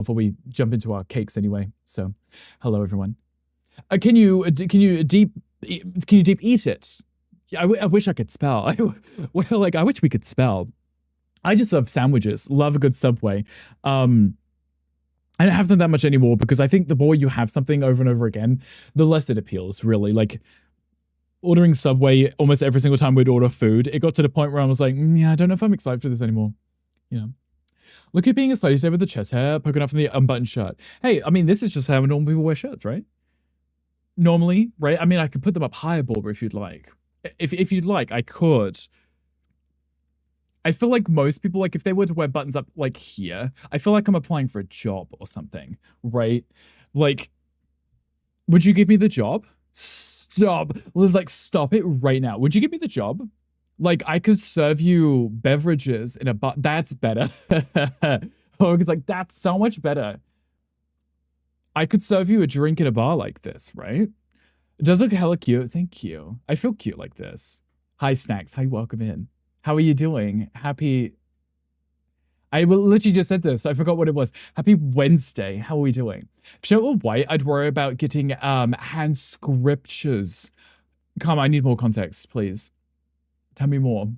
before we jump into our cakes anyway. So, hello everyone. Can you deep eat it? Yeah, I wish I could spell. I wish we could spell. I just love sandwiches. Love a good Subway. Um, I don't have them that much anymore because I think the more you have something over and over again, the less it appeals. Really, like ordering Subway almost every single time we'd order food. It got to the point where I was like, yeah, I don't know if I'm excited for this anymore. Yeah. Look at being a slutty today with the chest hair poking up from the unbuttoned shirt. Hey, I mean, this is just how normal people wear shirts, right? Normally, right? I mean, I could put them up higher, Bulber, if you'd like. If you'd like, I could. I feel like most people, like, if they were to wear buttons up, like, here, I feel like I'm applying for a job or something, right? Like, would you give me the job? Stop. Liz, like, stop it right now. Would you give me the job? Like, I could serve you beverages in a but. That's better. Oh, it's like, that's so much better. I could serve you a drink in a bar like this, right? It does look hella cute. Thank you. I feel cute like this. Hi, Snacks. Hi, welcome in. How are you doing? Happy. I literally just said this. I forgot what it was. Happy Wednesday. How are we doing? If she were white, I'd worry about getting hand scriptures. Come, I need more context, please. Tell me more.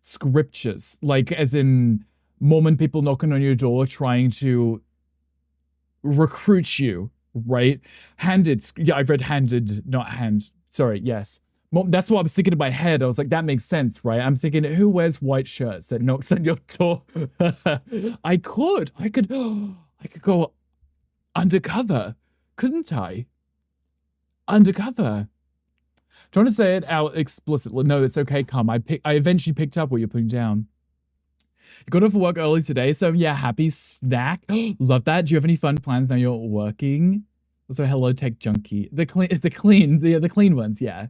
Scriptures. Like, as in Mormon people knocking on your door trying to recruit you, right? Handed. Yeah, I've read handed, not hand. Sorry, yes. That's what I was thinking in my head. I was like, that makes sense, right? I'm thinking, who wears white shirts that knocks on your door? I could go undercover, couldn't I? Undercover. Trying to say it out explicitly. No, it's okay, come. I eventually picked up what you're putting down. You got off work early today, so yeah, happy snack. Love that. Do you have any fun plans now you're working? Also, hello, tech junkie. The clean ones, yeah.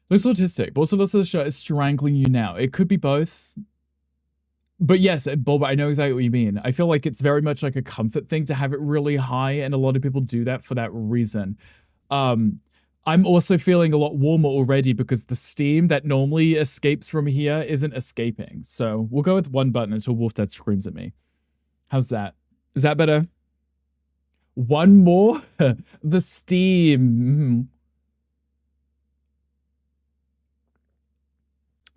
Looks autistic, but also looks like the shirt is strangling you now. It could be both. But yes, Bob, I know exactly what you mean. I feel like it's very much like a comfort thing to have it really high, and a lot of people do that for that reason. I'm also feeling a lot warmer already because the steam that normally escapes from here isn't escaping. So we'll go with one button until Wolfdad screams at me. How's that? Is that better? One more? The steam.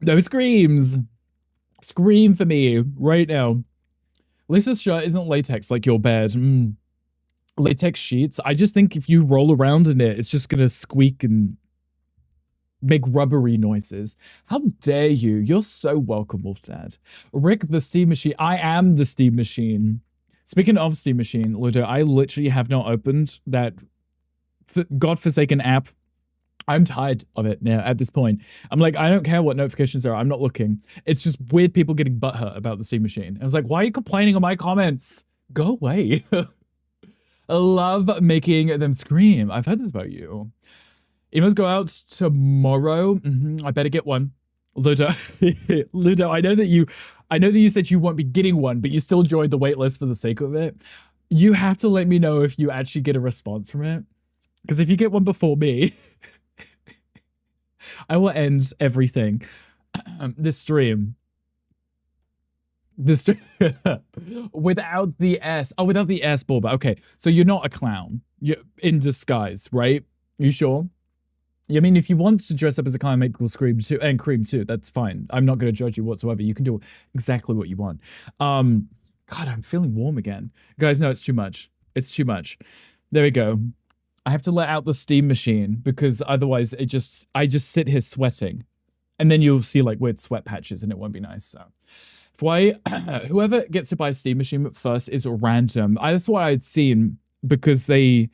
No screams. Scream for me right now. Lisa's shirt isn't latex like your bed. Latex sheets. I just think if you roll around in it, it's just gonna squeak and make rubbery noises. How dare you? You're so welcome, Wolfdad. Rick, the steam machine. I am the steam machine. Speaking of steam machine, Ludo, I literally have not opened that godforsaken app. I'm tired of it now at this point. I'm like, I don't care what notifications there are. I'm not looking. It's just weird people getting butthurt about the steam machine. I was like, why are you complaining on my comments? Go away. I love making them scream. I've heard this about you. Emails go out tomorrow. I better get one. Ludo, Ludo, I know that you said you won't be getting one, but you still joined the waitlist for the sake of it. You have to let me know if you actually get a response from it. Because if you get one before me, I will end everything. This stream. Without the S. Oh, without the S, Bulba. Okay, so you're not a clown. You're in disguise, right? You sure? I mean, if you want to dress up as a clown and make people scream too, and cream too, that's fine. I'm not going to judge you whatsoever. You can do exactly what you want. God, I'm feeling warm again. Guys, no, it's too much. It's too much. There we go. I have to let out the steam machine because otherwise I just sit here sweating. And then you'll see like weird sweat patches and it won't be nice, so. Whoever gets to buy a steam machine first is random. That's what I'd seen because they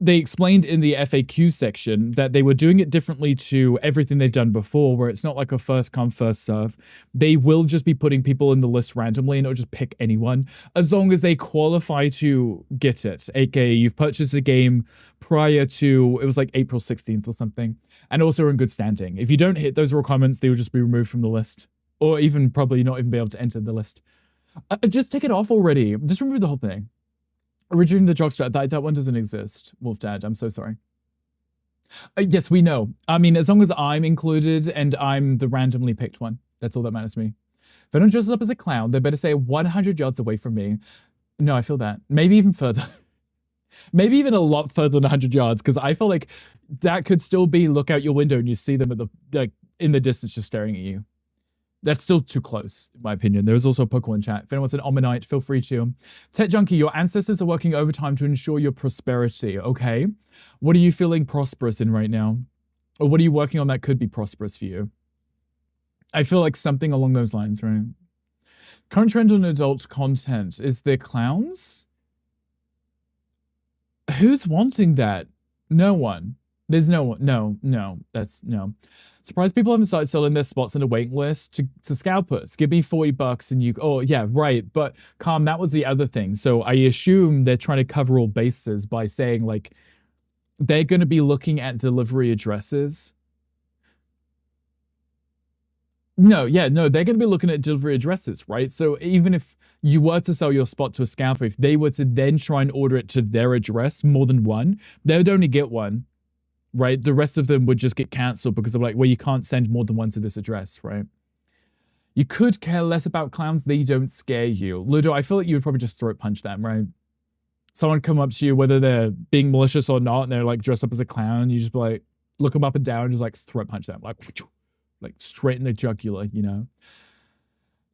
explained in the FAQ section that they were doing it differently to everything they've done before, where it's not like a first come, first serve. They will just be putting people in the list randomly and it'll just pick anyone as long as they qualify to get it. AKA, you've purchased a game prior to, it was like April 16th or something, and also are in good standing. If you don't hit those requirements, they will just be removed from the list. Or even probably not even be able to enter the list. Just take it off already. Just remove the whole thing. Originally the jockstrap, that one doesn't exist. Wolfdad, I'm so sorry. Yes, we know. I mean, as long as I'm included and I'm the randomly picked one, that's all that matters to me. If anyone dresses up as a clown, they better stay 100 yards away from me. No, I feel that. Maybe even further. Maybe even a lot further than 100 yards, because I feel like that could still be look out your window and you see them at the like in the distance just staring at you. That's still too close, in my opinion. There is also a Pokemon chat. If anyone's an Omanite, feel free to. Tech Junkie, your ancestors are working overtime to ensure your prosperity. Okay. What are you feeling prosperous in right now? Or what are you working on that could be prosperous for you? I feel like something along those lines, right? Current trend on adult content is there clowns? Who's wanting that? No one. There's no one. No. That's no. Surprised people haven't started selling their spots in a waiting list to scalpers. Give me $40 and you. Oh yeah, right. But Calm, that was the other thing. So I assume they're trying to cover all bases by saying like they're going to be looking at delivery addresses. No, they're going to be looking at delivery addresses, right? So even if you were to sell your spot to a scalper, if they were to then try and order it to their address, more than one, they would only get one, right? The rest of them would just get canceled because they're like, well, you can't send more than one to this address, right? You could care less about clowns. They don't scare you. Ludo, I feel like you would probably just throat punch them, right? Someone come up to you, whether they're being malicious or not, and they're like dressed up as a clown, you just be like, look them up and down and just like throat punch them. Like straight in the jugular, you know?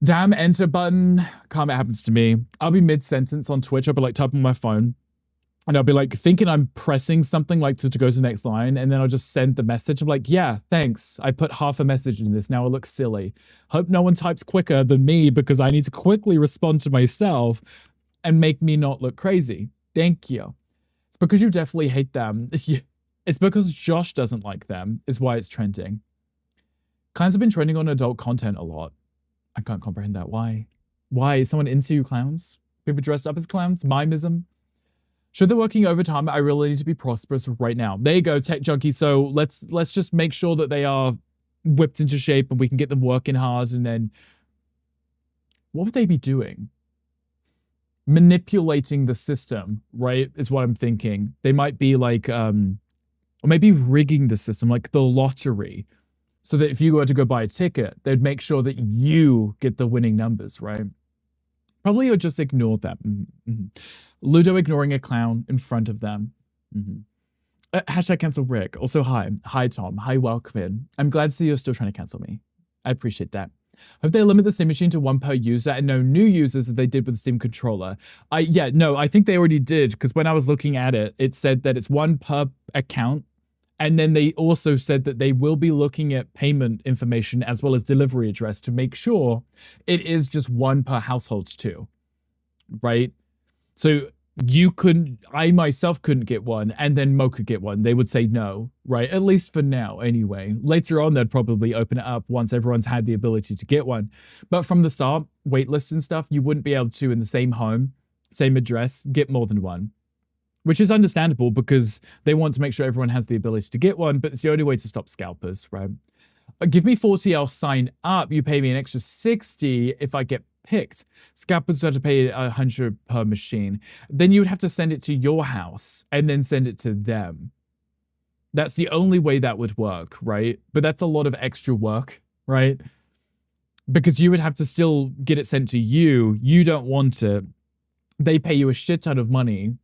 Damn enter button. Calm, it happens to me. I'll be mid-sentence on Twitch. I'll be like typing my phone. And I'll be like thinking I'm pressing something like to go to the next line. And then I'll just send the message. I'm like, yeah, thanks. I put half a message in this. Now it looks silly. Hope no one types quicker than me because I need to quickly respond to myself and make me not look crazy. Thank you. It's because you definitely hate them. It's because Josh doesn't like them is why it's trending. Clowns have been trending on adult content a lot. I can't comprehend that. Why? Why? Is someone into clowns? People dressed up as clowns? Mimeism? Should they're working overtime, I really need to be prosperous right now. There you go, Tech Junkie. So let's just make sure that they are whipped into shape and we can get them working hard. And then what would they be doing? Manipulating the system, right? Is what I'm thinking. They might be like, or maybe rigging the system, like the lottery. So that if you were to go buy a ticket, they'd make sure that you get the winning numbers, right? Probably you'll just ignore them. Mm-hmm. Ludo ignoring a clown in front of them. Mm-hmm. Hashtag cancel Rick. Also, hi. Hi, Tom. Hi, welcome in. I'm glad to see you're still trying to cancel me. I appreciate that. Hope they limit the Steam machine to one per user and no new users as they did with the Steam controller. I think they already did because when I was looking at it, it said that it's one per account. And then they also said that they will be looking at payment information as well as delivery address to make sure it is just one per household too, right? So I myself couldn't get one and then Mo could get one. They would say no, right? At least for now anyway. Later on, they'd probably open it up once everyone's had the ability to get one. But from the start, waitlists and stuff, you wouldn't be able to in the same home, same address, get more than one. Which is understandable because they want to make sure everyone has the ability to get one, but it's the only way to stop scalpers, right? Give me 40, I'll sign up. You pay me an extra 60 if I get picked. Scalpers would have to pay 100 per machine. Then you would have to send it to your house and then send it to them. That's the only way that would work, right? But that's a lot of extra work, right? Because you would have to still get it sent to you. You don't want it. They pay you a shit ton of money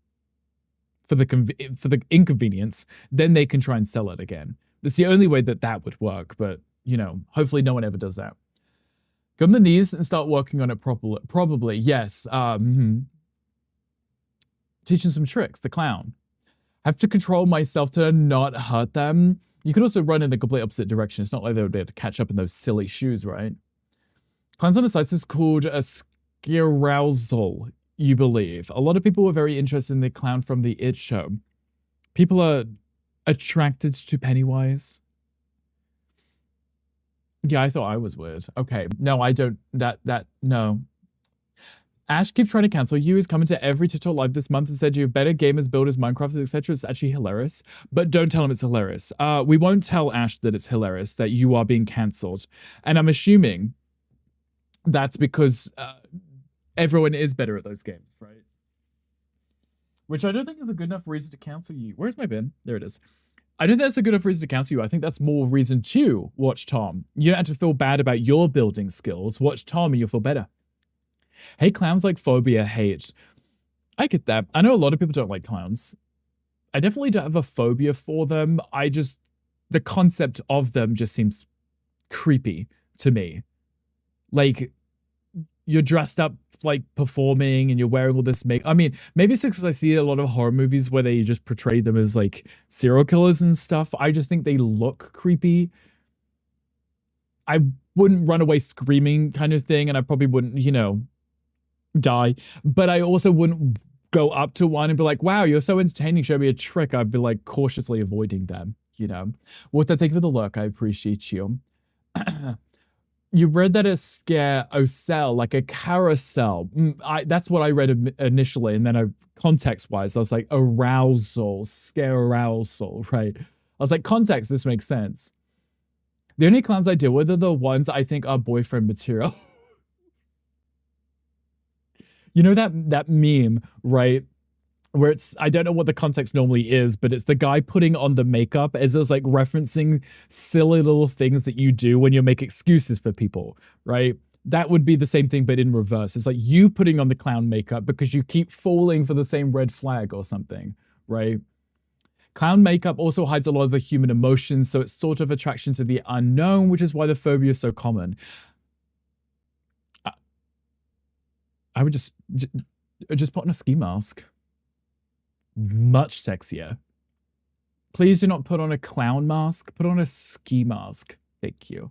for the inconvenience, then they can try and sell it again. That's the only way that would work, but, you know, hopefully no one ever does that. Go on the knees and start working on it properly. Probably, yes. Teaching some tricks, the clown. Have to control myself to not hurt them. You could also run in the complete opposite direction. It's not like they would be able to catch up in those silly shoes, right? Clowns on the sites is called a scarousal. You believe. A lot of people were very interested in the clown from the It Show. People are attracted to Pennywise. Yeah, I thought I was weird. Okay, no, I don't. No. Ash keeps trying to cancel you. He's coming to every TikTok live this month and said you have better gamers, builders, Minecrafters, etc. It's actually hilarious. But don't tell him it's hilarious. We won't tell Ash that it's hilarious, that you are being cancelled. And I'm assuming that's because everyone is better at those games, right? Which I don't think is a good enough reason to cancel you. Where's my bin? There it is. I don't think that's a good enough reason to cancel you. I think that's more reason to watch Tom. You don't have to feel bad about your building skills. Watch Tom and you'll feel better. Hey, clowns like phobia hate. I get that. I know a lot of people don't like clowns. I definitely don't have a phobia for them. The concept of them just seems creepy to me. Like, you're dressed up, like, performing and you're wearing all this make. I mean, maybe it's because I see a lot of horror movies where they just portray them as, like, serial killers and stuff. I just think they look creepy. I wouldn't run away screaming kind of thing, and I probably wouldn't, die. But I also wouldn't go up to one and be like, wow, you're so entertaining, show me a trick. I'd be like cautiously avoiding them, What I think for the look, I appreciate you. You read that as scare-o-cell, like a carousel. That's what I read initially, and then context-wise, I was like, arousal, scare-arousal, right? I was like, context, this makes sense. The only clowns I deal with are the ones I think are boyfriend material. You know that meme, right? Where I don't know what the context normally is, but it's the guy putting on the makeup as it's like referencing silly little things that you do when you make excuses for people, right? That would be the same thing, but in reverse. It's like you putting on the clown makeup because you keep falling for the same red flag or something, right? Clown makeup also hides a lot of the human emotions, so it's sort of attraction to the unknown, which is why the phobia is so common. I would just put on a ski mask. Much sexier. Please do not put on a clown mask. Put on a ski mask. Thank you.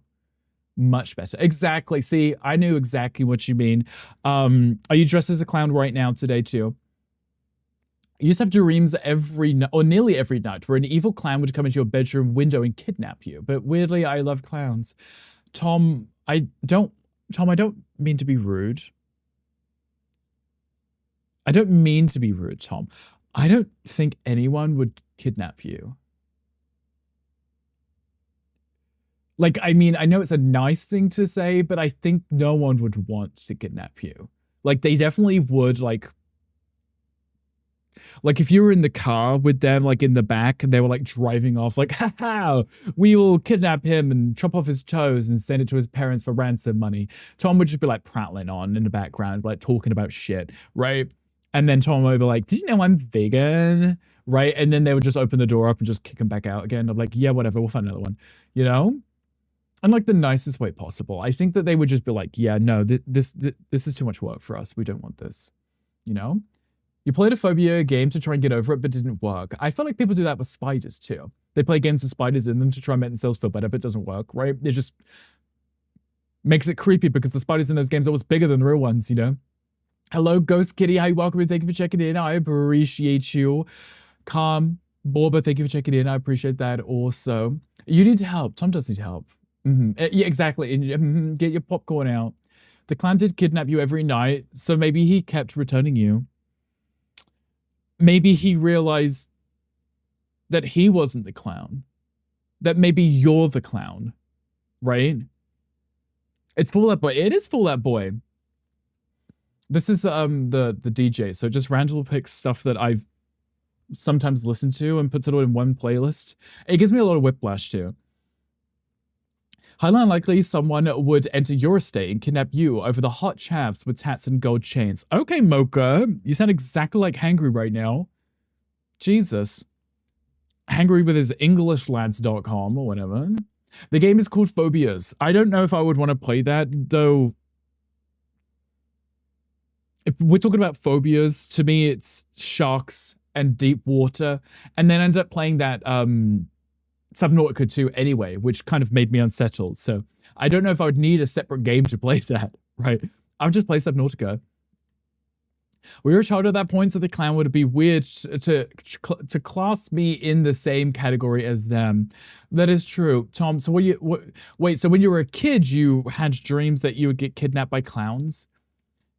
Much better. Exactly. See, I knew exactly what you mean. Are you dressed as a clown right now today too? You used to have dreams every night, or nearly every night, where an evil clown would come into your bedroom window and kidnap you. But weirdly, I love clowns. Tom, I don't mean to be rude. I don't mean to be rude, Tom. I don't think anyone would kidnap you. Like, I mean, I know it's a nice thing to say, but I think no one would want to kidnap you. Like, they definitely would, like if you were in the car with them, like, in the back, and they were, like, driving off, like, ha, we will kidnap him and chop off his toes and send it to his parents for ransom money. Tom would just be, like, prattling on in the background, like, talking about shit, right? And then Tom would be like, did you know I'm vegan? Right? And then they would just open the door up and just kick him back out again. I'm like, yeah, whatever, we'll find another one. And like the nicest way possible. I think that they would just be like, yeah, no, this is too much work for us. We don't want this. You played a phobia game to try and get over it, but didn't work. I feel like people do that with spiders too. They play games with spiders in them to try and make themselves feel better, but it doesn't work, right? It just makes it creepy because the spiders in those games are always bigger than the real ones, Hello, Ghost Kitty. Hi, welcome. Thank you for checking in. I appreciate you. Calm, Borba, thank you for checking in. I appreciate that also. You need help. Tom does need help. Yeah, exactly. Get your popcorn out. The clown did kidnap you every night, so maybe he kept returning you. Maybe he realized that he wasn't the clown. That maybe you're the clown, right? It's Fall Out Boy. It is Fall Out Boy. This is the DJ, so just randomly picks stuff that I've sometimes listened to and puts it all in one playlist. It gives me a lot of whiplash too. Highly unlikely someone would enter your estate and kidnap you over the hot chavs with tats and gold chains. Okay, Mocha, you sound exactly like Hangry right now. Jesus. Hangry with his EnglishLads.com or whatever. The game is called Phobias. I don't know if I would want to play that, though. If we're talking about phobias, to me it's sharks and deep water, and then end up playing that Subnautica 2 anyway, which kind of made me unsettled. So I don't know if I would need a separate game to play that, right? I would just play Subnautica. We were a child at that point, so the clown would be weird to class me in the same category as them. That is true, Tom. So wait, so when you were a kid, you had dreams that you would get kidnapped by clowns?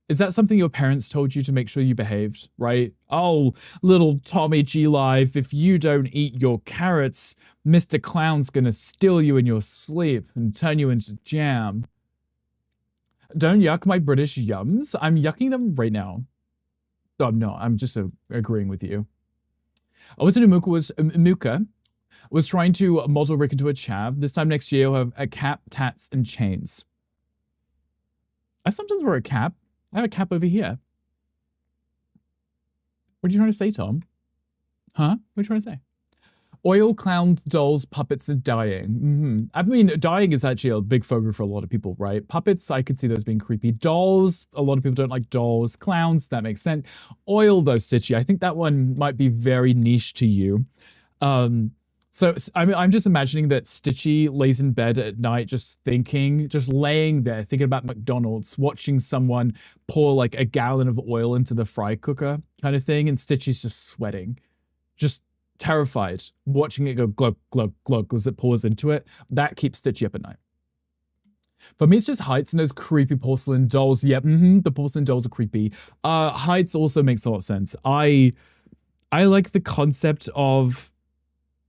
Is that something your parents told you to make sure you behaved, right? Oh, little Tommy G Live, if you don't eat your carrots, Mr. Clown's gonna steal you in your sleep and turn you into jam. Don't yuck my British yums. I'm yucking them right now. Oh, I'm not. I'm just agreeing with you. I was in Muka was trying to model Rick into a chav. This time next year, he'll have a cap, tats, and chains. I sometimes wear a cap. I have a cap over here. What are you trying to say, Tom? Huh? What are you trying to say? Oil, clowns, dolls, puppets are dying. I mean, dying is actually a big phobia for a lot of people, right? Puppets, I could see those being creepy. Dolls, a lot of people don't like dolls. Clowns, that makes sense. Oil, though, Stitchy, I think that one might be very niche to you. So I'm just imagining that Stitchy lays in bed at night just laying there, thinking about McDonald's, watching someone pour like a gallon of oil into the fry cooker kind of thing, and Stitchy's just sweating. Just terrified, watching it go glug, glug, glug as it pours into it. That keeps Stitchy up at night. For me, it's just heights and those creepy porcelain dolls. Yep, the porcelain dolls are creepy. Heights also makes a lot of sense. I like the concept of...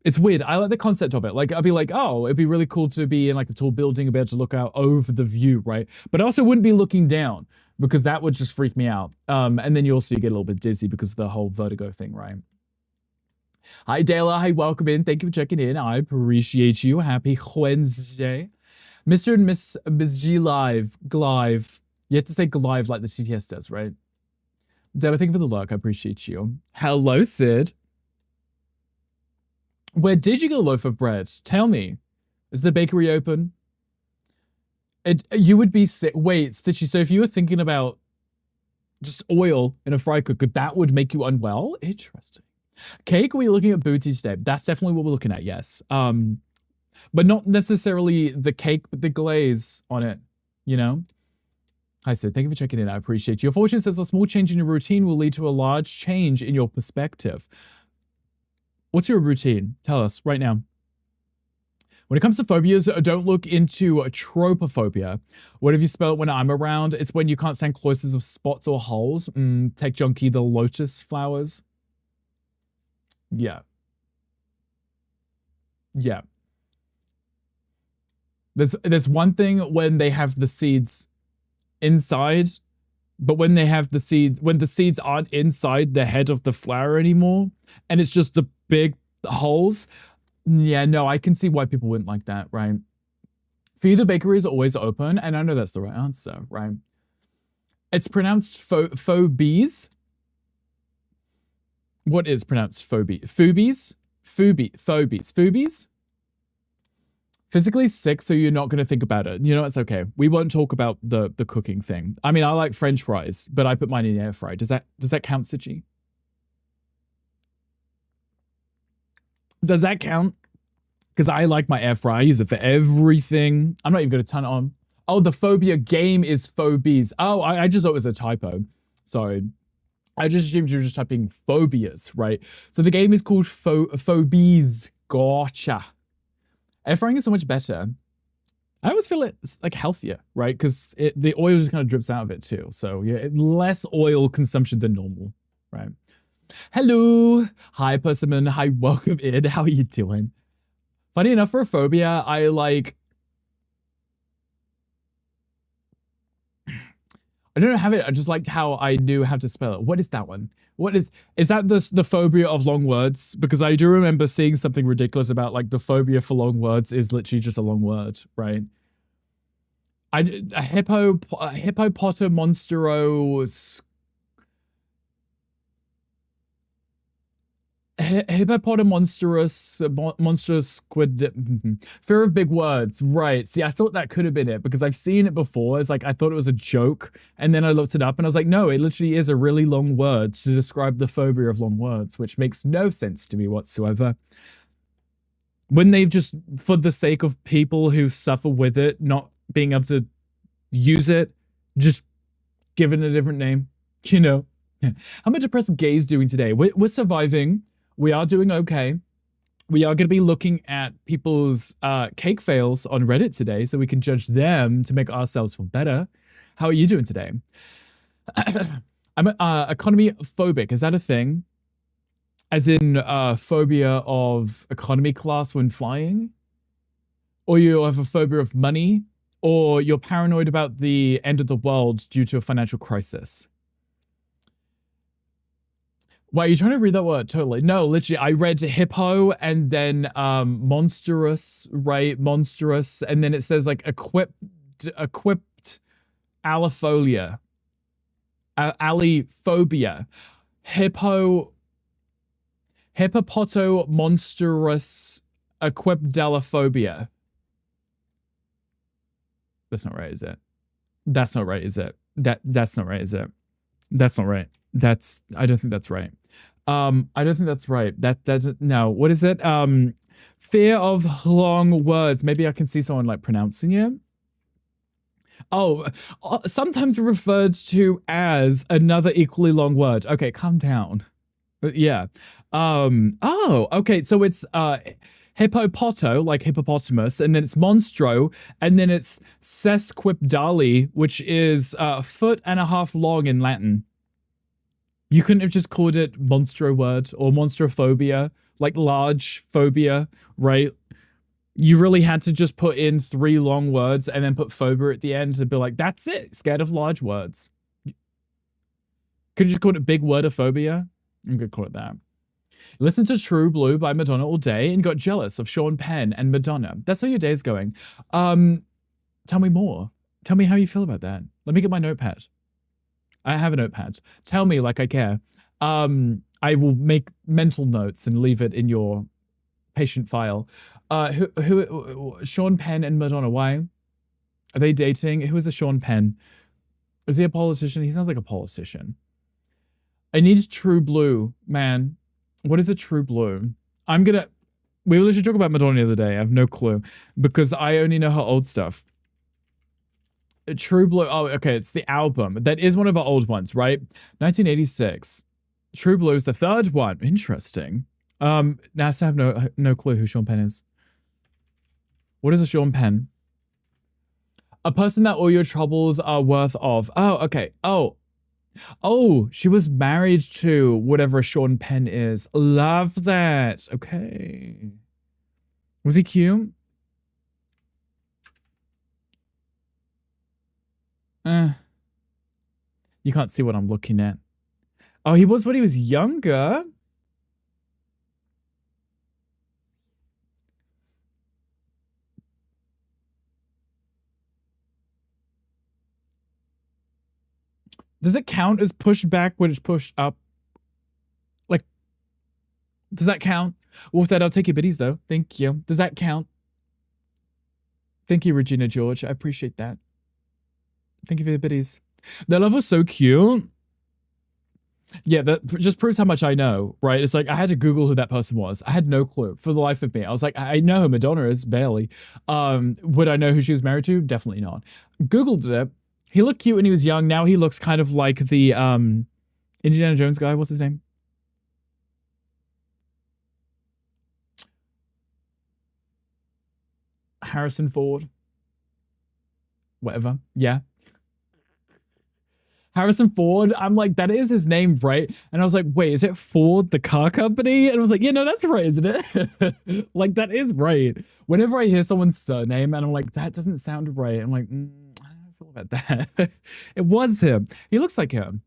It's weird. I like the concept of it. Like, I'd be like, oh, it'd be really cool to be in like a tall building and be able to look out over the view, right? But I also wouldn't be looking down because that would just freak me out. And then you get a little bit dizzy because of the whole vertigo thing, right? Hi, Dayla. Hi, welcome in. Thank you for checking in. I appreciate you. Happy Wednesday. Mr. and Miss G Live. Glive. You have to say Glive like the TTS does, right? Dayla, thank you for the luck. I appreciate you. Hello, Sid. Where did you get a loaf of bread? Tell me. Is the bakery open? You would be sick. Wait, Stitchy, so if you were thinking about just oil in a fry cooker, that would make you unwell? Interesting. Cake, are we looking at booty today? That's definitely what we're looking at, yes. But not necessarily the cake, but the glaze on it, you know? Hi, Sid. Thank you for checking in. I appreciate you. Your fortune says a small change in your routine will lead to a large change in your perspective. What's your routine? Tell us right now. When it comes to phobias, don't look into tropophobia. Whatever you spell it when I'm around, it's when you can't stand closes of spots or holes. Take Junkie the lotus flowers. Yeah. Yeah. There's one thing when they have the seeds inside, but when the seeds aren't inside the head of the flower anymore, and it's just the big holes. Yeah, no, I can see why people wouldn't like that, right? For you, the bakery is always open, and I know that's the right answer, right? It's pronounced phobies. What is pronounced phobie? Phobies? Phobies? Physically sick, so you're not going to think about it. You know, it's okay. We won't talk about the cooking thing. I mean, I like French fries, but I put mine in the air fry. Does that count, Stitchy? Does that count? Because I like my air fryer. I use it for everything. I'm not even going to turn it on. Oh, the phobia game is phobies. Oh, I just thought it was a typo. Sorry. I just assumed you were just typing phobias, right? So the game is called Phobies. Gotcha. Air frying is so much better. I always feel it's like healthier, right? Because the oil just kind of drips out of it too. So yeah, less oil consumption than normal, right? Hello. Hi, Persimmon. Hi, welcome in. How are you doing? Funny enough, for a phobia, I don't have it. I just liked how I knew how to spell it. What is that one? What is that the phobia of long words? Because I do remember seeing something ridiculous about like the phobia for long words is literally just a long word, right? A hippopotamonstro monstrous squid. Fear of big words, right? See, I thought that could have been it because I've seen it before. It's like I thought it was a joke, and then I looked it up and I was like, no, it literally is a really long word to describe the phobia of long words, which makes no sense to me whatsoever. When they've just, for the sake of people who suffer with it, not being able to use it, just given a different name, you know. How much depressed gays doing today? We're surviving. We are doing okay. We are going to be looking at people's cake fails on Reddit today so we can judge them to make ourselves feel better. How are you doing today? I'm economy phobic. Is that a thing? As in phobia of economy class when flying? Or you have a phobia of money? Or you're paranoid about the end of the world due to a financial crisis? Why, are you trying to read that word? Totally. No, literally, I read hippo and then monstrous, right? Monstrous. And then it says like equipped allophobia. Allophobia. Hippopotomonstrous equipdelaphobia. That's not right, is it? That's not right, is it? That's not right, is it? That's not right. I don't think that's right. I don't think that's right. That's no. What is it? Fear of long words. Maybe I can see someone like pronouncing it. Oh, sometimes referred to as another equally long word. Okay, calm down. Yeah. Oh, okay. So it's hippopoto, like hippopotamus, and then it's monstro, and then it's sesquipedali, which is a foot and a half long in Latin. You couldn't have just called it monstro word or monstrophobia, like large phobia, right? You really had to just put in 3 long words and then put phobia at the end to be like, that's it, scared of large words. Could you just call it big wordophobia? I'm gonna call it that. Listen to True Blue by Madonna all day and got jealous of Sean Penn and Madonna. That's how your day's going. Tell me more. Tell me how you feel about that. Let me get my notepad. I have a notepad. Tell me like I care. I will make mental notes and leave it in your patient file. Sean Penn and Madonna, why? Are they dating? Who is a Sean Penn? Is he a politician? He sounds like a politician. I need True Blue, man. What is a True Blue? We were literally talking about Madonna the other day. I have no clue because I only know her old stuff. True Blue. Oh, okay. It's the album. That is one of our old ones, right? 1986. True Blue is the 3rd one. Interesting. Now I still have no clue who Sean Penn is. What is a Sean Penn? A person that all your troubles are worth of. Oh, okay. Oh, she was married to whatever Sean Penn is. Love that. Okay. Was he cute? You can't see what I'm looking at. Oh, he was when he was younger. Does it count as pushed back when it's pushed up? Like, does that count? Wolf Dad, I'll take your biddies though. Thank you. Does that count? Thank you, Regina George. I appreciate that. Thank you for the biddies. That love was so cute. Yeah, that just proves how much I know, right? It's like I had to Google who that person was. I had no clue for the life of me. I was like, I know who Madonna is, barely. Would I know who she was married to? Definitely not. Googled it. He looked cute when he was young. Now he looks kind of like the Indiana Jones guy. What's his name? Harrison Ford. Whatever. Yeah. Harrison Ford. I'm like, that is his name, right? And I was like, wait, is it Ford, the car company? And I was like, yeah, no, that's right, isn't it? Like, that is right. Whenever I hear someone's surname and I'm like, that doesn't sound right. I'm like, I don't know how I feel about that. It was him. He looks like him.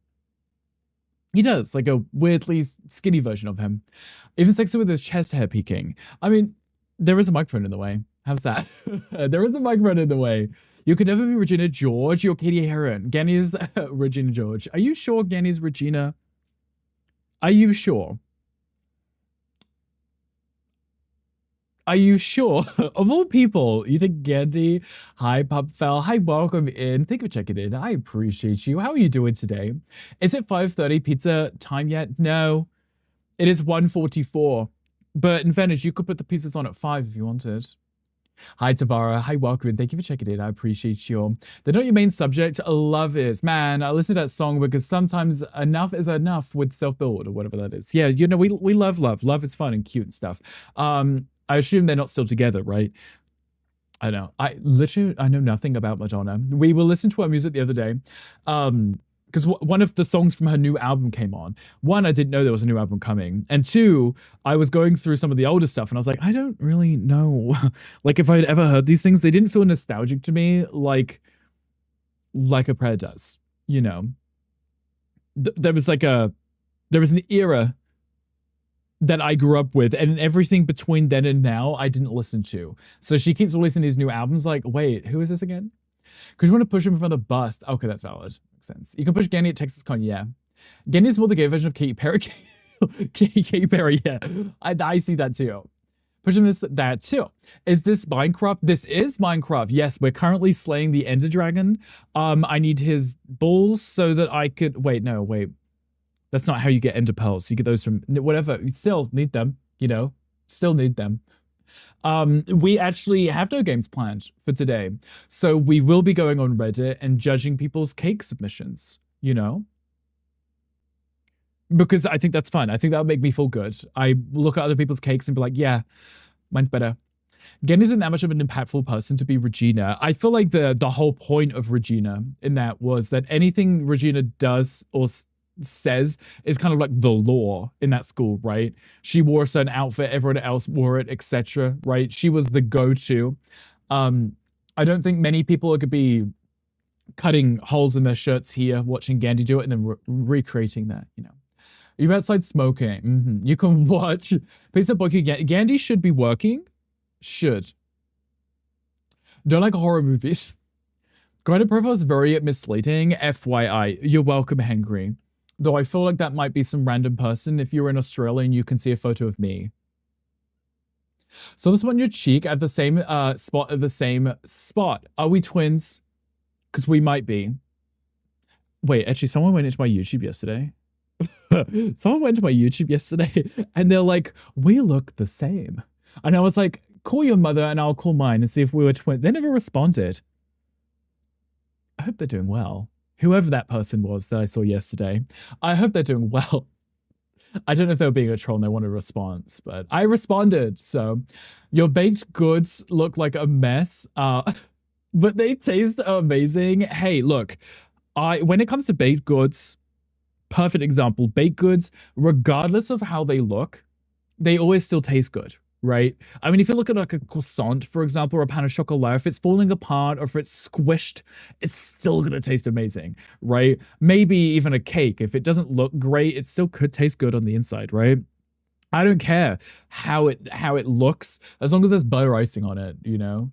He does, like a weirdly skinny version of him. Even sexy with his chest hair peeking. I mean, there is a microphone in the way. How's that? There is a microphone in the way. You could never be Regina George. You're Katie Heron. Ganny's Regina George. Are you sure Ganny's Regina? Are you sure? Are you sure? Of all people, you think Gandhi? Hi, Pupfell. Hi, welcome in. Thank you for checking in. I appreciate you. How are you doing today? Is it 5:30 pizza time yet? No. It is 1:44. But in fairness, you could put the pizzas on at 5 if you wanted. Hi, Tavara. Hi, welcome in. Thank you for checking in. I appreciate you. They're not your main subject. Love is. Man, I listen to that song because sometimes enough is enough with self-build or whatever that is. Yeah, you know, we love love. Love is fun and cute and stuff. I assume they're not still together, right? I know. I know nothing about Madonna. We were listening to her music the other day. Because one of the songs from her new album came on. One, I didn't know there was a new album coming. And 2, I was going through some of the older stuff and I was like, I don't really know. Like if I'd ever heard these things, they didn't feel nostalgic to me like a prayer does, you know. There was an era that I grew up with, and everything between then and now I didn't listen to. So she keeps releasing these new albums like, wait, who is this again? Because you want to push him from the bust. Okay, that's valid. Makes sense. You can push Ganny at TexasCon, yeah. Genny is more the gay version of Katy Perry. Katy Perry, yeah. I see that too. Push him this that too. Is this Minecraft? This is Minecraft. Yes, we're currently slaying the Ender Dragon. I need his balls so that I could wait. No, wait. That's not how you get Ender Pearls. You get those from whatever. You still need them, you know. Still need them. We actually have no games planned for today. So we will be going on Reddit and judging people's cake submissions, you know? Because I think that's fun. I think that would make me feel good. I look at other people's cakes and be like, yeah, mine's better. Gen isn't that much of an impactful person to be Regina. I feel like the whole point of Regina in that was that anything Regina does or says is kind of like the law in that school, right? She wore a certain outfit, everyone else wore it, etc. Right? She was the go-to. I don't think many people could be cutting holes in their shirts here, watching Gandhi do it, and then recreating that, you know. You're outside smoking. You can watch. Please stop working. Gandhi should be working. Should. Don't like horror movies. Grinder profile is very misleading. FYI. You're welcome, Henry. Though I feel like that might be some random person. If you're in Australia and you can see a photo of me. So this one on your cheek at the same spot at the same spot. Are we twins? Because we might be. Wait, actually, someone went into my YouTube yesterday. Someone went to my YouTube yesterday and they're like, we look the same. And I was like, call your mother and I'll call mine and see if we were twins. They never responded. I hope they're doing well. Whoever that person was that I saw yesterday, I hope they're doing well. I don't know if they were being a troll and they wanted a response, but I responded. So your baked goods look like a mess, but they taste amazing. Hey, look, when it comes to baked goods, perfect example, baked goods, regardless of how they look, they always still taste good, right? I mean, if you look at like a croissant, for example, or a pan of chocolat, if it's falling apart or if it's squished, it's still gonna taste amazing, right? Maybe even a cake, if it doesn't look great, it still could taste good on the inside, right? I don't care how it looks, as long as there's butter icing on it, you know?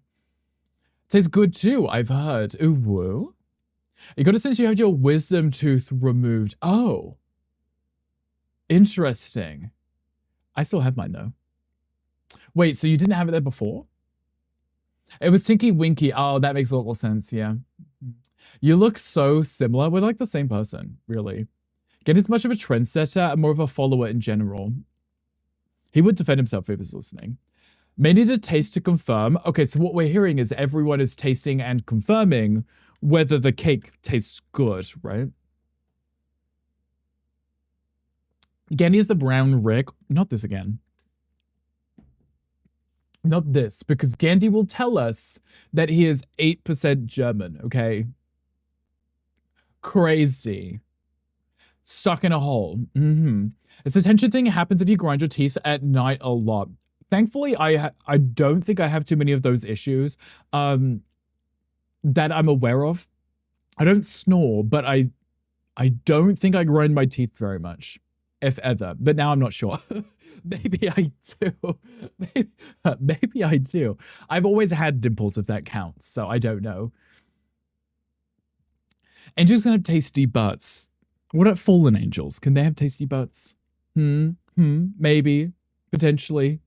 Tastes good too, I've heard. Ooh, woo. You got it since you had your wisdom tooth removed. Oh. Interesting. I still have mine though. Wait, so you didn't have it there before? It was Tinky Winky. Oh, that makes a lot more sense, yeah. You look so similar. We're like the same person, really. Again, he's much of a trendsetter and more of a follower in general. He would defend himself if he was listening. May need a taste to confirm. Okay, so what we're hearing is everyone is tasting and confirming whether the cake tastes good, right? Gandhi is the brown Rick. Not this again. Not this, because Gandhi will tell us that he is 8% German, okay? Crazy. Stuck in a hole. This attention thing happens if you grind your teeth at night a lot. Thankfully, I don't think I have too many of those issues. That I'm aware of. I don't snore, but I don't think I grind my teeth very much, if ever. But now I'm not sure. Maybe I do. Maybe I do. I've always had dimples, if that counts, so I don't know. Angels can have tasty butts. What about fallen angels? Can they have tasty butts? Maybe. Potentially.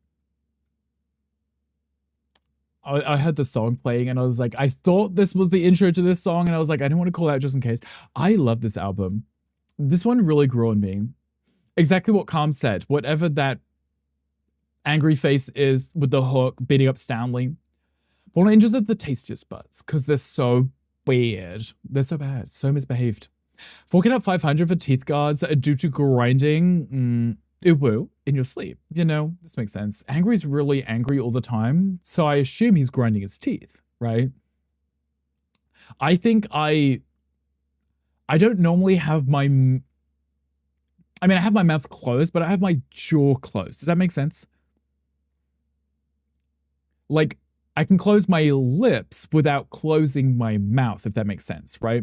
I heard the song playing and I was like, I thought this was the intro to this song and I was like, I don't want to call out just in case. I love this album. This one really grew on me. Exactly what Calm said. Whatever that angry face is with the hook beating up Stanley. Fallen Angels are the tastiest butts because they're so weird. They're so bad. So misbehaved. Forking out 500 for teeth guards due to grinding. Woo, in your sleep. You know, this makes sense. Angry's really angry all the time, so I assume he's grinding his teeth, right? I think I don't normally have my... I mean, I have my mouth closed, but I have my jaw closed. Does that make sense? Like, I can close my lips without closing my mouth, if that makes sense, right?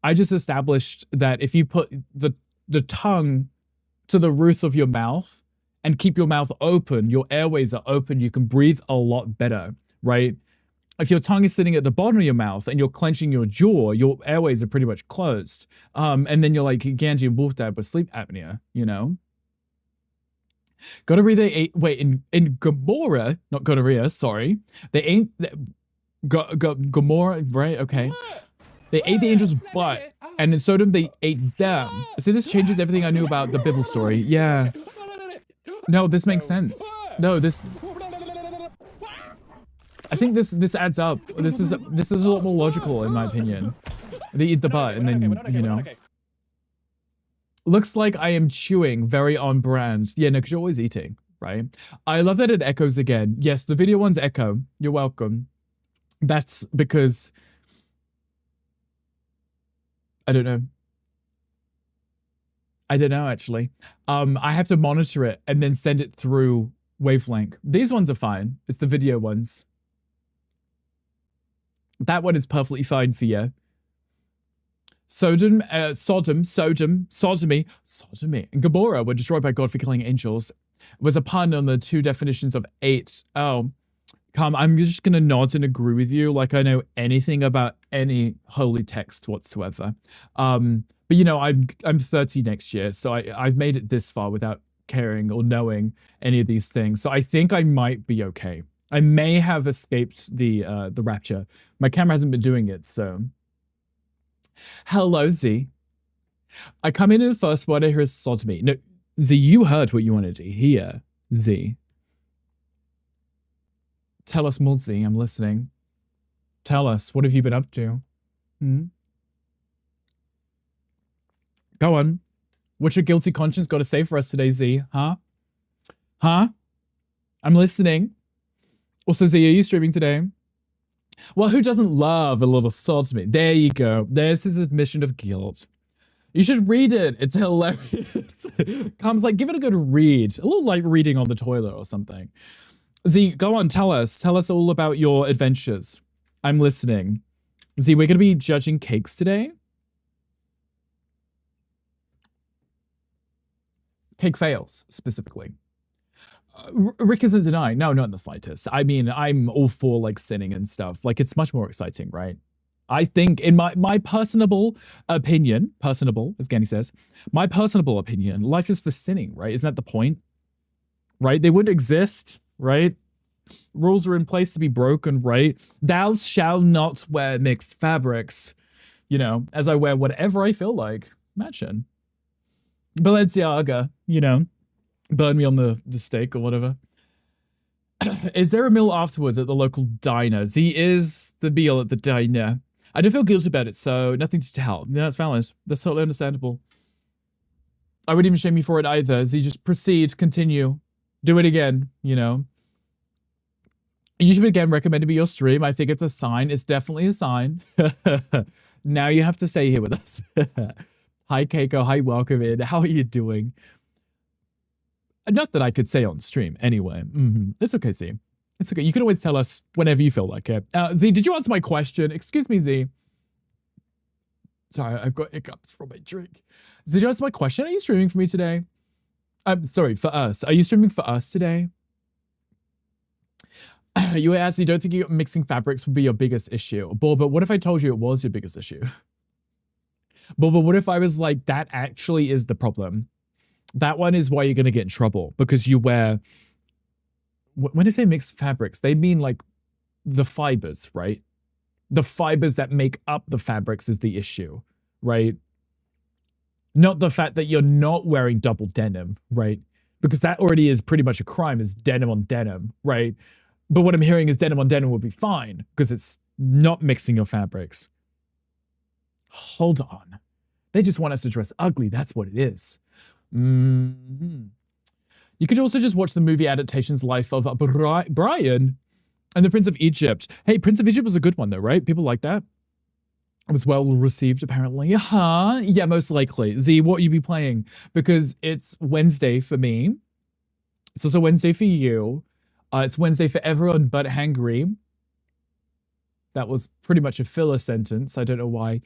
I just established that if you put the tongue to the roof of your mouth and keep your mouth open, your airways are open, you can breathe a lot better, right? if your tongue is sitting at the bottom of your mouth and you're clenching your jaw, your airways are pretty much closed. And then you're like Ganji and Wolf Dad with sleep apnea, you know? Gonorrhea, wait, in Gamora, not gonorrhea, sorry. They ain't, Gamora, right? Okay. They ate the angel's butt, and in Sodom, they ate them. So this changes everything I knew about the Bible story. Yeah. No, this makes sense. No, this... I think this adds up. This is a lot more logical, in my opinion. They eat the butt, and then, you know. Looks like I am chewing very on brand. Yeah, no, because you're always eating, right? I love that it echoes again. Yes, the video ones echo. You're welcome. That's because... I don't know. I don't know, actually. I have to monitor it and then send it through Wavelength. These ones are fine. It's the video ones. That one is perfectly fine for you. Sodomy, and Gomorrah were destroyed by God for killing angels. It was a pun on the two definitions of 8. Oh, come, I'm just gonna nod and agree with you like I know anything about any holy text whatsoever. But you know, I'm 30 next year, so I've made it this far without caring or knowing any of these things. So I think I might be okay. I may have escaped the rapture. My camera hasn't been doing it, so. Hello, Z. I come in the first word I hear is sodomy. No, Z, you heard what you wanted to hear, Z. Tell us more, Z. I'm listening. Tell us, what have you been up to? Hmm? Go on. What's your guilty conscience got to say for us today, Z? Huh? Huh? I'm listening. Also, Z, are you streaming today? Well, who doesn't love a little sodomy? There you go. There's his admission of guilt. You should read it. It's hilarious. Comes like, give it a good read. A little like reading on the toilet or something. Z, go on, tell us. Tell us all about your adventures. I'm listening. Z, we're going to be judging cakes today. Cake fails, specifically. Rick isn't denying. No, not in the slightest. I mean, I'm all for, like, sinning and stuff. Like, it's much more exciting, right? I think, in my personable opinion, personable, as Gandhi says, my personable opinion, life is for sinning, right? Isn't that the point? Right? They wouldn't exist, right? Rules are in place to be broken, right? Thou shalt not wear mixed fabrics, you know, as I wear whatever I feel like. Imagine. Balenciaga, you know, burn me on the stake or whatever. Is there a meal afterwards at the local diner? Z is the meal at the diner. I don't feel guilty about it, so nothing to tell. No, that's valid. That's totally understandable. I wouldn't even shame you for it either. Z, just proceed, continue. Do it again, you know. You should again recommend to be your stream. I think it's a sign. It's definitely a sign. Now you have to stay here with us. Hi, Keiko. Hi, welcome in. How are you doing? Not that I could say on stream, anyway. It's okay, Z. It's okay. You can always tell us whenever you feel like it. Z, did you answer my question? Excuse me, Z. Sorry, I've got hiccups from my drink. Z, did you answer my question? Are you streaming for me today? Sorry, for us. Are you streaming for us today? You asked, you don't think mixing fabrics would be your biggest issue. But what if I told you it was your biggest issue? But what if I was like, that actually is the problem? That one is why you're going to get in trouble, because you wear, when I say mixed fabrics, they mean like the fibers, right? The fibers that make up the fabrics is the issue, right? Not the fact that you're not wearing double denim, right? Because that already is pretty much a crime, is denim on denim, right? But what I'm hearing is denim on denim will be fine because it's not mixing your fabrics. Hold on. They just want us to dress ugly. That's what it is. You could also just watch the movie adaptation's life of Brian and the Prince of Egypt. Hey, Prince of Egypt was a good one though, right? People like that. It was well received apparently. Huh? Yeah, most likely. Z, what you be playing? Because it's Wednesday for me. It's also Wednesday for you. It's Wednesday for everyone but Hangry. That was pretty much a filler sentence. I don't know why.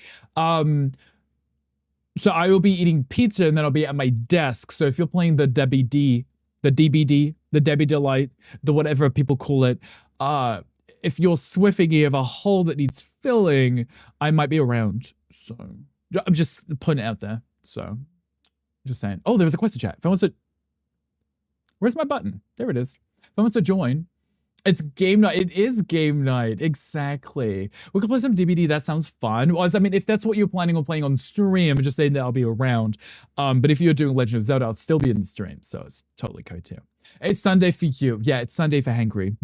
So I will be eating pizza and then I'll be at my desk. So if you're playing the DBD, the DBD, the Debbie Delight, the whatever people call it, if you're swiffing, you have a hole that needs filling, I might be around. So I'm just putting it out there. So just saying. Oh, there was a question chat. If I wants to, where's my button? There it is. If I wants to join, it's game night. It is game night. Exactly. We could play some DBD. That sounds fun. Well, I mean, if that's what you're planning on playing on stream, I'm just saying that I'll be around. But if you're doing Legend of Zelda, I'll still be in the stream. So it's totally cool too. It's Sunday for you. Yeah, it's Sunday for Hangry.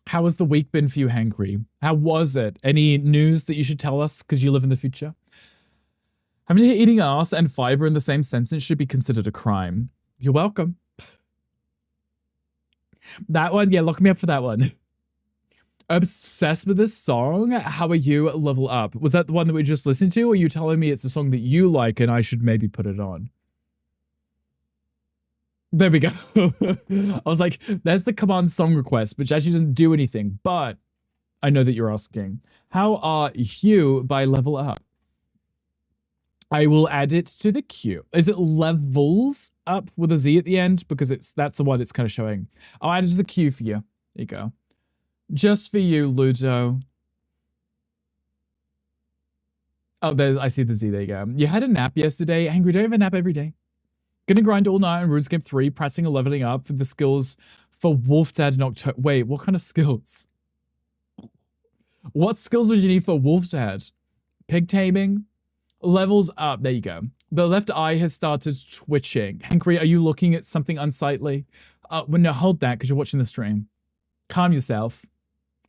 How has the week been for you, Hangry? How was it? Any news that you should tell us because you live in the future? Having eating ass and fiber in the same sentence should be considered a crime. You're welcome. That one, yeah, look me up for that one. Obsessed with this song. How are you? Level Up. Was that the one that we just listened to, or are you telling me it's a song that you like and I should maybe put it on? There we go. I was like, there's the command song request, which actually doesn't do anything, but I know that you're asking. How are you by Level Up? I will add it to the queue. Is it levels up with a Z at the end? Because that's the one it's kind of showing. I'll add it to the queue for you. There you go. Just for you, Ludo. Oh, there, I see the Z. There you go. You had a nap yesterday. Angry, don't have a nap every day. Gonna grind all night on RuneScape 3, pressing and leveling up for the skills for Wolfdad in October. Wait, what kind of skills? What skills would you need for Wolfdad? Pig taming? Levels up. There you go. The left eye has started twitching. Hankry, are you looking at something unsightly? Well, no, hold that because you're watching the stream. Calm yourself.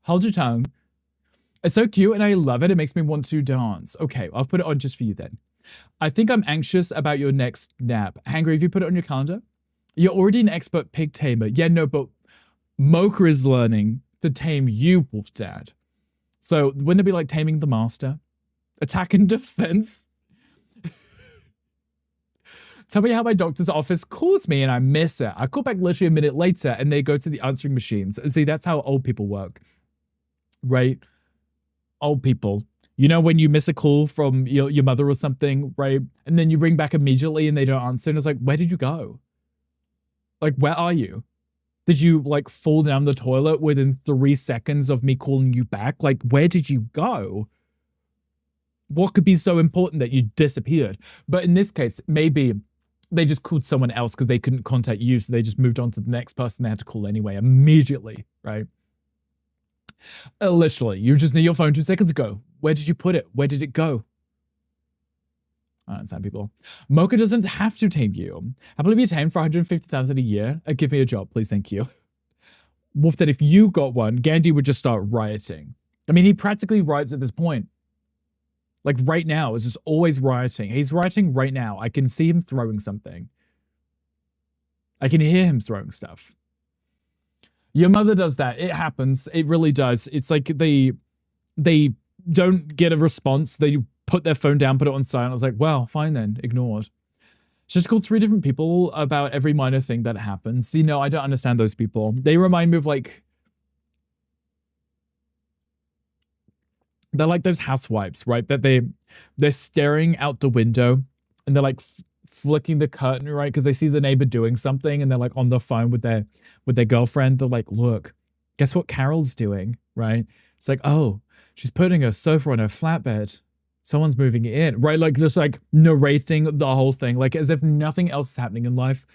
Hold your tongue. It's so cute and I love it. It makes me want to dance. Okay, I'll put it on just for you then. I think I'm anxious about your next nap. Hangry, if you put it on your calendar, you're already an expert pig tamer. Yeah, no, but Mocha is learning to tame you, Wolfdad. So wouldn't it be like taming the master? Attack and defense. Tell me how my doctor's office calls me and I miss it. I call back literally a minute later and they go to the answering machines. See, that's how old people work, right? Old people. You know when you miss a call from your mother or something, right? And then you ring back immediately and they don't answer and it's like, where did you go? Like, where are you? Did you like fall down the toilet within 3 seconds of me calling you back? Like, where did you go? What could be so important that you disappeared? But in this case, maybe they just called someone else because they couldn't contact you, so they just moved on to the next person they had to call anyway, immediately, right? Literally, you just need your phone 2 seconds ago. Where did you put it? Where did it go? I don't understand people. Mocha doesn't have to tame you. Happily be tamed for 150,000 a year. Give me a job, please, thank you. Wolfdad, if you got one, Gandhi would just start rioting. I mean, he practically riots at this point. Like right now, it's just always rioting. He's rioting right now. I can see him throwing something. I can hear him throwing stuff. Your mother does that. It happens. It really does. It's like they don't get a response. They put their phone down, put it on silent. I was like, well, fine then. Ignored. She just called 3 different people about every minor thing that happens. See, no, I don't understand those people. They remind me of like... They're like those housewives, right? That they're staring out the window and they're like flicking the curtain, right? Because they see the neighbor doing something and they're like on the phone with their girlfriend. They're like, look, guess what Carol's doing, right? It's like, oh, she's putting a sofa on her flatbed. Someone's moving it in, right? Like just like narrating the whole thing, like as if nothing else is happening in life.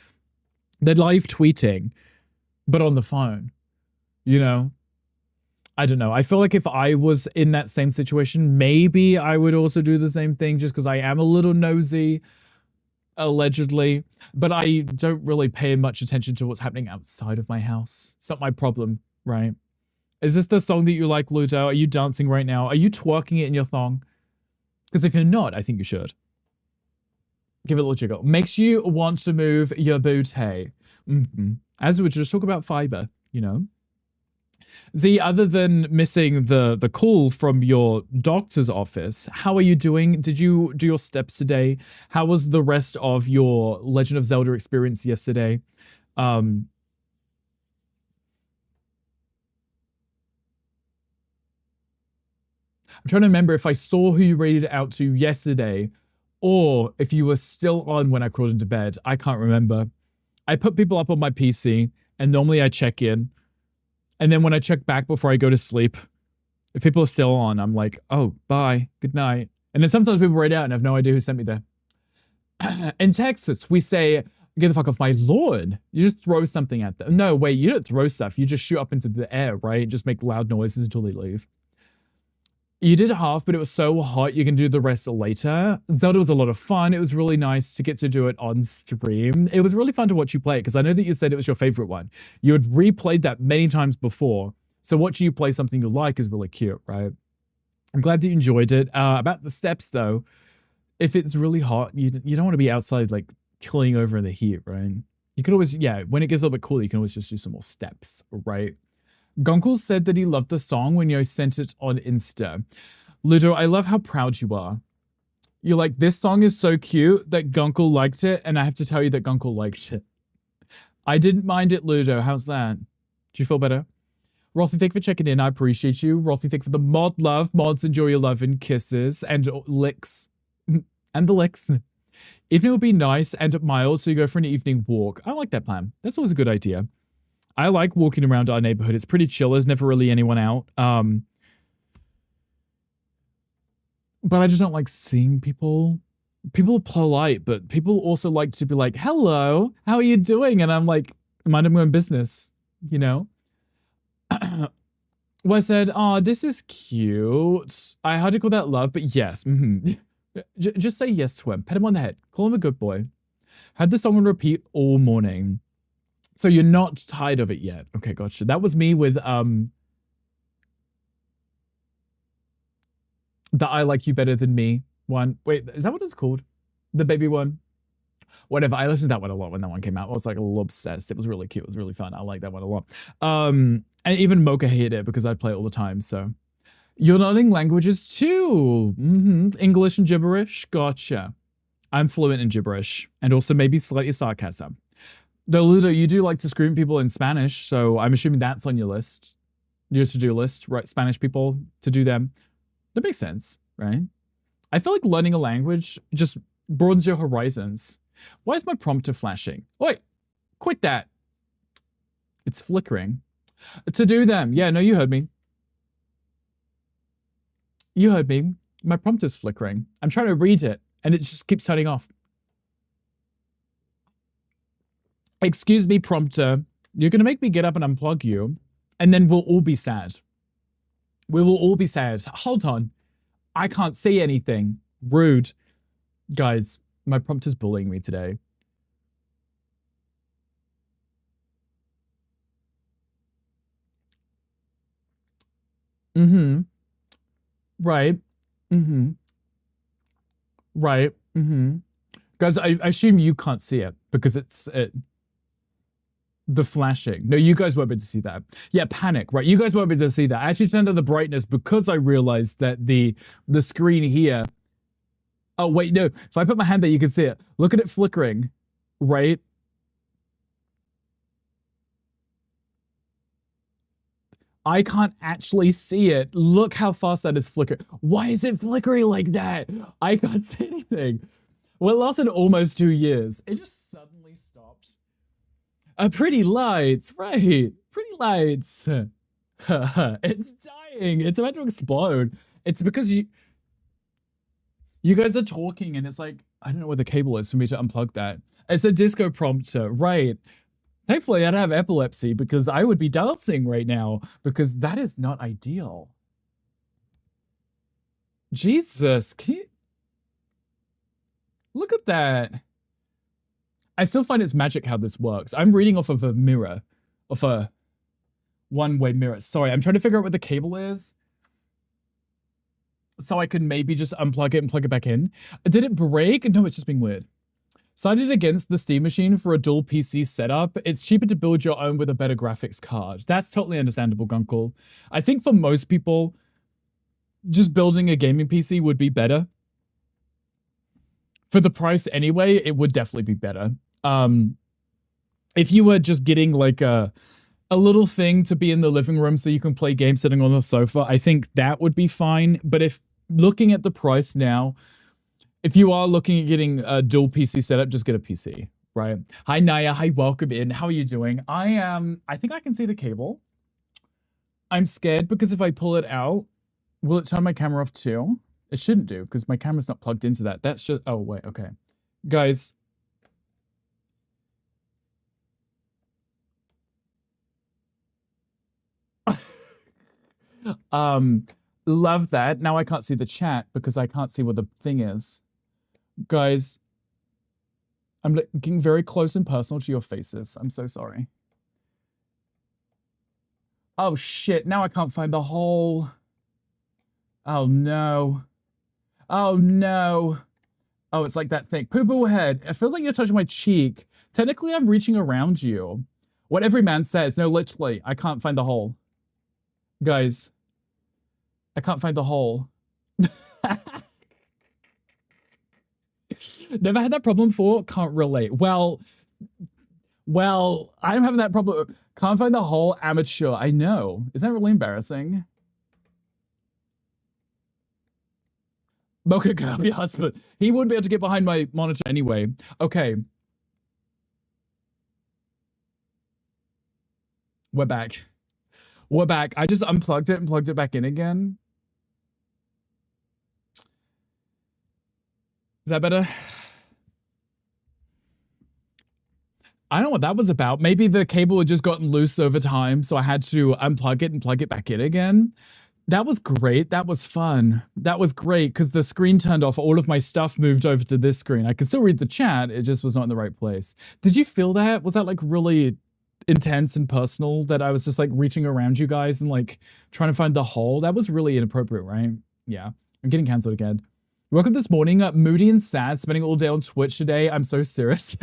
They're live tweeting, but on the phone, you know? I don't know. I feel like if I was in that same situation, maybe I would also do the same thing just because I am a little nosy, allegedly. But I don't really pay much attention to what's happening outside of my house. It's not my problem, right? Is this the song that you like, Ludo? Are you dancing right now? Are you twerking it in your thong? Because if you're not, I think you should. Give it a little jiggle. Makes you want to move your booty. As we just talk about fiber, you know? Z, other than missing the call from your doctor's office, how are you doing? Did you do your steps today? How was the rest of your Legend of Zelda experience yesterday? I'm trying to remember if I saw who you rated it out to yesterday or if you were still on when I crawled into bed. I can't remember. I put people up on my PC and normally I check in And then when I check back before I go to sleep, if people are still on, I'm like, oh, bye, good night. And then sometimes people write out and I have no idea who sent me there. In Texas, we say, get the fuck off my lawn. You just throw something at them. No, wait, you don't throw stuff. You just shoot up into the air, right? Just make loud noises until they leave. You did half, but it was so hot, you can do the rest later. Zelda was a lot of fun. It was really nice to get to do it on stream. It was really fun to watch you play it, because I know that you said it was your favorite one. You had replayed that many times before, so watching you play something you like is really cute, right? I'm glad that you enjoyed it. About the steps, though, if it's really hot, you don't want to be outside, like, killing over the heat, right? You could always, yeah, when it gets a little bit cooler, you can always just do some more steps, right? Gunkel said that he loved the song when you sent it on Insta. Ludo, I love how proud you are. You're like, this song is so cute that Gunkel liked it, and I have to tell you that Gunkel liked it. I didn't mind it, Ludo. How's that? Do you feel better? Rothy, thank you for checking in. I appreciate you. Rothy, thank you for the mod love. Mods, enjoy your love and kisses and licks. And the licks. Evening would be nice and mild, so you go for an evening walk. I like that plan. That's always a good idea. I like walking around our neighborhood. It's pretty chill. There's never really anyone out. But I just don't like seeing people. People are polite, but people also like to be like, hello, how are you doing? And I'm like, minding my own business, you know? Well, I said, oh, this is cute. I hardly call that love, but yes. Just say yes to him. Pet him on the head. Call him a good boy. Had the song on repeat all morning. So you're not tired of it yet. Okay, gotcha. That was me with the I Like You Better Than Me one. Wait, is that what it's called? The baby one? Whatever. I listened to that one a lot when that one came out. I was like a little obsessed. It was really cute. It was really fun. I like that one a lot. And even Mocha hated it because I play it all the time. So you're learning languages too. English and gibberish. Gotcha. I'm fluent in gibberish and also maybe slightly sarcasm. Though, Ludo, you do like to scream people in Spanish, so I'm assuming that's on your list. Your to-do list, right? Spanish people, to do them. That makes sense, right? I feel like learning a language just broadens your horizons. Why is my prompter flashing? Wait, quit that. It's flickering. To do them. Yeah, no, you heard me. You heard me. My prompter's flickering. I'm trying to read it, and it just keeps turning off. Excuse me, prompter. You're going to make me get up and unplug you, and then we'll all be sad. We will all be sad. Hold on. I can't see anything. Rude. Guys, my prompter's bullying me today. Right. Right. Guys, I assume you can't see it because it's the flashing. No, you guys won't be able to see that. Yeah, panic, right? You guys won't be able to see that. I actually turned down the brightness because I realized that the screen here. Oh, wait, no. If I put my hand there, you can see it. Look at it flickering, right? I can't actually see it. Look how fast that is flickering. Why is it flickering like that? I can't see anything. Well, it lasted almost 2 years. It just suddenly stopped. Pretty lights, right? Pretty lights. It's dying. It's about to explode. It's because you guys are talking and it's like, I don't know where the cable is for me to unplug that. It's a disco prompter, right? Thankfully, I don't have epilepsy because I would be dancing right now because that is not ideal. Jesus, can you... Look at that. I still find it's magic how this works. I'm reading off of a mirror, off a one-way mirror. Sorry, I'm trying to figure out what the cable is so I could maybe just unplug it and plug it back in. Did it break? No, it's just being weird. Cited against the Steam Machine for a dual PC setup. It's cheaper to build your own with a better graphics card. That's totally understandable, Gunkel. I think for most people, just building a gaming PC would be better. For the price anyway, it would definitely be better. If you were just getting like a little thing to be in the living room so you can play games sitting on the sofa, I think that would be fine. But if looking at the price now, if you are looking at getting a dual PC setup, just get a PC, right? Hi, Naya. Hi, welcome in. How are you doing? I think I can see the cable. I'm scared because if I pull it out, will it turn my camera off too? It shouldn't do because my camera's not plugged into that. That's just, oh wait, okay. Guys. Love that. Now I can't see the chat because I can't see what the thing is. Guys, I'm getting very close and personal to your faces. I'm so sorry. Oh shit, now I can't find the hole. Oh no. Oh no. Oh, it's like that thing. Poo-poo head. I feel like you're touching my cheek. Technically, I'm reaching around you. What every man says. No, literally, I can't find the hole. Guys, I can't find the hole. Never had that problem before. Can't relate. Well, I'm having that problem. Can't find the hole. Amateur. I know. Isn't that really embarrassing? Mocha Kirby husband. He wouldn't be able to get behind my monitor anyway. Okay. We're back. We're back. I just unplugged it and plugged it back in again. Is that better? I don't know what that was about. Maybe the cable had just gotten loose over time, so I had to unplug it and plug it back in again. That was great. That was fun. That was great because the screen turned off. All of my stuff moved over to this screen. I could still read the chat. It just was not in the right place. Did you feel that? Was that like really intense and personal that I was just like reaching around you guys and like trying to find the hole? That was really inappropriate, right? Yeah. I'm getting cancelled again. Welcome this morning, moody and sad, spending all day on Twitch today. I'm so serious.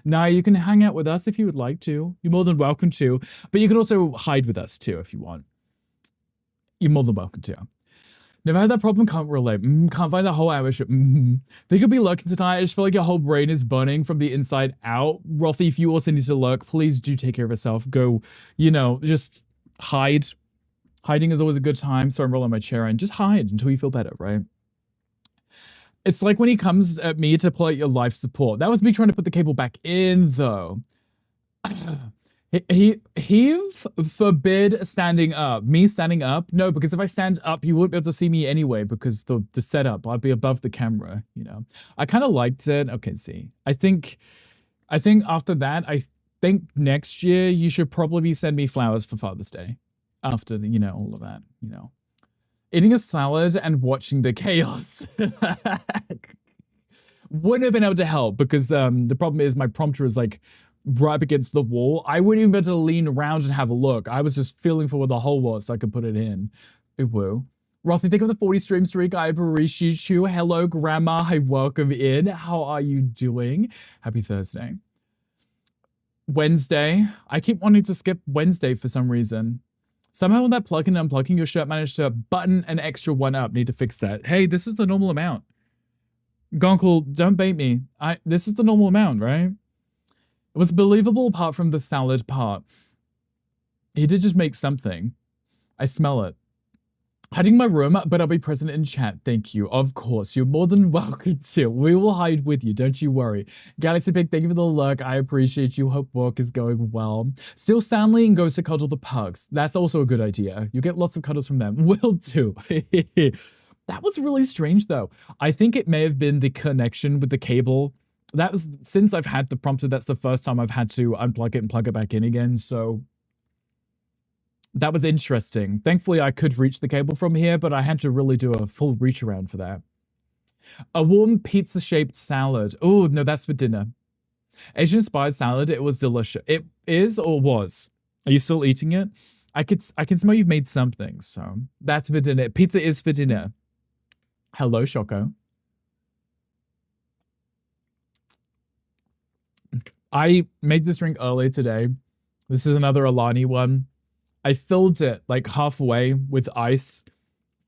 Now you can hang out with us if you would like to. You're more than welcome to. But you can also hide with us too if you want. You're more than welcome to. Never had that problem, can't relate. Can't find the whole hour. They could be lurking tonight. I just feel like your whole brain is burning from the inside out. Rothy, if you also need to lurk, please do take care of yourself. Go, you know, just hide. Hiding is always a good time. So I'm rolling my chair and just hide until you feel better, right? It's like when he comes at me to pull out your life support. That was me trying to put the cable back in, though. He forbid standing up. Me standing up? No, because if I stand up, you wouldn't be able to see me anyway because the setup, I'd be above the camera, you know. I kind of liked it. Okay, see. I think after that, I think next year you should probably send me flowers for Father's Day. After, you know, all of that, you know. Eating a salad and watching the chaos. Wouldn't have been able to help because the problem is my prompter is like right up against the wall. I wouldn't even be able to lean around and have a look. I was just feeling for where the hole was so I could put it in. Woo. Rothy, think of the 40 stream streak. I appreciate you. Hello, Grandma. Hi, welcome in. How are you doing? Happy Thursday. Wednesday. I keep wanting to skip Wednesday for some reason. Somehow on that plug-in and unplugging your shirt managed to button an extra one up. Need to fix that. Hey, this is the normal amount. Gonkle, don't bait me. This is the normal amount, right? It was believable apart from the salad part. He did just make something. I smell it. Hiding my room, but I'll be present in chat. Thank you. Of course, you're more than welcome to. We will hide with you. Don't you worry. Galaxy Pig, thank you for the lurk. I appreciate you. Hope work is going well. Still Stanley and goes to cuddle the pugs. That's also a good idea. You get lots of cuddles from them. Will do. That was really strange, though. I think it may have been the connection with the cable. That was, since I've had the prompter, that's the first time I've had to unplug it and plug it back in again, so that was interesting. Thankfully, I could reach the cable from here, but I had to really do a full reach around for that. A warm pizza-shaped salad. Oh, no, that's for dinner. Asian-inspired salad. It was delicious. It is or was? Are you still eating it? I can smell you've made something, so that's for dinner. Pizza is for dinner. Hello, Shoko. I made this drink earlier today. This is another Alani one. I filled it like halfway with ice,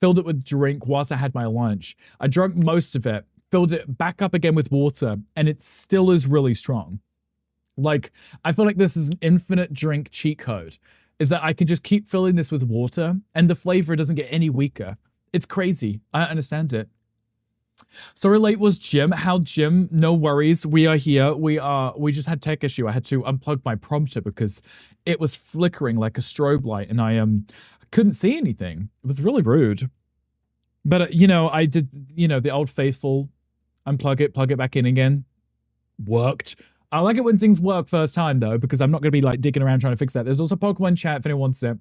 filled it with drink whilst I had my lunch. I drank most of it, filled it back up again with water, and it still is really strong. Like, I feel like this is an infinite drink cheat code, is that I can just keep filling this with water and the flavor doesn't get any weaker. It's crazy. I don't understand it. Sorry late was Jim. How Jim? No worries. We are here. We just had tech issue. I had to unplug my prompter because it was flickering like a strobe light and I Couldn't see anything. It was really rude. But, you know, I did, you know, the old faithful, unplug it, plug it back in again. Worked. I like it when things work first time, though, because I'm not going to be, like, digging around trying to fix that. There's also Pokemon chat if anyone wants it.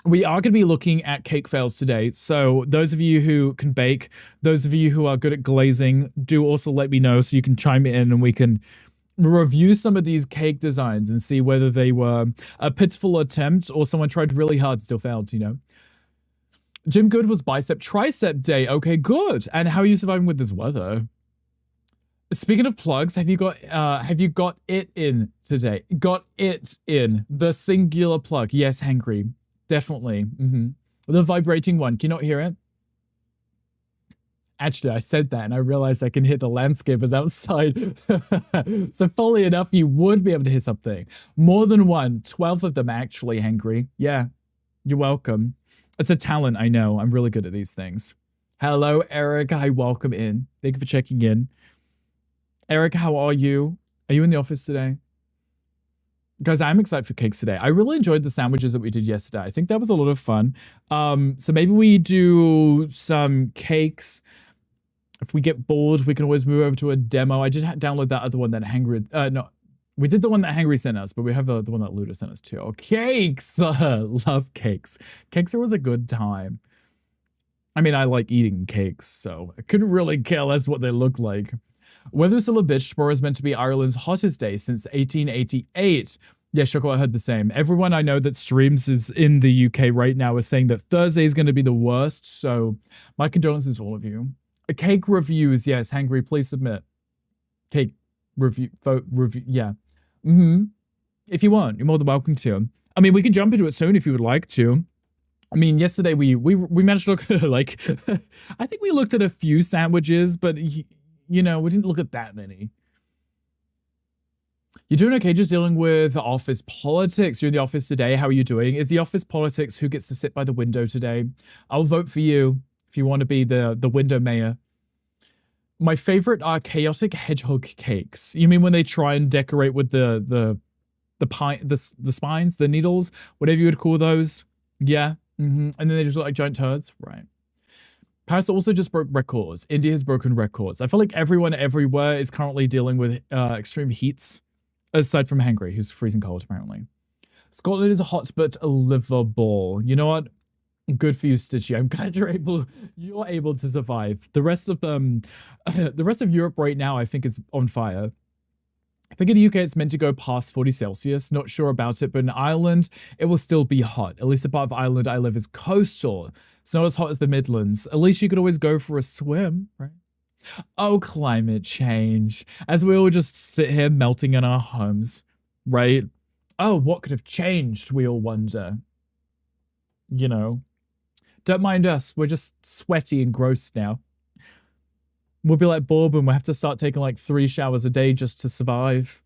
We are going to be looking at cake fails today. So those of you who can bake, those of you who are good at glazing, do also let me know so you can chime in and we can review some of these cake designs and see whether they were a pitiful attempt or someone tried really hard, still failed, you know? Jim Good was bicep tricep day. Okay, good. And how are you surviving with this weather? Speaking of plugs, have you got it in today? Got it in. The singular plug. Yes, Hangry. Definitely. The vibrating one. Can you not hear it? Actually, I said that and I realized I can hear the landscapers outside. So fully enough, you would be able to hear something. More than one. 12 of them, actually, Hangry. Yeah. You're welcome. It's a talent, I know. I'm really good at these things. Hello, Eric. Hi, welcome in. Thank you for checking in. Eric, how are you? Are you in the office today? Guys, I'm excited for cakes today. I really enjoyed the sandwiches that we did yesterday. I think that was a lot of fun. So maybe we do some cakes. If we get bored, we can always move over to a demo. I did download that other one that Hangry... no, we did the one that Hangry sent us, but we have the one that Luda sent us too. Oh, cakes! Love cakes. Cakes are always a good time. I mean, I like eating cakes, so I couldn't really care less what they look like. Weather still a bitch. Tomorrow is meant to be Ireland's hottest day since 1888. Yeah, Choco, I heard the same. Everyone I know that streams is in the UK right now is saying that Thursday is going to be the worst, so my condolences to all of you. Cake reviews, yes, Hangry, please submit. Cake review, vote, review, yeah. If you want, you're more than welcome to. I mean, we can jump into it soon if you would like to. I mean, yesterday we managed to look at, like, I think we looked at a few sandwiches, but, you know, we didn't look at that many. You're doing okay just dealing with office politics. You're in the office today. How are you doing? Is the office politics who gets to sit by the window today? I'll vote for you if you want to be the window mayor. My favorite are chaotic hedgehog cakes. You mean when they try and decorate with the spines, the needles, whatever you would call those? Yeah. And then they just look like giant turds. Right. Paris also just broke records. India has broken records. I feel like everyone everywhere is currently dealing with extreme heats, aside from Hangry, who's freezing cold, apparently. Scotland is hot but livable. You know what? Good for you, Stitchy. I'm glad you're able to survive. The rest of Europe right now, I think, is on fire. I think in the UK it's meant to go past 40 Celsius. Not sure about it, but in Ireland, it will still be hot. At least the part of Ireland I live is coastal. It's not as hot as the Midlands. At least you could always go for a swim, right? Oh, climate change. As we all just sit here melting in our homes, right? Oh, what could have changed, we all wonder. You know. Don't mind us. We're just sweaty and gross now. We'll be like Bob and we'll have to start taking like 3 showers a day just to survive.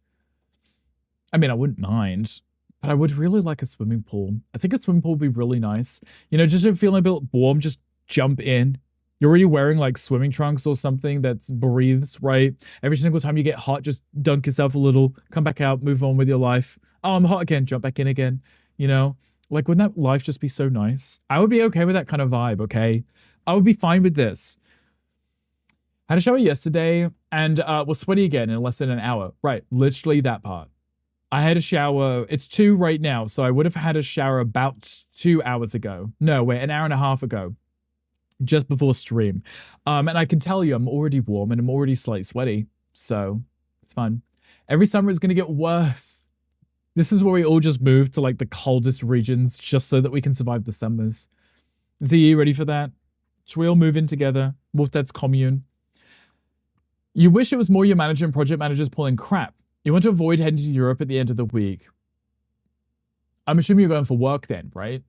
I mean, I wouldn't mind, but I would really like a swimming pool. I think a swimming pool would be really nice. You know, just if you're feeling a bit warm, just jump in. You're already wearing like swimming trunks or something that breathes, right? Every single time you get hot, just dunk yourself a little, come back out, move on with your life. Oh, I'm hot again, jump back in again, you know? Like, wouldn't that life just be so nice? I would be okay with that kind of vibe, okay? I would be fine with this. Had a shower yesterday and was sweaty again in less than an hour. Right, literally that part. I had a shower, it's 2 right now, so I would have had a shower about 2 hours ago. No, wait, an hour and a half ago. Just before stream. And I can tell you I'm already warm and I'm already slightly sweaty. So, it's fun. Every summer is going to get worse. This is where we all just move to like the coldest regions just so that we can survive the summers. Z, you ready for that? Should we all move in together? Wolf Dad's commune. You wish it was more your manager and project managers pulling crap. You want to avoid heading to Europe at the end of the week. I'm assuming you're going for work then, right?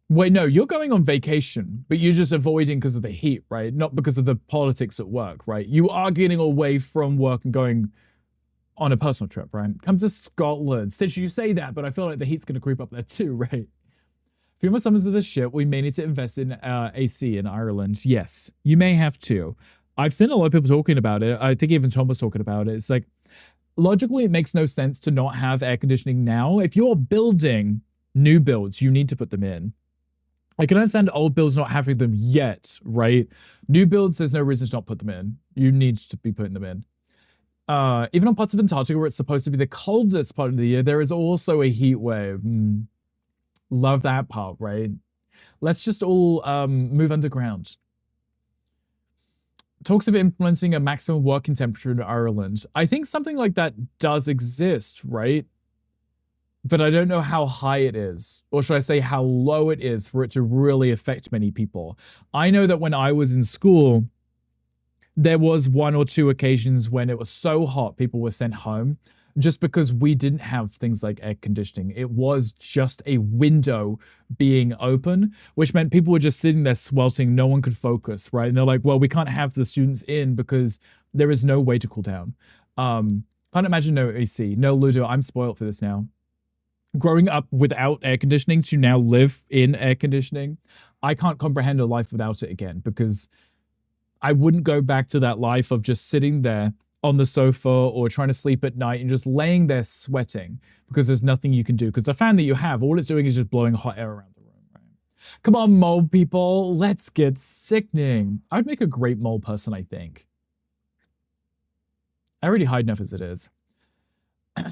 Wait, no, you're going on vacation, but you're just avoiding because of the heat, right? Not because of the politics at work, right? You are getting away from work and going on a personal trip, right? Come to Scotland. Stitch, you say that, but I feel like the heat's going to creep up there too, right? A few more summers of this shit, we may need to invest in AC in Ireland. Yes, you may have to. I've seen a lot of people talking about it. I think even Tom was talking about it. It's like, logically, it makes no sense to not have air conditioning now. If you're building New builds, you need to put them in. I can understand old builds not having them yet, right? New builds, there's no reason to not put them in. You need to be putting them in. Even on parts of Antarctica where it's supposed to be the coldest part of the year, there is also a heat wave. Love that part, right? Let's just all move underground. Talks of implementing a maximum working temperature in Ireland. I think something like that does exist, right? But I don't know how high it is, or should I say how low it is for it to really affect many people. I know that when I was in school, there was 1 or 2 occasions when it was so hot people were sent home just because we didn't have things like air conditioning. It was just a window being open, which meant people were just sitting there sweltering. No one could focus, right? And they're like, well, we can't have the students in because there is no way to cool down. Can't imagine no AC, no Ludo. I'm spoiled for this now. Growing up without air conditioning to now live in air conditioning, I can't comprehend a life without it again, because I wouldn't go back to that life of just sitting there on the sofa or trying to sleep at night and just laying there sweating because there's nothing you can do. Because the fan that you have, all it's doing is just blowing hot air around the room, right? Come on, mole people, let's get sickening. I'd make a great mole person, I think. I already hide enough as it is. If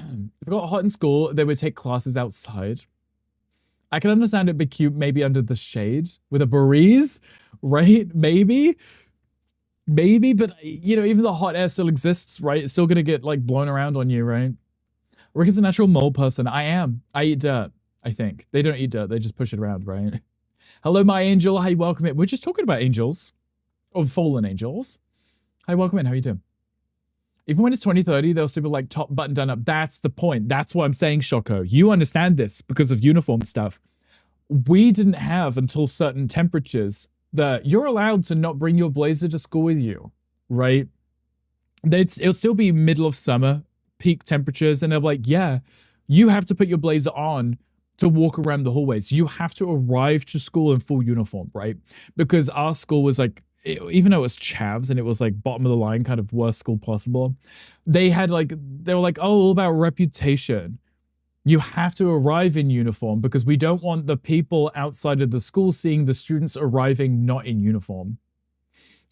it got hot in school, they would take classes outside. I can understand it be cute maybe under the shade with a breeze, right? Maybe, but you know, even the hot air still exists, right? It's still gonna get like blown around on you, right? Rick is a natural mole person. I am. I eat dirt, I think. They don't eat dirt, they just push it around, right? Hello, my angel. Hi, welcome in. We're just talking about angels, or fallen angels. Hi, welcome in. How you doing? Even when it's 2030, they'll still be like top button done up. That's the point. That's what I'm saying, Shoko. You understand this because of uniform stuff. We didn't have until certain temperatures that you're allowed to not bring your blazer to school with you, right? It'll still be middle of summer, peak temperatures, and they're like, yeah, you have to put your blazer on to walk around the hallways. You have to arrive to school in full uniform, right? Because our school was like, even though it was chavs and it was like bottom of the line, kind of worst school possible, they were like, oh, all about reputation. You have to arrive in uniform because we don't want the people outside of the school seeing the students arriving not in uniform.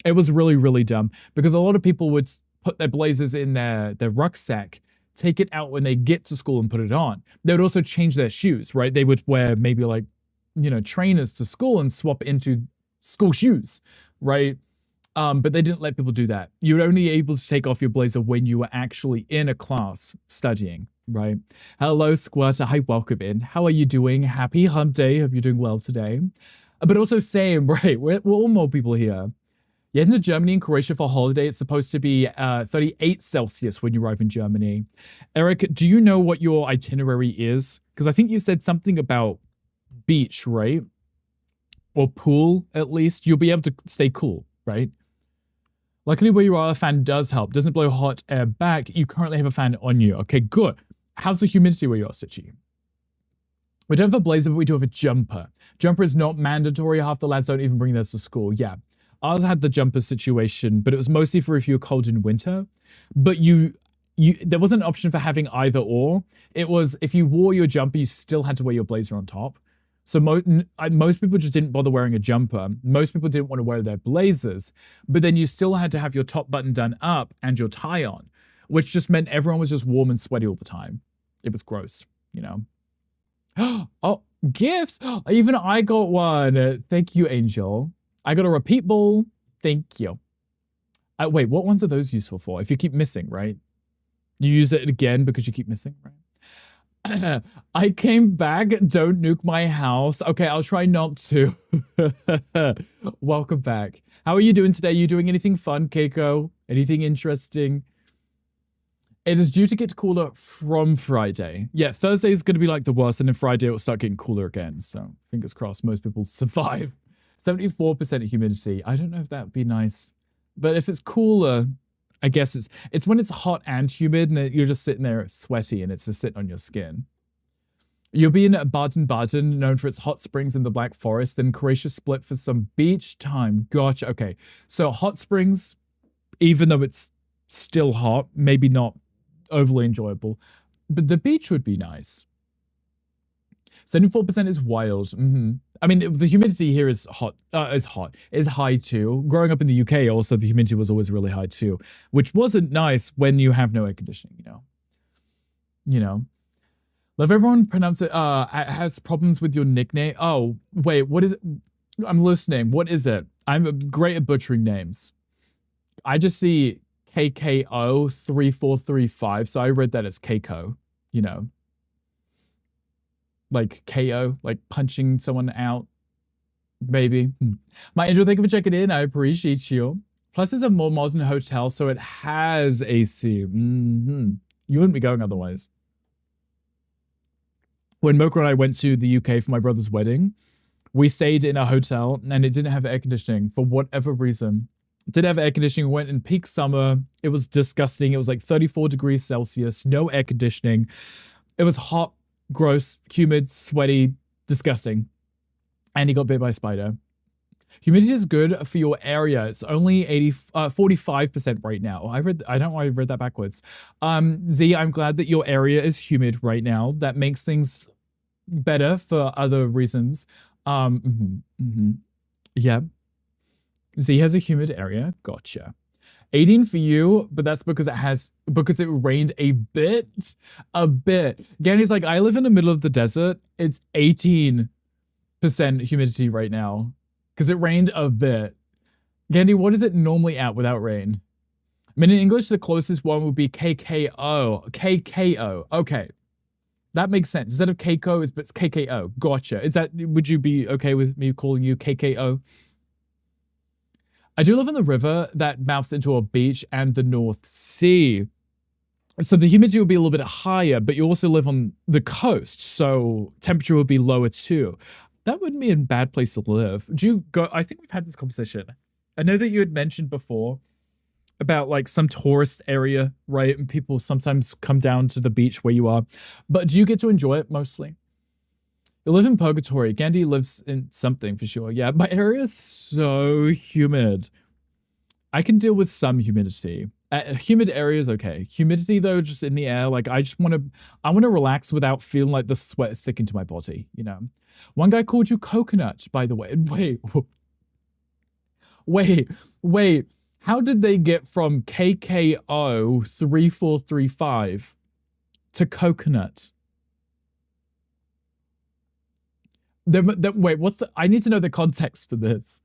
It was really, really dumb because a lot of people would put their blazers in their rucksack, take it out when they get to school and put it on. They would also change their shoes, right? They would wear maybe like, you know, trainers to school and swap into school shoes, right? But they didn't let people do that. You were only able to take off your blazer when you were actually in a class studying, right? Hello, Squirter. Hi, welcome in. How are you doing? Happy hump day. Hope you're doing well today. But also same, right? We're all more people here. You head into Germany and Croatia for holiday. It's supposed to be 38 Celsius when you arrive in Germany. Eric, do you know what your itinerary is? Because I think you said something about beach, right? Or pool, at least. You'll be able to stay cool, right? Luckily, where you are, a fan does help. Doesn't blow hot air back. You currently have a fan on you. Okay, good. How's the humidity where you are, Stitchy? We don't have a blazer, but we do have a jumper. Jumper is not mandatory. Half the lads don't even bring theirs to school. Yeah. Ours had the jumper situation, but it was mostly for if you were cold in winter. But there wasn't an option for having either or. It was if you wore your jumper, you still had to wear your blazer on top. So most people just didn't bother wearing a jumper. Most people didn't want to wear their blazers. But then you still had to have your top button done up and your tie on, which just meant everyone was just warm and sweaty all the time. It was gross, you know. Oh, gifts. Even I got one. Thank you, Angel. I got a repeat ball. Thank you. Wait, what ones are those useful for? If you keep missing, right? You use it again because you keep missing, right? I came back. Don't nuke my house. Okay, I'll try not to. Welcome back. How are you doing today? You doing anything fun, Keiko? Anything interesting? It is due to get cooler from Friday. Yeah, Thursday is going to be like the worst, and then Friday it will start getting cooler again. So fingers crossed most people survive. 74% humidity. I don't know if that would be nice. But if it's cooler, I guess it's when it's hot and humid and you're just sitting there sweaty and it's just sitting on your skin. You'll be in Baden-Baden, known for its hot springs in the Black Forest, then Croatia split for some beach time. Gotcha. Okay, so hot springs, even though it's still hot, maybe not overly enjoyable, but the beach would be nice. 74% is wild. I mean, the humidity here is hot. Is high too. Growing up in the UK, also the humidity was always really high too, which wasn't nice when you have no air conditioning. You know. Love everyone pronounce it. Has problems with your nickname. Oh wait, what is it? I'm listening. What is it? I'm great at butchering names. I just see KKO 3435, so I read that as Keiko. You know. Like KO, like punching someone out, maybe. My angel, thank you for checking in. I appreciate you. Plus, it's a more modern hotel, so it has AC. You wouldn't be going otherwise. When Mocha and I went to the UK for my brother's wedding, we stayed in a hotel and it didn't have air conditioning for whatever reason. It didn't have air conditioning. We went in peak summer. It was disgusting. It was like 34 degrees Celsius, no air conditioning. It was hot, gross, humid, sweaty, disgusting. And he got bit by a spider. Humidity is good for your area. It's only 45% right now. I don't know why I read that backwards. Z, I'm glad that your area is humid right now. That makes things better for other reasons. Yeah. Z has a humid area. Gotcha. 18 for you, but that's because it rained a bit. Gandy's like, I live in the middle of the desert. It's 18% humidity right now because it rained a bit. Gandy, what is it normally at without rain? I mean, in English, the closest one would be KKO. KKO. Okay. That makes sense. Instead of Keiko, it's KKO. Gotcha. Would you be okay with me calling you KKO? I do live in the river that mouths into a beach and the North Sea. So the humidity will be a little bit higher, but you also live on the coast, so temperature will be lower too. That wouldn't be a bad place to live. I think we've had this conversation. I know that you had mentioned before about like some tourist area, right? And people sometimes come down to the beach where you are. But do you get to enjoy it mostly? You live in purgatory. Gandhi lives in something for sure. Yeah, my area is so humid. I can deal with some humidity. Humid areas, okay. Humidity though, just in the air, like I want to relax without feeling like the sweat sticking to my body, you know. One guy called you coconut, by the way. Wait. How did they get from KKO 3435 to coconut? Wait, I need to know the context for this.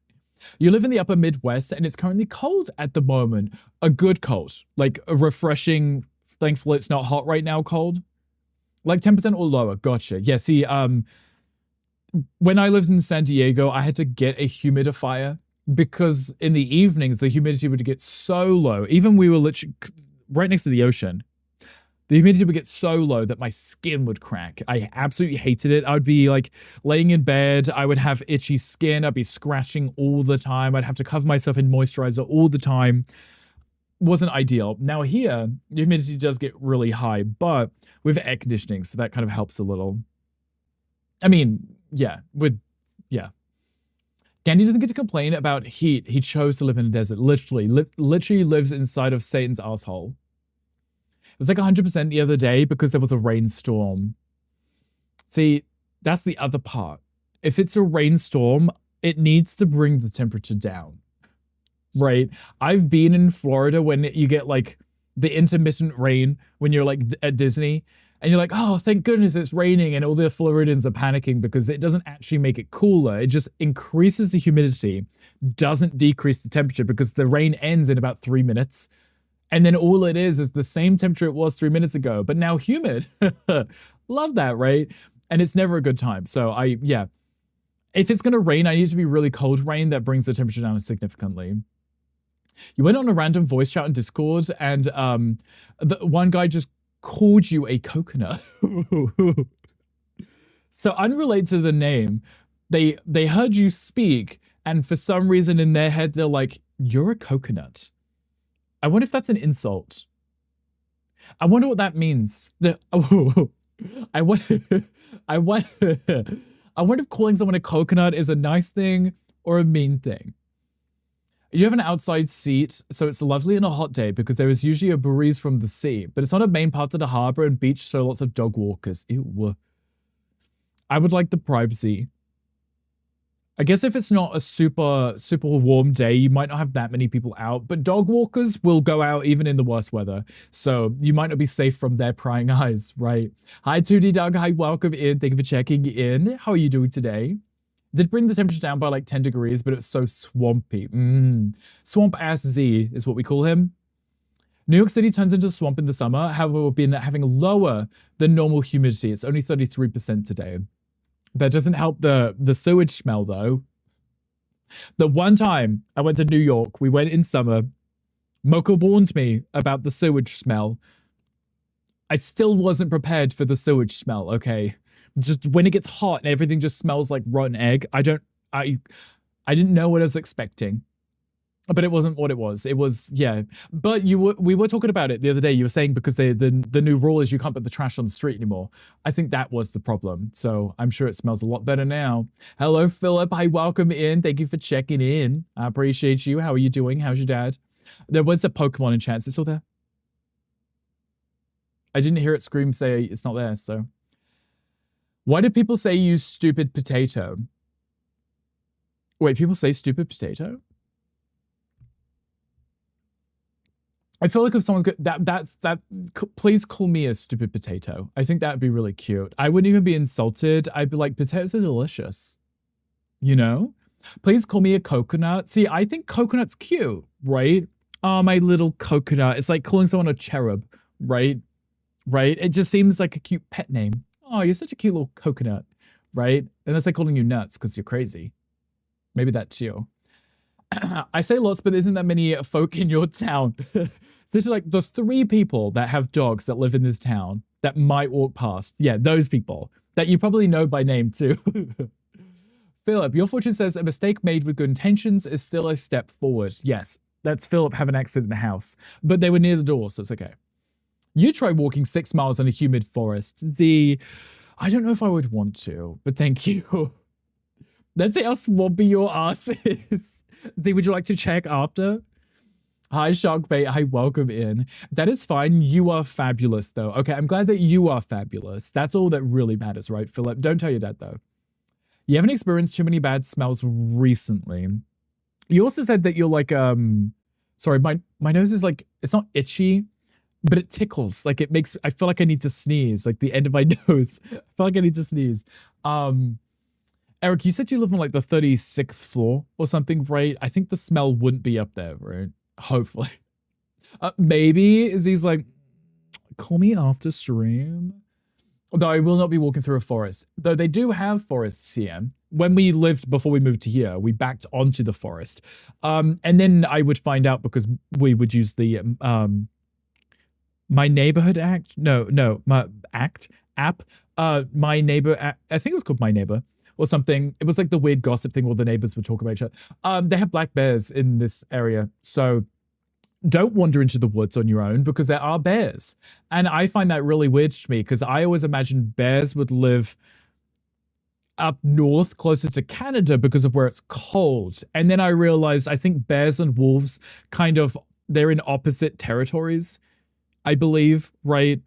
You live in the upper Midwest and it's currently cold at the moment. A good cold, like a refreshing, thankful it's not hot right now cold. Like 10% or lower, gotcha. Yeah, see, when I lived in San Diego, I had to get a humidifier because in the evenings, the humidity would get so low. Even we were literally right next to the ocean. The humidity would get so low that my skin would crack. I absolutely hated it. I would be like laying in bed. I would have itchy skin. I'd be scratching all the time. I'd have to cover myself in moisturizer all the time. Wasn't ideal. Now here, the humidity does get really high, but with air conditioning, so that kind of helps a little. I mean, yeah. Gandhi doesn't get to complain about heat. He chose to live in a desert. Literally lives inside of Satan's asshole. It was like 100% the other day because there was a rainstorm. See, that's the other part. If it's a rainstorm, it needs to bring the temperature down, right? I've been in Florida when you get like the intermittent rain when you're like at Disney and you're like, oh, thank goodness it's raining, and all the Floridians are panicking because it doesn't actually make it cooler. It just increases the humidity, doesn't decrease the temperature because the rain ends in about 3 minutes. And then all it is the same temperature it was 3 minutes ago, but now humid. Love that, right? And it's never a good time. So if it's going to rain, I need it to be really cold rain that brings the temperature down significantly. You went on a random voice chat in Discord and the one guy just called you a coconut. So unrelated to the name, they heard you speak and for some reason in their head, they're like, you're a coconut. I wonder if that's an insult. I wonder what that means. I wonder if calling someone a coconut is a nice thing or a mean thing. You have an outside seat, so it's lovely on a hot day because there is usually a breeze from the sea, but it's not a main part of the harbor and beach, so lots of dog walkers. Ew. I would like the privacy. I guess if it's not a super warm day, you might not have that many people out, but dog walkers will go out even in the worst weather. So you might not be safe from their prying eyes, right? Hi 2D Doug, hi, welcome in. Thank you for checking in. How are you doing today? Did bring the temperature down by like 10 degrees, but it's so swampy. Swamp ass Z is what we call him. New York City turns into a swamp in the summer. However, we've been having lower than normal humidity. It's only 33% today. That doesn't help the sewage smell, though. The one time I went to New York, we went in summer. Mocha warned me about the sewage smell. I still wasn't prepared for the sewage smell, okay? Just when it gets hot and everything just smells like rotten egg, I didn't know what I was expecting. But it wasn't what it was. It was, yeah. But we were talking about it the other day. You were saying because the new rule is you can't put the trash on the street anymore. I think that was the problem. So I'm sure it smells a lot better now. Hello, Philip. Hi, welcome in. Thank you for checking in. I appreciate you. How are you doing? How's your dad? There was a Pokemon in chat. Is it still there? I didn't hear it scream say it's not there, so. Why do people say you stupid potato? Wait, people say stupid potato? I feel like if someone's good, please call me a stupid potato. I think that would be really cute. I wouldn't even be insulted. I'd be like, potatoes are delicious. You know? Please call me a coconut. See, I think coconut's cute, right? Oh, my little coconut. It's like calling someone a cherub, right? Right? It just seems like a cute pet name. Oh, you're such a cute little coconut, right? And that's like calling you nuts because you're crazy. Maybe that's you. I say lots, but isn't that many folk in your town? So it's like the 3 people that have dogs that live in this town that might walk past. Yeah, those people that you probably know by name too. Philip, your fortune says a mistake made with good intentions is still a step forward. Yes, that's Philip have an accident in the house, but they were near the door, so it's okay. You try walking 6 miles in a humid forest. I don't know if I would want to, but thank you. Let's see how swampy your ass is. Would you like to check after? Hi, Sharkbait. Hi, welcome in. That is fine. You are fabulous, though. Okay, I'm glad that you are fabulous. That's all that really matters, right, Philip? Don't tell your dad, though. You haven't experienced too many bad smells recently. You also said that you're like, sorry, my nose is like, it's not itchy, but it tickles. Like it makes, I feel like I need to sneeze, like the end of my nose. I feel like I need to sneeze. Eric, you said you live on like the 36th floor or something, right? I think the smell wouldn't be up there, right? Hopefully. Maybe Z's like, call me after stream. Although I will not be walking through a forest. Though they do have forests here. When we lived, before we moved to here, we backed onto the forest. And then I would find out because we would use the My Neighborhood Act? No, my app. My Neighbor, I think it was called My Neighbor or something. It was like the weird gossip thing where the neighbors would talk about each other. They have black bears in this area. So don't wander into the woods on your own because there are bears. And I find that really weird to me because I always imagined bears would live up north closer to Canada because of where it's cold. And then I realized I think bears and wolves they're in opposite territories, I believe, right?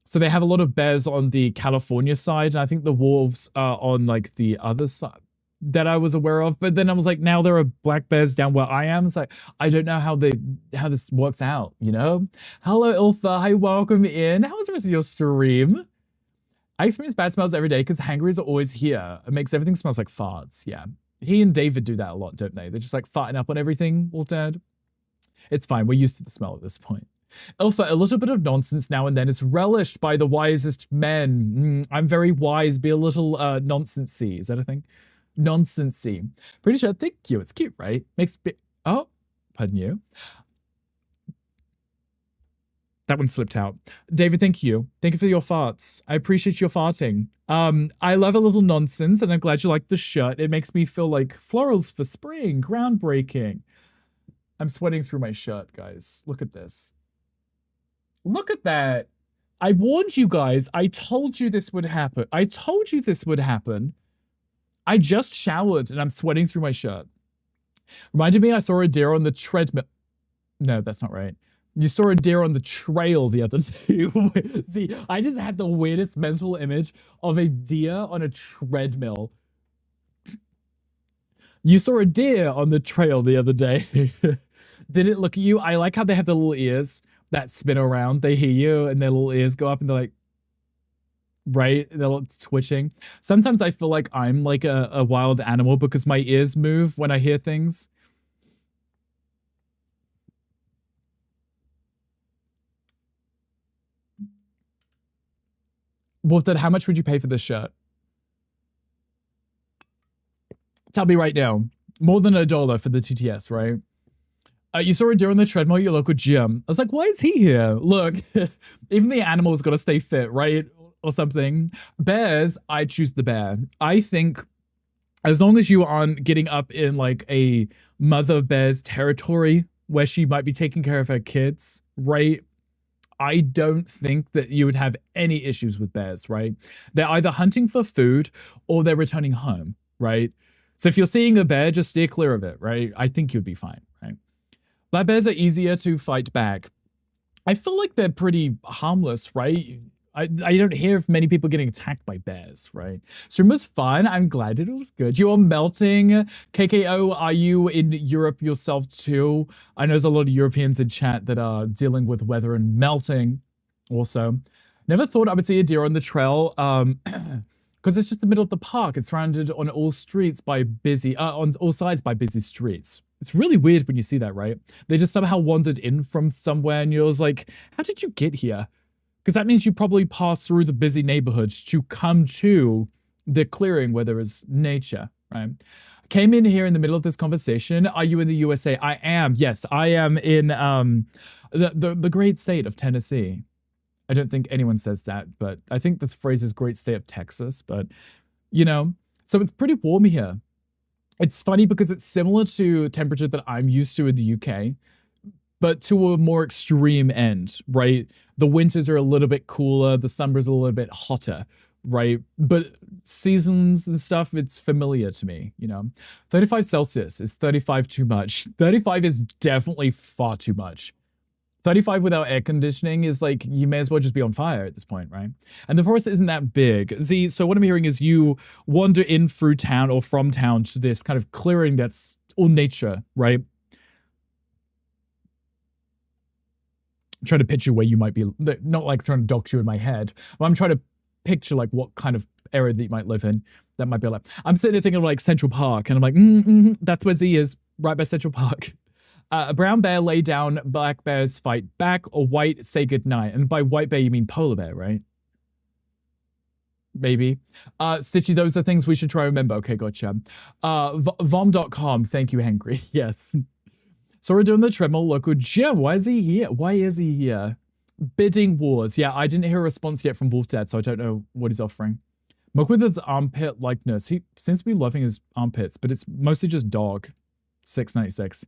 So they have a lot of bears on the California side, and I think the wolves are on like the other side that I was aware of. But then I was like, now there are black bears down where I am. So I don't know how this works out, you know? Hello, Iltha. Hi, welcome in. How was the rest of your stream? I experience bad smells every day because hangries are always here. It makes everything smells like farts. Yeah. He and David do that a lot, don't they? They're just like farting up on everything all dead. It's fine. We're used to the smell at this point. Alpha, a little bit of nonsense now and then is relished by the wisest men. I'm very wise, be a little nonsensey. Is that a thing? Nonsensey. Pretty sure, thank you. It's cute, right? Oh, pardon you. That one slipped out. David, thank you. Thank you for your farts. I appreciate your farting. I love a little nonsense, and I'm glad you like the shirt. It makes me feel like florals for spring. Groundbreaking. I'm sweating through my shirt, guys. Look at this. Look at that. I warned you guys. I told you this would happen. I told you this would happen. I just showered and I'm sweating through my shirt. Reminded me I saw a deer on the treadmill. No, that's not right. You saw a deer on the trail the other day. See, I just had the weirdest mental image of a deer on a treadmill. You saw a deer on the trail the other day. Did it look at you? I like how they have the little ears that spin around. They hear you and their little ears go up and they're like, right? They're like twitching. Sometimes I feel like I'm like a wild animal because my ears move when I hear things. Wolf, then how much would you pay for this shirt? Tell me right now. More than $1 for the TTS, right? You saw a deer on the treadmill at your local gym. I was like, why is he here? Look, even the animal's got to stay fit, right? Or something. Bears, I choose the bear. I think as long as you aren't getting up in like a mother bear's territory where she might be taking care of her kids, right? I don't think that you would have any issues with bears, right? They're either hunting for food or they're returning home, right? So if you're seeing a bear, just steer clear of it, right? I think you'd be fine, right? Black bears are easier to fight back. I feel like they're pretty harmless, right? I don't hear of many people getting attacked by bears, right? Stream was fun. I'm glad it was good. You are melting. KKO, are you in Europe yourself too? I know there's a lot of Europeans in chat that are dealing with weather and melting also. Never thought I would see a deer on the trail. Because it's just the middle of the park. It's surrounded on all streets by busy, on all sides by busy streets. It's really weird when you see that, right? They just somehow wandered in from somewhere and you're like, how did you get here? Because that means you probably passed through the busy neighborhoods to come to the clearing where there is nature, right? Came in here in the middle of this conversation. Are you in the USA? I am. Yes, I am in the great state of Tennessee. I don't think anyone says that, but I think the phrase is great state of Texas, but you know, so it's pretty warm here. It's funny because it's similar to temperature that I'm used to in the UK, but to a more extreme end, right? The winters are a little bit cooler, the summers are a little bit hotter, right? But seasons and stuff, it's familiar to me, you know? 35 Celsius, is 35 too much? 35 is definitely far too much. 35 without air conditioning is like, you may as well just be on fire at this point, right? And the forest isn't that big. See, so what I'm hearing is you wander in through town or from town to this kind of clearing that's all nature, right? I'm trying to picture where you might be, not like trying to dox you in my head, but I'm trying to picture like what kind of area that you might live in that might be like, I'm sitting there thinking of like Central Park and I'm like, that's where Z is, right by Central Park. A brown bear lay down, black bears fight back, or white say goodnight. And by white bear, you mean polar bear, right? Maybe. Stitchy, those are things we should try to remember. Okay, gotcha. Vom.com, thank you, Hangry. Yes. So we're doing the treadmill local gym. Why is he here? Why is he here? Bidding wars. Yeah, I didn't hear a response yet from Wolf Dad, so I don't know what he's offering. Mugwith's armpit likeness. He seems to be loving his armpits, but it's mostly just dog. 696.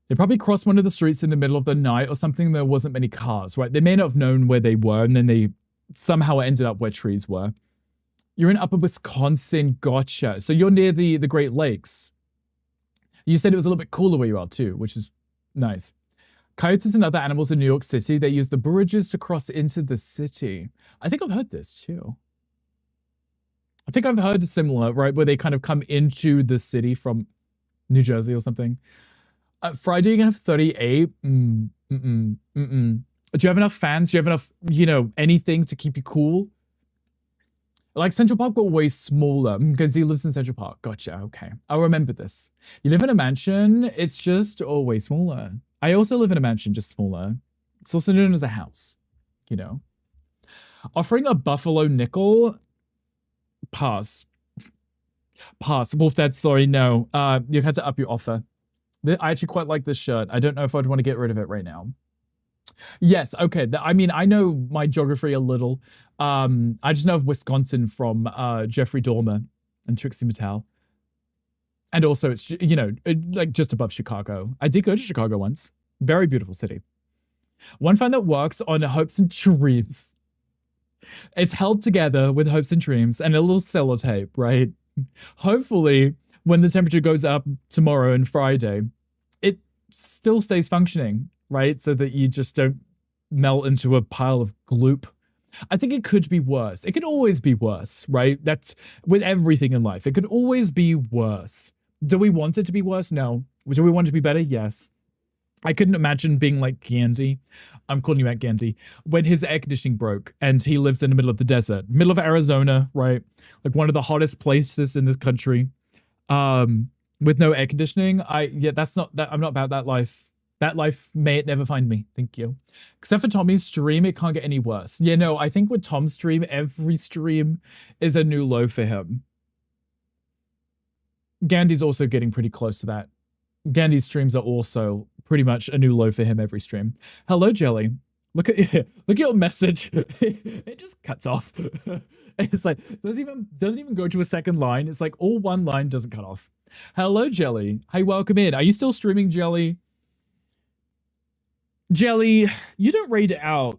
They probably crossed one of the streets in the middle of the night or something. There wasn't many cars, right? They may not have known where they were, and then they somehow ended up where trees were. You're in Upper Wisconsin. Gotcha. So you're near the Great Lakes. You said it was a little bit cooler where you are too, which is nice. Coyotes and other animals in New York City, they use the bridges to cross into the city. I think I've heard this too. I think I've heard similar, right? Where they kind of come into the city from New Jersey or something. Friday, you're gonna have 38. Do you have enough fans? Do you have enough, you know, anything to keep you cool? Like Central Park, but way smaller because he lives in Central Park. Gotcha. Okay, I'll remember this. You live in a mansion. It's just way smaller. I also live in a mansion, just smaller. It's also known as a house. You know, offering a buffalo nickel. Pass. Pass. Wolf Dad, sorry, no. You had to up your offer. I actually quite like this shirt. I don't know if I'd want to get rid of it right now. Yes, okay. I mean, I know my geography a little. I just know of Wisconsin from Jeffrey Dahmer and Trixie Mattel. And also, it's, you know, like just above Chicago. I did go to Chicago once. Very beautiful city. One fan that works on hopes and dreams. It's held together with hopes and dreams and a little sellotape, right? Hopefully, when the temperature goes up tomorrow and Friday, it still stays functioning. right? So that you just don't melt into a pile of gloop. I think it could be worse. It could always be worse, right? That's with everything in life. It could always be worse. Do we want it to be worse? No. Do we want it to be better? Yes. I couldn't imagine being like Gandhi. I'm calling you out Gandhi. When his air conditioning broke and he lives in the middle of the desert, middle of Arizona, right? Like one of the hottest places in this country. With no air conditioning. That's not that I'm not about that life. That life may it never find me. Thank you. Except for Tommy's stream, it can't get any worse. Yeah, no, I think with Tom's stream, every stream is a new low for him. Gandhi's also getting pretty close to that. Gandhi's streams are also pretty much a new low for him every stream. Hello, Jelly. Look at look at your message. It just cuts off. It's like doesn't even go to a second line. It's like all one line doesn't cut off. Hello, Jelly. Hey, welcome in. Are you still streaming, Jelly? Jelly, you don't raid out.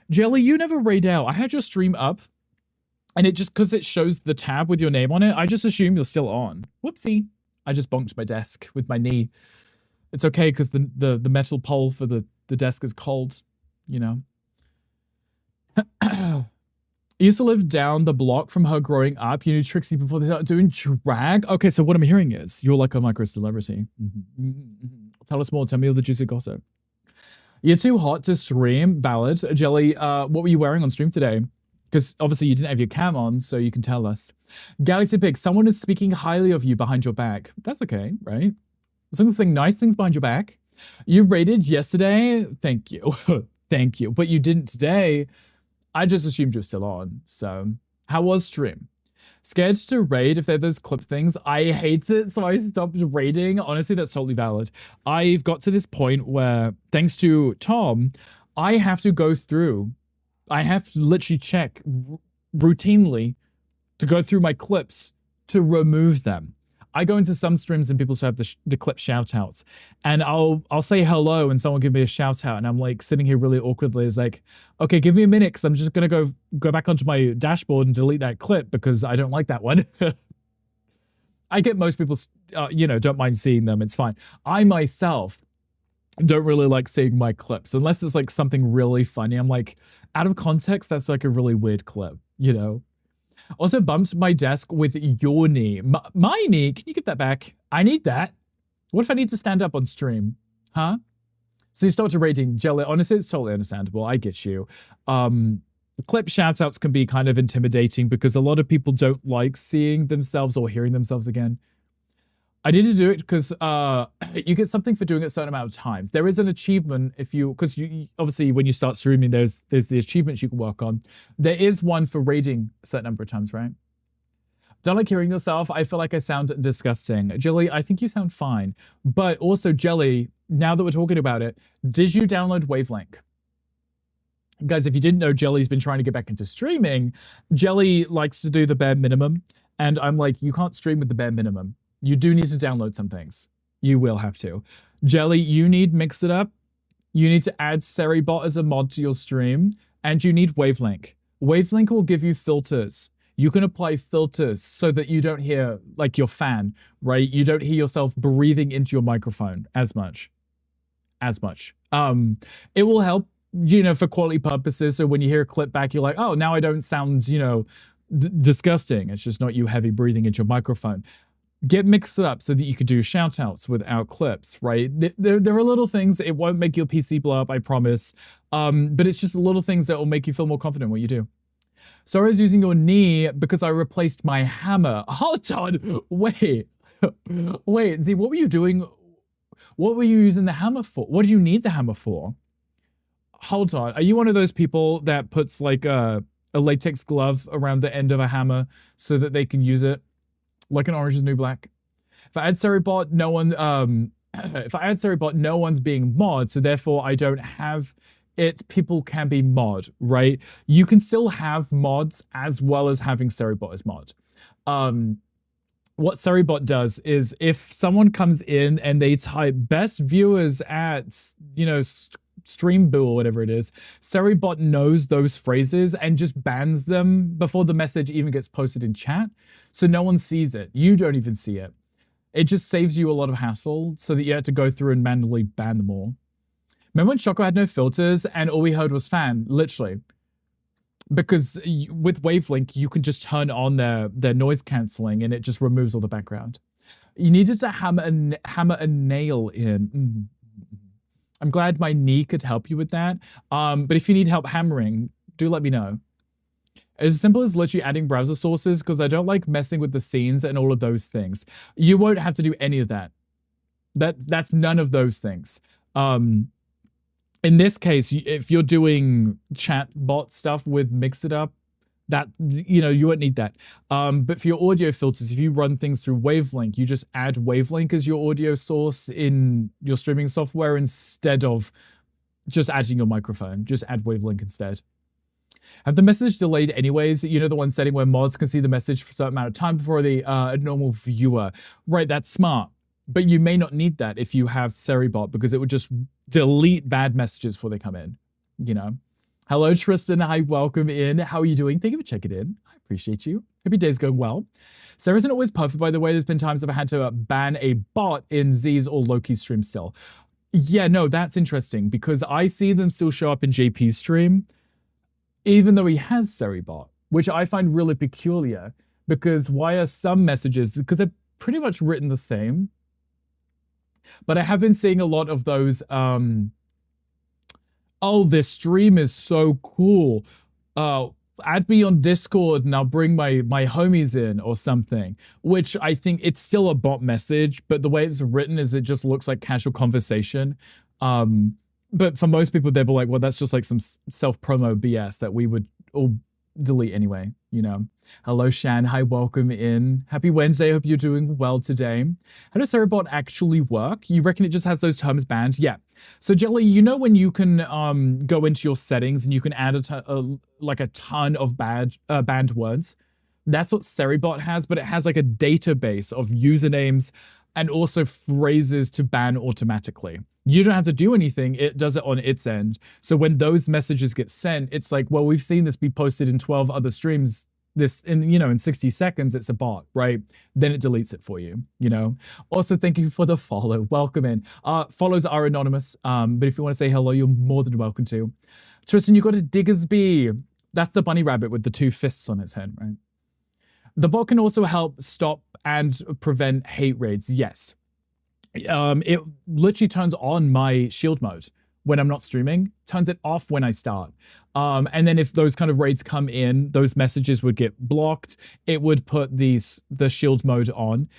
Jelly, you never raid out. I had your stream up, and it just because it shows the tab with your name on it, I just assume you're still on. Whoopsie. I just bonked my desk with my knee. It's okay because the metal pole for the desk is cold, you know. I used to live down the block from her growing up. You knew Trixie before they started doing drag. Okay, so what I'm hearing is you're like a micro celebrity. Tell us more. Tell me all the juicy gossip. You're too hot to stream. Valid. Jelly, what were you wearing on stream today? Because obviously you didn't have your cam on, so you can tell us. Galaxy Pig, someone is speaking highly of you behind your back. That's okay, right? Someone's saying nice things behind your back. You rated yesterday. Thank you. Thank you. But you didn't today. I just assumed you're still on. So, how was stream? Scared to raid if they're those clip things. I hate it, so I stopped raiding. Honestly, that's totally valid. I've got to this point where, thanks to Tom, I have to go through. I have to literally check routinely to go through my clips to remove them. I go into some streams and people still have the clip shout outs, and I'll say hello and someone give me a shout out, and I'm like sitting here really awkwardly. It's like, okay, give me a minute because I'm just gonna go back onto my dashboard and delete that clip because I don't like that one. I get most people, don't mind seeing them. It's fine. I myself don't really like seeing my clips unless it's like something really funny. I'm like, out of context, that's like a really weird clip, you know? Also bumped my desk with your knee. My knee? Can you get that back? I need that. What if I need to stand up on stream? Huh? So you started rating Jelly. Honestly, it's totally understandable. I get you. Clip shoutouts can be kind of intimidating because a lot of people don't like seeing themselves or hearing themselves again. I need to do it because you get something for doing it a certain amount of times. There is an achievement because you obviously when you start streaming, there's the achievements you can work on. There is one for raiding a certain number of times, right? Don't like hearing yourself. I feel like I sound disgusting. Jelly, I think you sound fine. But also, Jelly, now that we're talking about it, did you download Wavelink? Guys, if you didn't know, Jelly's been trying to get back into streaming. Jelly likes to do the bare minimum. And I'm like, you can't stream with the bare minimum. You do need to download some things. You will have to. Jelly, you need Mix It Up. You need to add Seribot as a mod to your stream. And you need Wavelink. Wavelink will give you filters. You can apply filters so that you don't hear, like, your fan, right? You don't hear yourself breathing into your microphone as much. It will help, for quality purposes. So when you hear a clip back, you're like, oh, now I don't sound, disgusting. It's just not you heavy breathing into your microphone. Get Mixed Up so that you could do shout outs without clips, right? There are little things. It won't make your PC blow up, I promise. But it's just little things that will make you feel more confident in what you do. So I was using your knee because I replaced my hammer. Hold on. Wait, Z, what were you doing? What were you using the hammer for? What do you need the hammer for? Hold on. Are you one of those people that puts like a latex glove around the end of a hammer so that they can use it? Like an Orange is New Black. If I add Seribot, no one's being mod, so therefore I don't have it. People can be mod, right? You can still have mods as well as having Seribot as mod. What Seribot does is if someone comes in and they type best viewers at, Streamboo or whatever it is, Seribot knows those phrases and just bans them before the message even gets posted in chat. So no one sees it. You don't even see it. It just saves you a lot of hassle so that you have to go through and manually ban them all. Remember when Choco had no filters and all we heard was fan, literally. Because with Wavelink, you can just turn on their noise cancelling and it just removes all the background. You needed to hammer a nail in. I'm glad my knee could help you with that. But if you need help hammering, do let me know. As simple as literally adding browser sources, because I don't like messing with the scenes and all of those things. You won't have to do any of that. That's none of those things. In this case, if you're doing chat bot stuff with Mixitup, that, you know, you won't need that. But for your audio filters, if you run things through Wavelink, you just add Wavelink as your audio source in your streaming software instead of just adding your microphone. Just add Wavelink instead. Have the message delayed anyways? You know, the one setting where mods can see the message for a certain amount of time before the normal viewer. Right, that's smart. But you may not need that if you have Seribot, because it would just delete bad messages before they come in, you know? Hello, Tristan. Hi, welcome in. How are you doing? Thank you for checking in. I appreciate you. Hope your day's going well. Sarah isn't always perfect, by the way. There's been times I've had to ban a bot in Z's or Loki's stream still. Yeah, no, that's interesting, because I see them still show up in JP's stream, even though he has Seribot, which I find really peculiar, because why are some messages, because they're pretty much written the same, but I have been seeing a lot of those, oh, this stream is so cool. Add me on Discord and I'll bring my homies in or something, which I think it's still a bot message, but the way it's written is it just looks like casual conversation. But for most people, they'll be like, well, that's just like some self-promo BS that we would all delete anyway, you know? Hello, Shan. Hi, welcome in. Happy Wednesday. Hope you're doing well today. How does Seribot actually work? You reckon it just has those terms banned? Yeah. So, Jelly, you know when you can go into your settings and you can add like a ton of banned words? That's what Seribot has, but it has like a database of usernames and also phrases to ban automatically. You don't have to do anything. It does it on its end. So when those messages get sent, it's like, well, we've seen this be posted in 12 other streams. This in 60 seconds, it's a bot, right? Then it deletes it for you, you know? Also, thank you for the follow. Welcome in. Follows are anonymous, but if you want to say hello, you're more than welcome to. Tristan, you got a Diggersby. That's the bunny rabbit with the 2 fists on its head, right? The bot can also help stop and prevent hate raids. Yes. It literally turns on my shield mode when I'm not streaming, turns it off when I start. And then if those kind of raids come in, those messages would get blocked. It would put the shield mode on.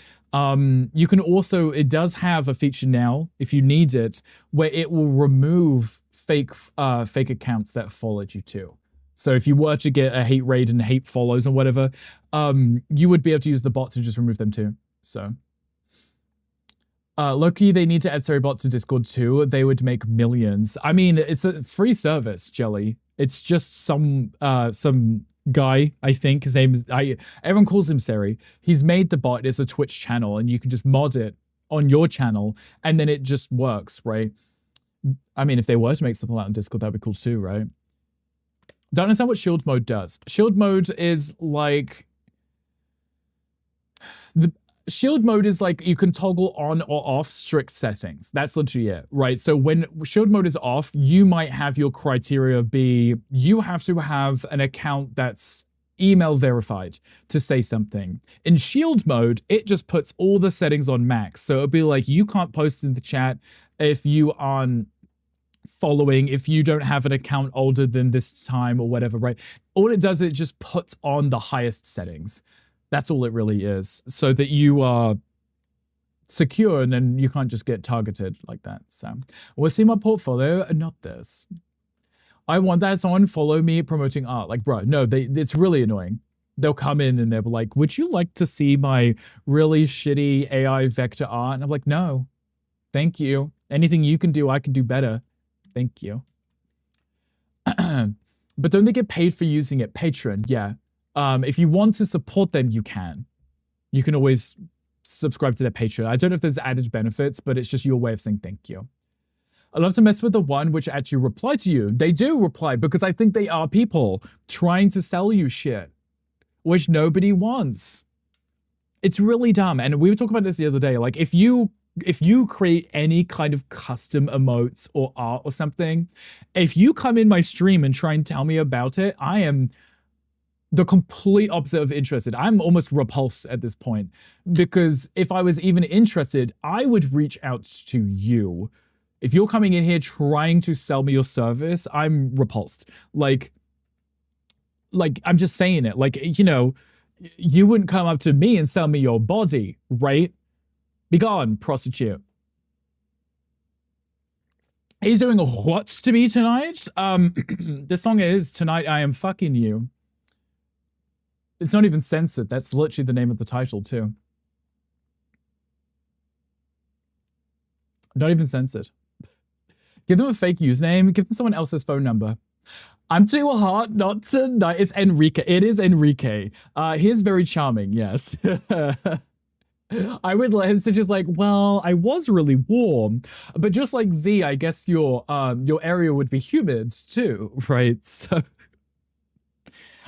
You can also, it does have a feature now, if you need it, where it will remove fake accounts that followed you too. So if you were to get a hate raid and hate follows or whatever, you would be able to use the bot to just remove them too. So. Loki, they need to add Seribot to Discord too. They would make millions. I mean, it's a free service, Jelly. It's just some guy, I think. His name is, everyone calls him Seri. He's made the bot. It's a Twitch channel, and you can just mod it on your channel, and then it just works, right? I mean, if they were to make something like that on Discord, that'd be cool too, right? Don't understand what shield mode does. Shield mode is like... Shield mode is like you can toggle on or off strict settings. That's literally it, right? So when shield mode is off, you might have your criteria be, you have to have an account that's email verified to say something. In shield mode, it just puts all the settings on max. So it'll be like, you can't post in the chat if you aren't following, if you don't have an account older than this time or whatever, right? All it does, it just puts on the highest settings. That's all it really is, so that you are secure and then you can't just get targeted like that. So we'll see my portfolio, not this. I want that someone follow me promoting art. Like, bro, no, it's really annoying. They'll come in and they'll be like, would you like to see my really shitty AI vector art? And I'm like, no, thank you. Anything you can do, I can do better. Thank you. But don't they get paid for using it? Patreon, yeah. If you want to support them, you can. You can always subscribe to their Patreon. I don't know if there's added benefits, but it's just your way of saying thank you. I love to mess with the one which actually reply to you. They do reply because I think they are people trying to sell you shit, which nobody wants. It's really dumb. And we were talking about this the other day. Like, if you if you create any kind of custom emotes or art or something, if you come in my stream and try and tell me about it, I am the complete opposite of interested. I'm almost repulsed at this point, because if I was even interested, I would reach out to you. If you're coming in here trying to sell me your service, I'm repulsed. Like I'm just saying it. Like, you know, you wouldn't come up to me and sell me your body, right? Be gone, prostitute. He's doing what to me tonight? The song is Tonight I Am Fucking You. It's not even censored. That's literally the name of the title, too. Not even censored. Give them a fake username. Give them someone else's phone number. I'm too hot not to know. It's Enrique. It is Enrique. He's very charming, yes. I would let him say just like, well, I was really warm, but just like Z, I guess your area would be humid too, right? So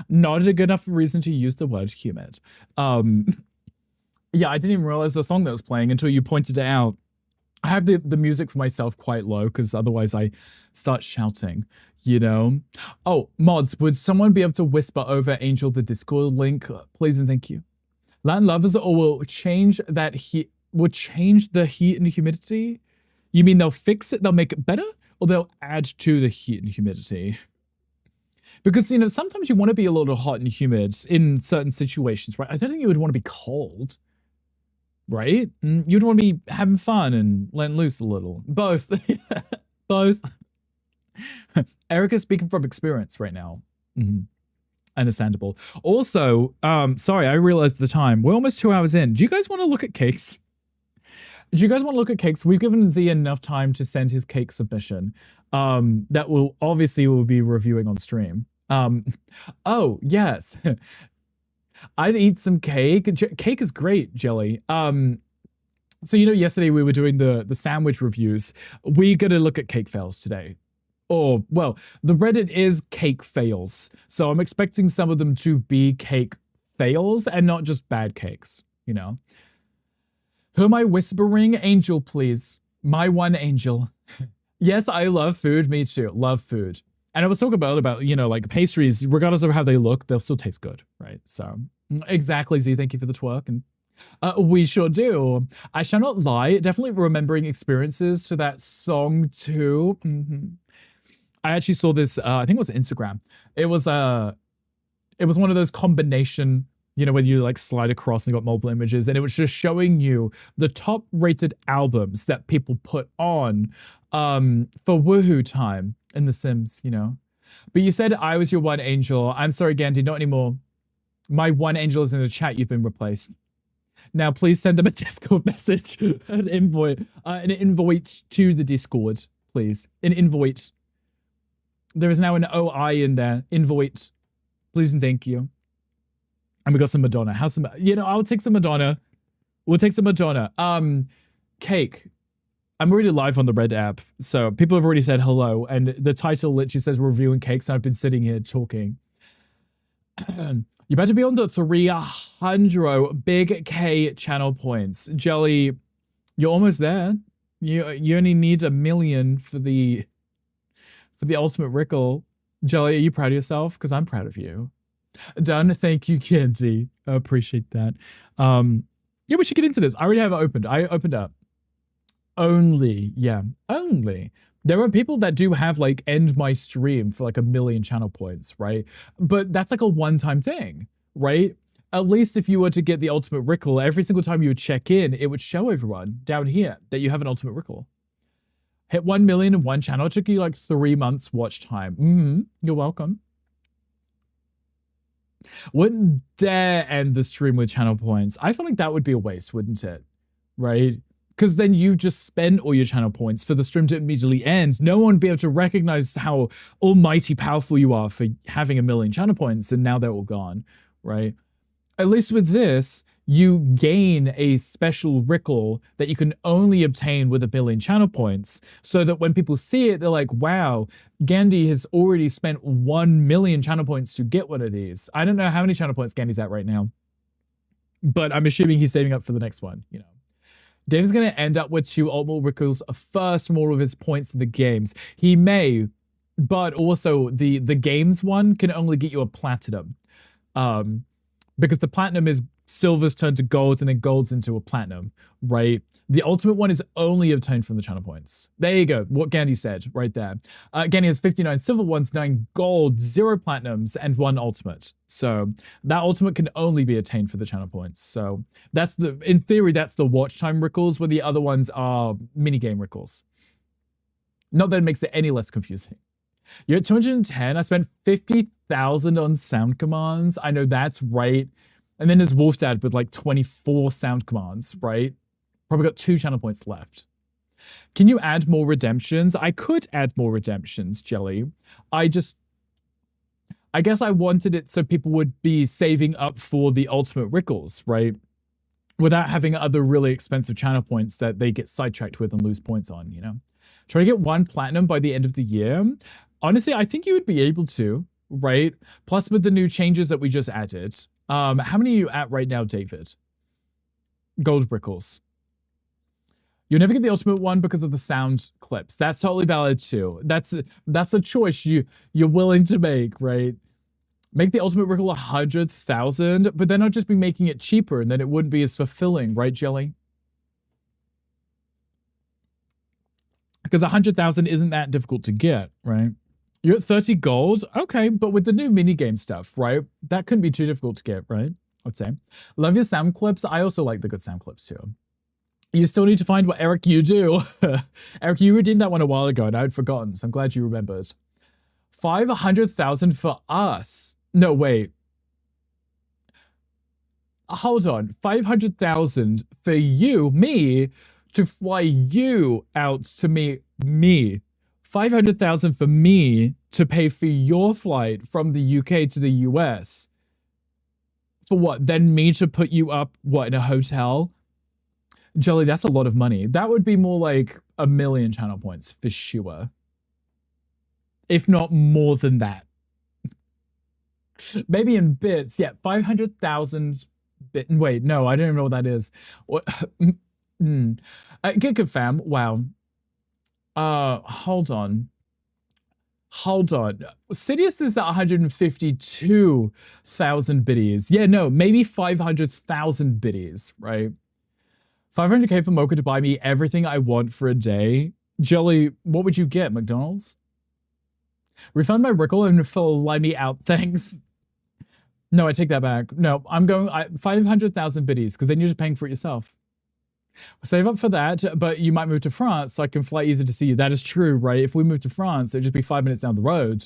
not a good enough reason to use the word humid. Yeah, I didn't even realize the song that was playing until you pointed it out. I have the music for myself quite low because otherwise I start shouting, you know? Oh, mods, would someone be able to whisper over Angel the Discord link, please and thank you? Latin lovers will change that heat, will change the heat and humidity? You mean they'll fix it, they'll make it better? Or they'll add to the heat and humidity? Because, you know, sometimes you want to be a little hot and humid in certain situations, right? I don't think you would want to be cold, right? You'd want to be having fun and letting loose a little. Both. Both. Erica's speaking from experience right now. Understandable. Also, sorry, I realized the time. We're almost 2 hours in. Do you guys want to look at cakes? Do you guys want to look at cakes? We've given Z enough time to send his cake submission. That we'll be reviewing on stream. Oh, yes. I'd eat some cake. Cake is great, Jelly. So, you know, yesterday we were doing the sandwich reviews. We're going to look at cake fails today. Or, well, the Reddit is cake fails. So I'm expecting some of them to be cake fails and not just bad cakes, you know? Who am I whispering? Angel, please. My one angel. Yes, I love food. Me too. Love food. And I was talking about, you know, like pastries, regardless of how they look, they'll still taste good, right? So, exactly, Z. Thank you for the twerk. And we sure do. I shall not lie. Definitely remembering experiences to that song too. I actually saw this, I think it was Instagram. It was one of those combination, you know, when you like slide across and got multiple images, and it was just showing you the top rated albums that people put on for woohoo time in The Sims, you know. But you said I was your one angel. I'm sorry, Gandhi, not anymore. My one angel is in the chat. You've been replaced. Now, please send them a Discord message, an invite to the Discord, please. An invite. There is now an OI in there. Invite. Please and thank you. And we got some Madonna. How's some, you know, I'll take some Madonna. We'll take some Madonna. Cake. I'm already live on the Red app, so people have already said hello, and the title literally says we're reviewing cakes, and I've been sitting here talking. You better be on the 300 big K channel points. Jelly, you're almost there. You only need 1 million for the ultimate Rickle. Jelly, are you proud of yourself? Because I'm proud of you. Done. Thank you, Kenzie. I appreciate that. Yeah, we should get into this. I already have it opened. I opened up. Only. There are people that do have like end my stream for like 1 million channel points, right? But that's like a one-time thing, right? At least if you were to get the ultimate Rickle, every single time you would check in, it would show everyone down here that you have an ultimate Rickle. Hit 1 million in one channel. It took you like 3 months watch time. You're welcome. Wouldn't dare end the stream with channel points. I feel like that would be a waste, wouldn't it? Right? Because then you just spend all your channel points for the stream to immediately end. No one would be able to recognize how almighty powerful you are for having 1 million channel points, and now they're all gone, right? At least with this, you gain a special Rickle that you can only obtain with 1 billion channel points, so that when people see it, they're like, wow, Gandhi has already spent 1 million channel points to get one of these. I don't know how many channel points Gandhi's at right now, but I'm assuming he's saving up for the next one, you know. Dave is going to end up with 2 Ultimate Rickles first from all of his points in the games. He may, but also the games one can only get you a platinum. Because the platinum is silver's turned to gold and then gold's into a platinum, right? The ultimate one is only obtained from the channel points. There you go, what Gandhi said right there. Gandhi has 59 silver ones, 9 gold, 0 platinums, and 1 ultimate. So that ultimate can only be attained for the channel points. So that's in theory, that's the watch time Rickles, where the other ones are minigame Rickles. Not that it makes it any less confusing. You're at 210. I spent 50,000 on sound commands. I know that's right. And then there's Wolfdad with like 24 sound commands, right? Probably got 2 channel points left. Can you add more redemptions? I could add more redemptions, Jelly. I guess I wanted it so people would be saving up for the ultimate Rickles, right? Without having other really expensive channel points that they get sidetracked with and lose points on, you know? Try to get 1 platinum by the end of the year. Honestly, I think you would be able to, right? Plus with the new changes that we just added. How many are you at right now, David? Gold Rickles. You'll never get the ultimate one because of the sound clips. That's totally valid too. That's a choice you're willing to make, right? Make the ultimate Rickle 100,000, but then I'll just be making it cheaper and then it wouldn't be as fulfilling, right, Jelly? Because 100,000 isn't that difficult to get, right? You're at 30 gold? Okay, but with the new minigame stuff, right? That couldn't be too difficult to get, right? I'd say. Love your sound clips. I also like the good sound clips too. You still need to find what Eric you do. Eric, you redeemed that one a while ago and I'd forgotten, so I'm glad you remembered. 500,000 for us. No, wait. Hold on. 500,000 for you, me, to fly you out to meet me. 500,000 for me to pay for your flight from the UK to the US. For what? Then me to put you up, what, in a hotel? Jelly, that's a lot of money. That would be more like 1 million channel points for sure. If not more than that. Maybe in bits. Yeah, 500,000 bit. Wait, no, I don't even know what that is. What? Good fam. Wow. Hold on. Sidious is at 152,000 biddies. Yeah, no, maybe 500,000 biddies, right? 500k for Mocha to buy me everything I want for a day. Jelly, what would you get, McDonald's? Refund my Rickle and fly me out, thanks. No, I take that back. No, I'm going 500,000 biddies, because then you're just paying for it yourself. Save up for that, but you might move to France, so I can fly easy to see you. That is true, right? If we move to France, it'd just be 5 minutes down the road.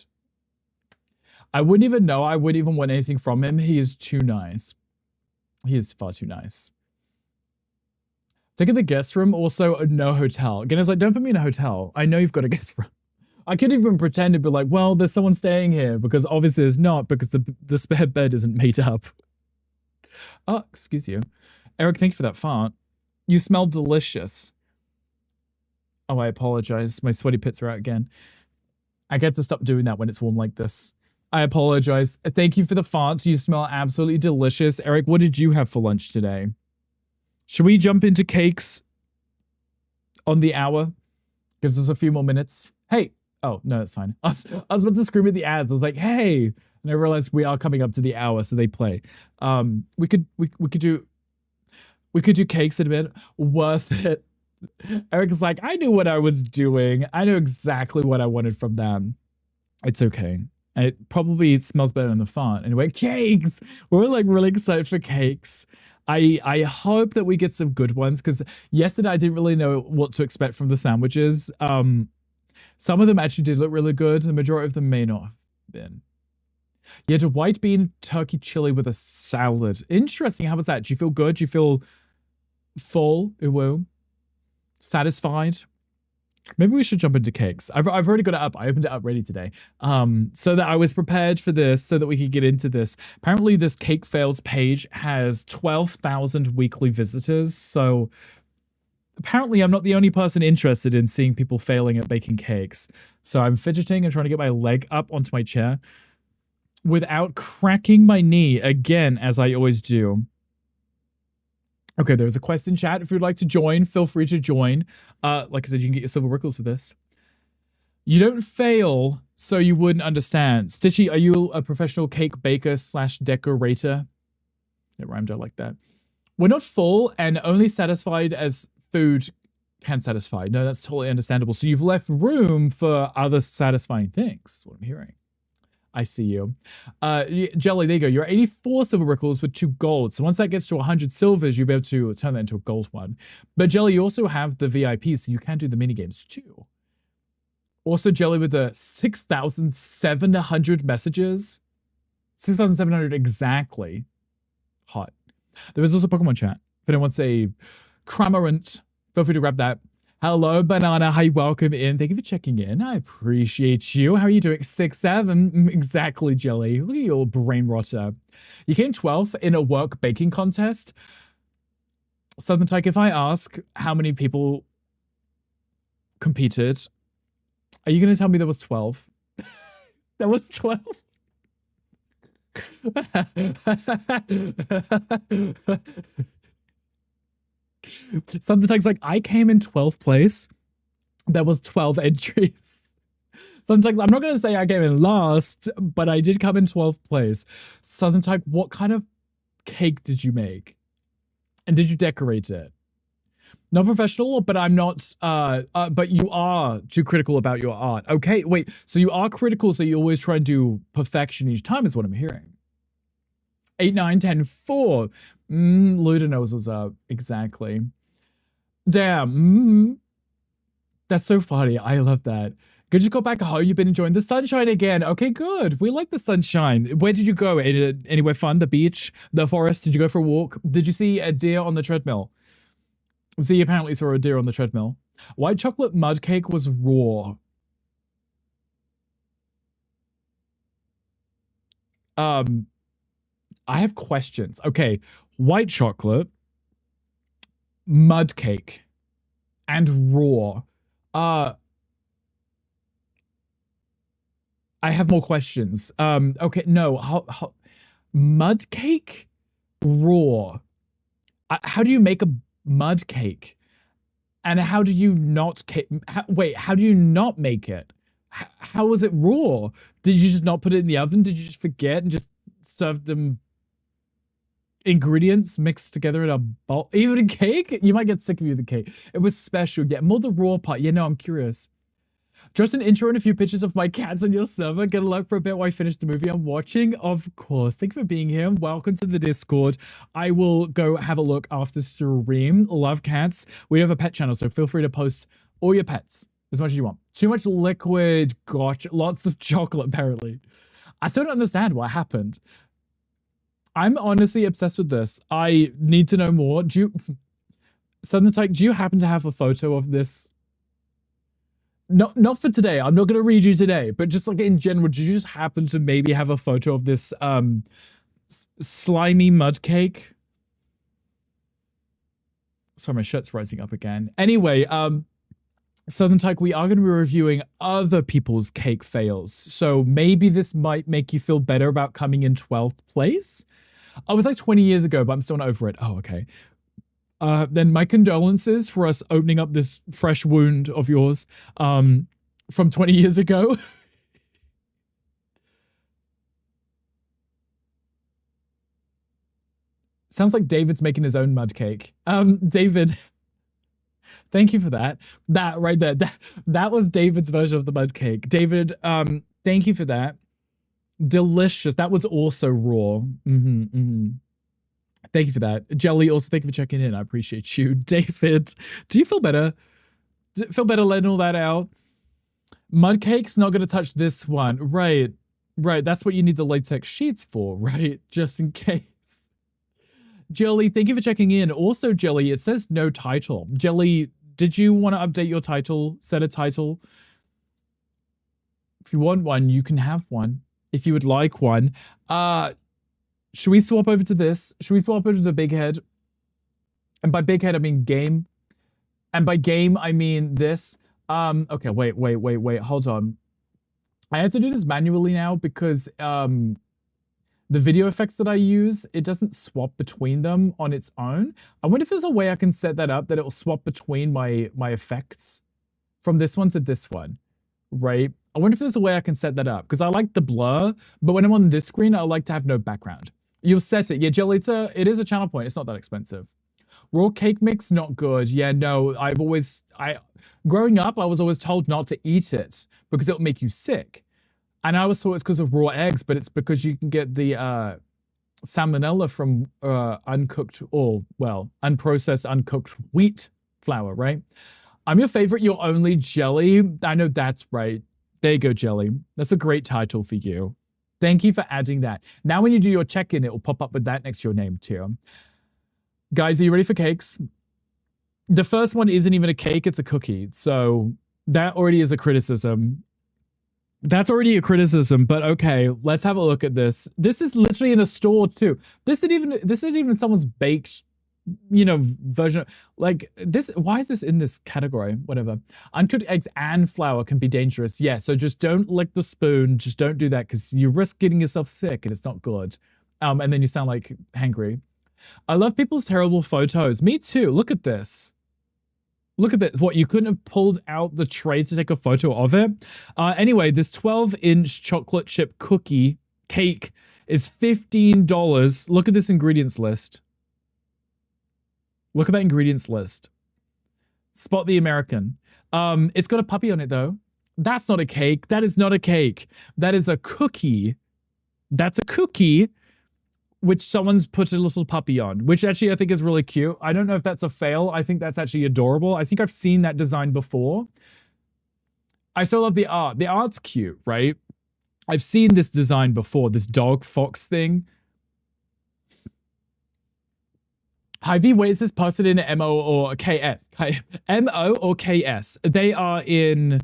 I wouldn't even know. I wouldn't even want anything from him. He is too nice. He is far too nice. Taking the guest room, also no hotel. Again, it's like, don't put me in a hotel. I know you've got a guest room. I could even pretend to be like, well, there's someone staying here, because obviously there's not, because the spare bed isn't made up. Oh, excuse you. Eric, thank you for that fart. You smell delicious. Oh, I apologize. My sweaty pits are out again. I get to stop doing that when it's warm like this. I apologize. Thank you for the fart. You smell absolutely delicious. Eric, what did you have for lunch today? Should we jump into cakes on the hour? Gives us a few more minutes. Hey. Oh, no, that's fine. I was about to scream at the ads. I was like, hey. And I realized we are coming up to the hour, so they play. We could do cakes in a bit. Worth it. Eric's like, I knew what I was doing. I knew exactly what I wanted from them. It's okay. It probably smells better than the font. Anyway, cakes! We're like really excited for cakes. I hope that we get some good ones, because yesterday I didn't really know what to expect from the sandwiches. Some of them actually did look really good. The majority of them may not have been. You had a white bean turkey chili with a salad. Interesting. How was that? Do you feel good? Do you feel full? Ooh, satisfied? Maybe we should jump into cakes. I've already got it up. I opened it up ready today. So that I was prepared for this, so that we could get into this. Apparently this cake fails page has 12,000 weekly visitors. So apparently I'm not the only person interested in seeing people failing at baking cakes. So I'm fidgeting and trying to get my leg up onto my chair without cracking my knee again, as I always do. Okay, there's a quest in chat. If you'd like to join, feel free to join. Like I said, you can get your silver rickles for this. You don't fail, so you wouldn't understand. Stitchy, are you a professional cake baker slash decorator? It rhymed out like that. We're not full and only satisfied as food can satisfy. No, that's totally understandable. So you've left room for other satisfying things. That's what I'm hearing. I see you. Jelly, there you go. You're 84 silver rickles with 2 gold. So once that gets to 100 silvers, you'll be able to turn that into a gold one. But Jelly, you also have the VIP, so you can do the minigames too. Also, Jelly with the 6,700 messages. 6,700 exactly. Hot. There is also Pokemon chat. If anyone wants a Cramorant, feel free to grab that. Hello, Banana. Hi, welcome in. Thank you for checking in. I appreciate you. How are you doing? 6'7". Exactly, Jelly. Look at your brain rotter. You came 12th in a work baking contest. Southern Tyke, if I ask how many people competed, are you going to tell me there was 12? There was 12? Southern Tyke's like, I came in 12th place. There was 12 entries. Sometimes I'm not going to say I came in last, but I did come in 12th place. Southern Tyke, what kind of cake did you make? And did you decorate it? Not professional, but I'm not, but you are too critical about your art. Okay, wait, so you are critical, so you always try and do perfection each time is what I'm hearing. 8, 9, 10, 4. Luda knows what's up. Exactly. Damn. That's so funny. I love that. Good you got back home. You've been enjoying the sunshine again. Okay, good. We like the sunshine. Where did you go? Anywhere fun? The beach? The forest? Did you go for a walk? Did you see a deer on the treadmill? Z apparently saw a deer on the treadmill. White chocolate mud cake was raw. I have questions. Okay, white chocolate, mud cake, and raw. I have more questions. Okay, no, mud cake, raw. How do you make a mud cake? And how do you not wait, how do you not make it? How was it raw? Did you just not put it in the oven? Did you just forget and just serve them ingredients mixed together in a bowl? Even a cake? You might get sick of the cake. It was special. Yeah, more the raw part. Yeah, no, I'm curious. Just an intro and a few pictures of my cats on your server. Get a look for a bit while I finish the movie I'm watching. Of course. Thank you for being here. Welcome to the Discord. I will go have a look after stream. Love cats. We have a pet channel, so feel free to post all your pets as much as you want. Too much liquid. Gosh, lots of chocolate, apparently. I still don't understand what happened. I'm honestly obsessed with this. I need to know more. Southern Tyke, do you happen to have a photo of this? Not for today. I'm not going to read you today, but just like in general, did you just happen to maybe have a photo of this slimy mud cake? Sorry, my shirt's rising up again. Anyway, Southern Tyke, we are going to be reviewing other people's cake fails. So maybe this might make you feel better about coming in 12th place. I was like 20 years ago, but I'm still not over it. Oh, okay. Then my condolences for us opening up this fresh wound of yours from 20 years ago. Sounds like David's making his own mud cake. David, thank you for that. That right there, that was David's version of the mud cake. David, thank you for that. Delicious. That was also raw. Thank you for that. Jelly, also thank you for checking in. I appreciate you. David, do you feel better? Feel better letting all that out? Mud cake's not going to touch this one. Right. That's what you need the latex sheets for, right? Just in case. Jelly, thank you for checking in. Also, Jelly, it says no title. Jelly, did you want to update your title? Set a title? If you want one, you can have one. If you would like one. Should we swap over to this? Should we swap over to the big head? And by big head, I mean game. And by game, I mean this. Okay, wait. Hold on. I have to do this manually now because the video effects that I use, it doesn't swap between them on its own. I wonder if there's a way I can set that up that it will swap between my effects from this one to this one, right? I wonder if there's a way I can set that up because I like the blur, but when I'm on this screen, I like to have no background. You'll set it. Yeah, Jelly, it is a channel point. It's not that expensive. Raw cake mix, not good. Yeah, no, growing up, I was always told not to eat it because it'll make you sick. And I always thought it's because of raw eggs, but it's because you can get the salmonella from unprocessed, uncooked wheat flour, right? I'm your favorite, your only Jelly. I know that's right. There you go, Jelly. That's a great title for you. Thank you for adding that. Now when you do your check-in, it will pop up with that next to your name too. Guys, are you ready for cakes? The first one isn't even a cake, it's a cookie. So that already is a criticism. That's already a criticism, but okay, let's have a look at this. This is literally in a store too. This isn't even someone's baked, version. Like this, why is this in this category? Whatever. Uncooked eggs and flour can be dangerous. Yeah, so just don't lick the spoon. Just don't do that because you risk getting yourself sick and it's not good. And then you sound like hangry. I love people's terrible photos. Me too. Look at this. Look at this. What, you couldn't have pulled out the tray to take a photo of it? Anyway, this 12-inch chocolate chip cookie cake is $15. Look at this ingredients list. Look at that ingredients list. Spot the American. It's got a puppy on it, though. That's not a cake. That is not a cake. That is a cookie. That's a cookie which someone's put a little puppy on, which actually I think is really cute. I don't know if that's a fail. I think that's actually adorable. I think I've seen that design before. I still love the art. The art's cute, right? I've seen this design before, this dog fox thing. Hy-Vee, where is this posted in MO or KS? MO or KS? They are in...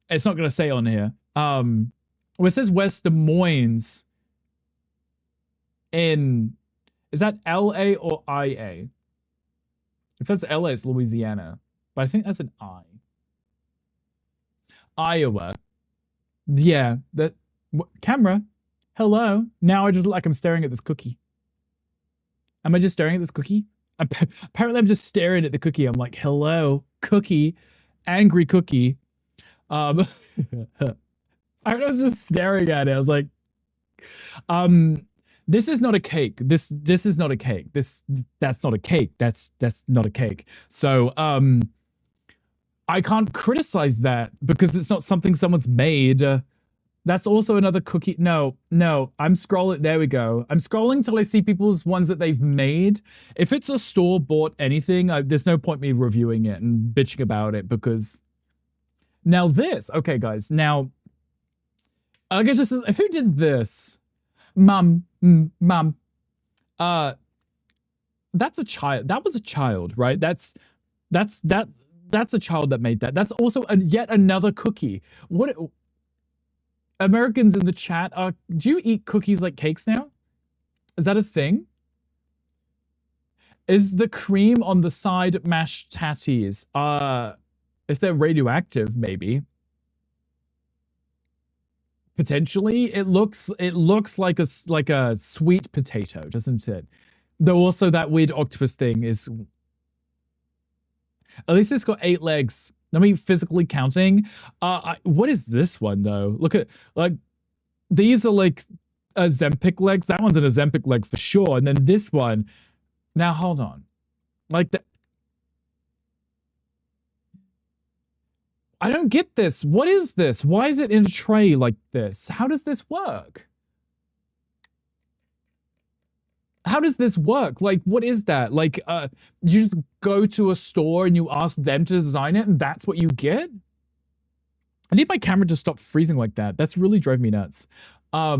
It's not going to say on here. Well, it says West Des Moines. Is that LA or IA? If that's LA, it's Louisiana. But I think that's an I. Iowa. Yeah. Camera. Hello. Now I just look like I'm staring at this cookie. Am I just staring at this cookie? Apparently I'm just staring at the cookie. I'm like, hello, cookie. Angry cookie. I was just staring at it. I was like, this is not a cake. This is not a cake. That's not a cake. That's not a cake. So I can't criticize that because it's not something someone's made. That's also another cookie. No, I'm scrolling. There we go. I'm scrolling till I see people's ones that they've made. If it's a store-bought anything, there's no point me reviewing it and bitching about it because now this. Okay, guys. Now, I guess this is who did this. Mum. That's a child. That was a child, right? That's a child that made that. That's also yet another cookie. What Americans in the chat do you eat cookies like cakes now? Is that a thing? Is the cream on the side mashed tatties? Is that radioactive? Maybe. Potentially, it looks like a sweet potato, doesn't it? Though also that weird octopus thing is. At least it's got 8 legs. I mean, physically counting. What is this one though? Look at these are like Ozempic legs. That one's an Ozempic leg for sure. And then this one. Now hold on, like that. I don't get this. What is this? Why is it in a tray like this? How does this work? How does this work? Like, what is that? Like, you just go to a store and you ask them to design it and that's what you get? I need my camera to stop freezing like that. That's really drove me nuts. Are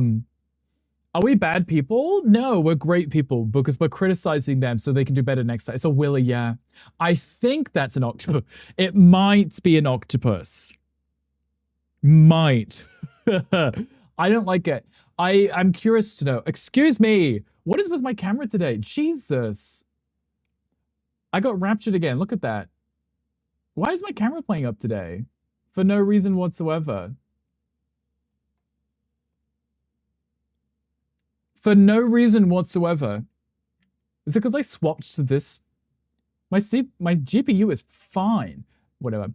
we bad people? No, we're great people because we're criticizing them so they can do better next time. It's a willy, yeah. I think that's an octopus. It might be an octopus. Might. I don't like it. I'm curious to know. Excuse me. What is with my camera today? Jesus. I got raptured again. Look at that. Why is my camera playing up today? For no reason whatsoever. for no reason whatsoever. Is it because I swapped to this? My GPU is fine. Whatever.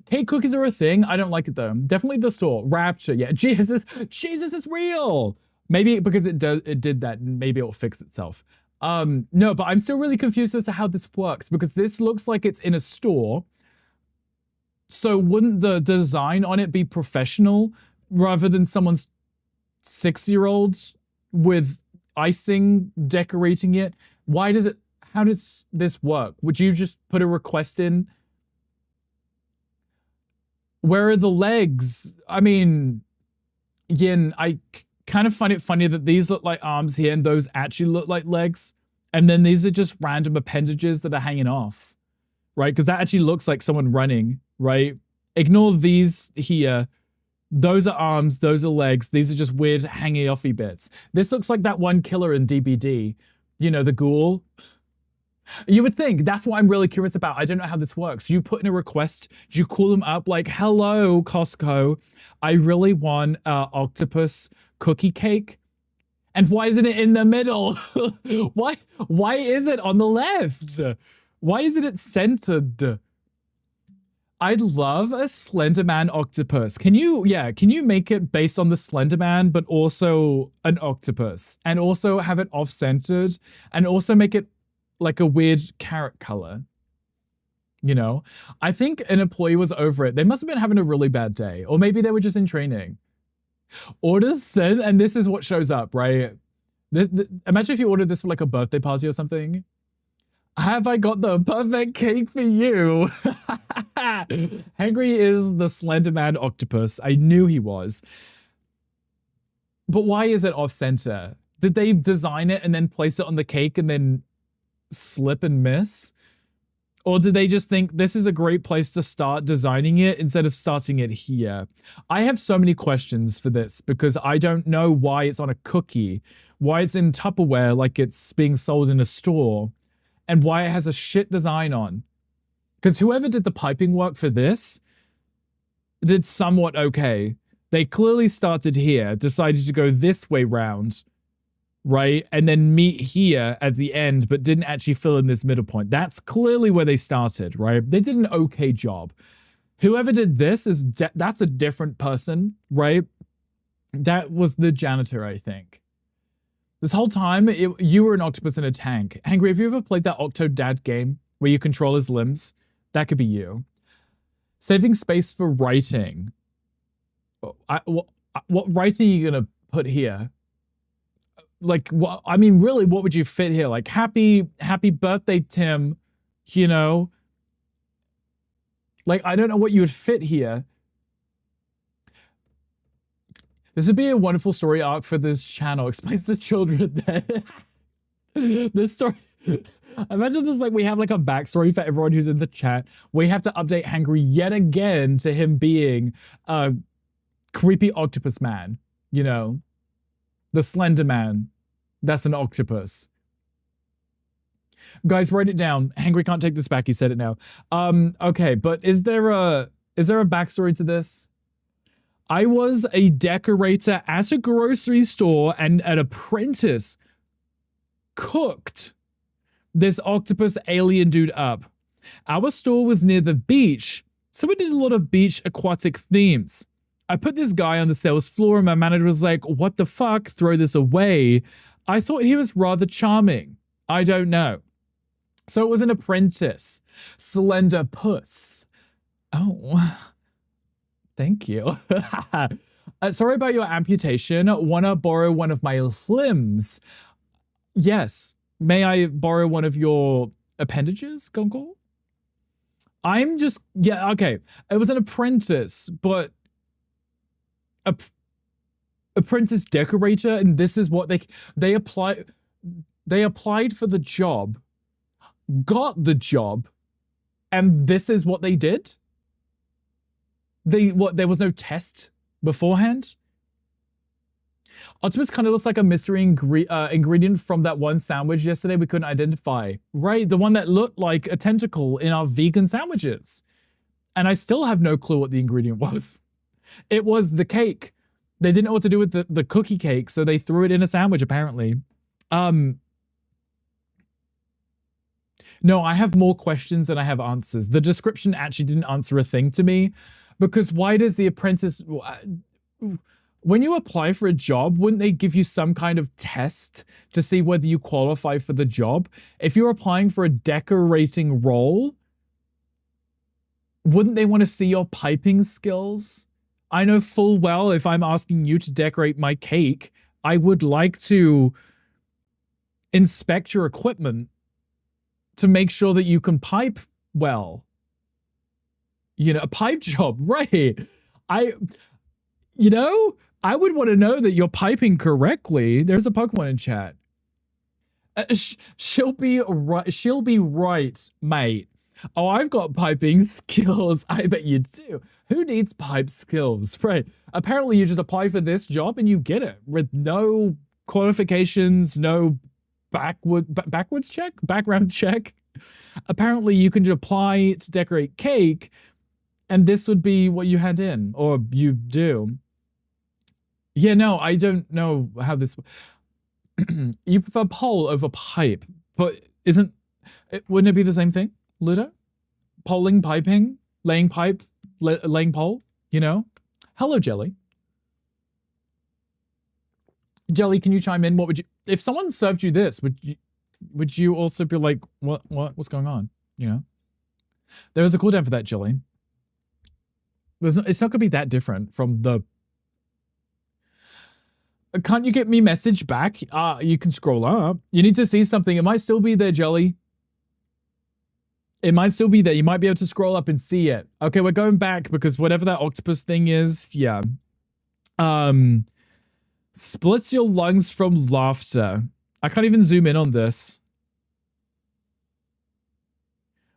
Cake cookies are a thing. I don't like it though. Definitely the store. Rapture. Yeah. Jesus is real. Maybe because it did that, maybe it'll fix itself. No, but I'm still really confused as to how this works because this looks like it's in a store. So wouldn't the design on it be professional rather than someone's 6-year-old with icing decorating it? How does this work? Would you just put a request in? Where are the legs? I mean, Yin, I kind of find it funny that these look like arms here and those actually look like legs. And then these are just random appendages that are hanging off, right? Because that actually looks like someone running, right? Ignore these here. Those are arms, those are legs. These are just weird hanging offy bits. This looks like that one killer in DBD. You know, the ghoul. You would think. That's what I'm really curious about. I don't know how this works. Do you put in a request? Do you call them up like, hello, Costco, I really want octopus cookie cake? And why isn't it in the middle? Why is it on the left? Why isn't it centered? I'd love a Slenderman octopus. Can you make it based on the Slenderman, but also an octopus? And also have it off-centered? And also make it like a weird carrot color? You know? I think an employee was over it. They must have been having a really bad day. Or maybe they were just in training. Orders sent, and this is what shows up, right? Imagine if you ordered this for like a birthday party or something. Have I got the perfect cake for you? Henry is the Slenderman octopus. I knew he was. But why is it off center? Did they design it and then place it on the cake and then slip and miss? Or did they just think this is a great place to start designing it instead of starting it here? I have so many questions for this because I don't know why it's on a cookie, why it's in Tupperware like it's being sold in a store, and why it has a shit design on. Because whoever did the piping work for this did somewhat okay. They clearly started here, decided to go this way round, right? And then meet here at the end, but didn't actually fill in this middle point. That's clearly where they started, right? They did an okay job. Whoever did this that's a different person, right? That was the janitor, I think. This whole time, you were an octopus in a tank. Angry, have you ever played that Octodad game where you control his limbs? That could be you. Saving space for writing. What writing are you gonna put here? Like, what? I mean, really, what would you fit here? Like, happy birthday, Tim. You know, like I don't know what you would fit here. This would be a wonderful story arc for this channel. Explains the children that this story. Imagine this, like we have like a backstory for everyone who's in the chat. We have to update Hangry yet again to him being a creepy octopus man. You know, the Slender Man. That's an octopus. Guys, write it down. Hangry can't take this back. He said it now. Okay, but is there a backstory to this? I was a decorator at a grocery store and an apprentice cooked this octopus alien dude up. Our store was near the beach, so we did a lot of beach aquatic themes. I put this guy on the sales floor and my manager was like, what the fuck, throw this away. I thought he was rather charming. I don't know. So it was an apprentice. Slender Puss. Oh, thank you. Sorry about your amputation. Wanna borrow one of my limbs? Yes. May I borrow one of your appendages, Gonko? I'm just, yeah, okay. It was an apprentice, but apprentice decorator, and this is what they applied for the job, got the job, and this is what they did? There was no test beforehand? Octopus kind of looks like a mystery ingredient from that one sandwich yesterday we couldn't identify. Right, the one that looked like a tentacle in our vegan sandwiches. And I still have no clue what the ingredient was. It was the cake. They didn't know what to do with the cookie cake, so they threw it in a sandwich, apparently. Um, no, I have more questions than I have answers. The description actually didn't answer a thing to me, because why does the apprentice, when you apply for a job, wouldn't they give you some kind of test to see whether you qualify for the job? If you're applying for a decorating role, wouldn't they want to see your piping skills? I know full well if I'm asking you to decorate my cake, I would like to inspect your equipment to make sure that you can pipe well. You know, a pipe job, right? I would want to know that you're piping correctly. There's a Pokemon in chat. She'll be right, mate. Oh, I've got piping skills. I bet you do. Who needs pipe skills? Right. Apparently you just apply for this job and you get it with no qualifications, no background check. Apparently you can just apply to decorate cake and this would be what you had in, or you do. Yeah, no, I don't know how this... You prefer pole over pipe, but wouldn't it be the same thing, Ludo? Polling, piping, laying pipe, laying pole, you know? Hello, Jelly. Jelly, can you chime in? What would you... If someone served you this, would you also be like, what's going on, you know? There was a cooldown for that, Jelly. It's not going to be that different from the... Can't you get me message back? You can scroll up. You need to see something. It might still be there, Jelly. It might still be there. You might be able to scroll up and see it. Okay, we're going back because whatever that octopus thing is, yeah. Splits your lungs from laughter. I can't even zoom in on this.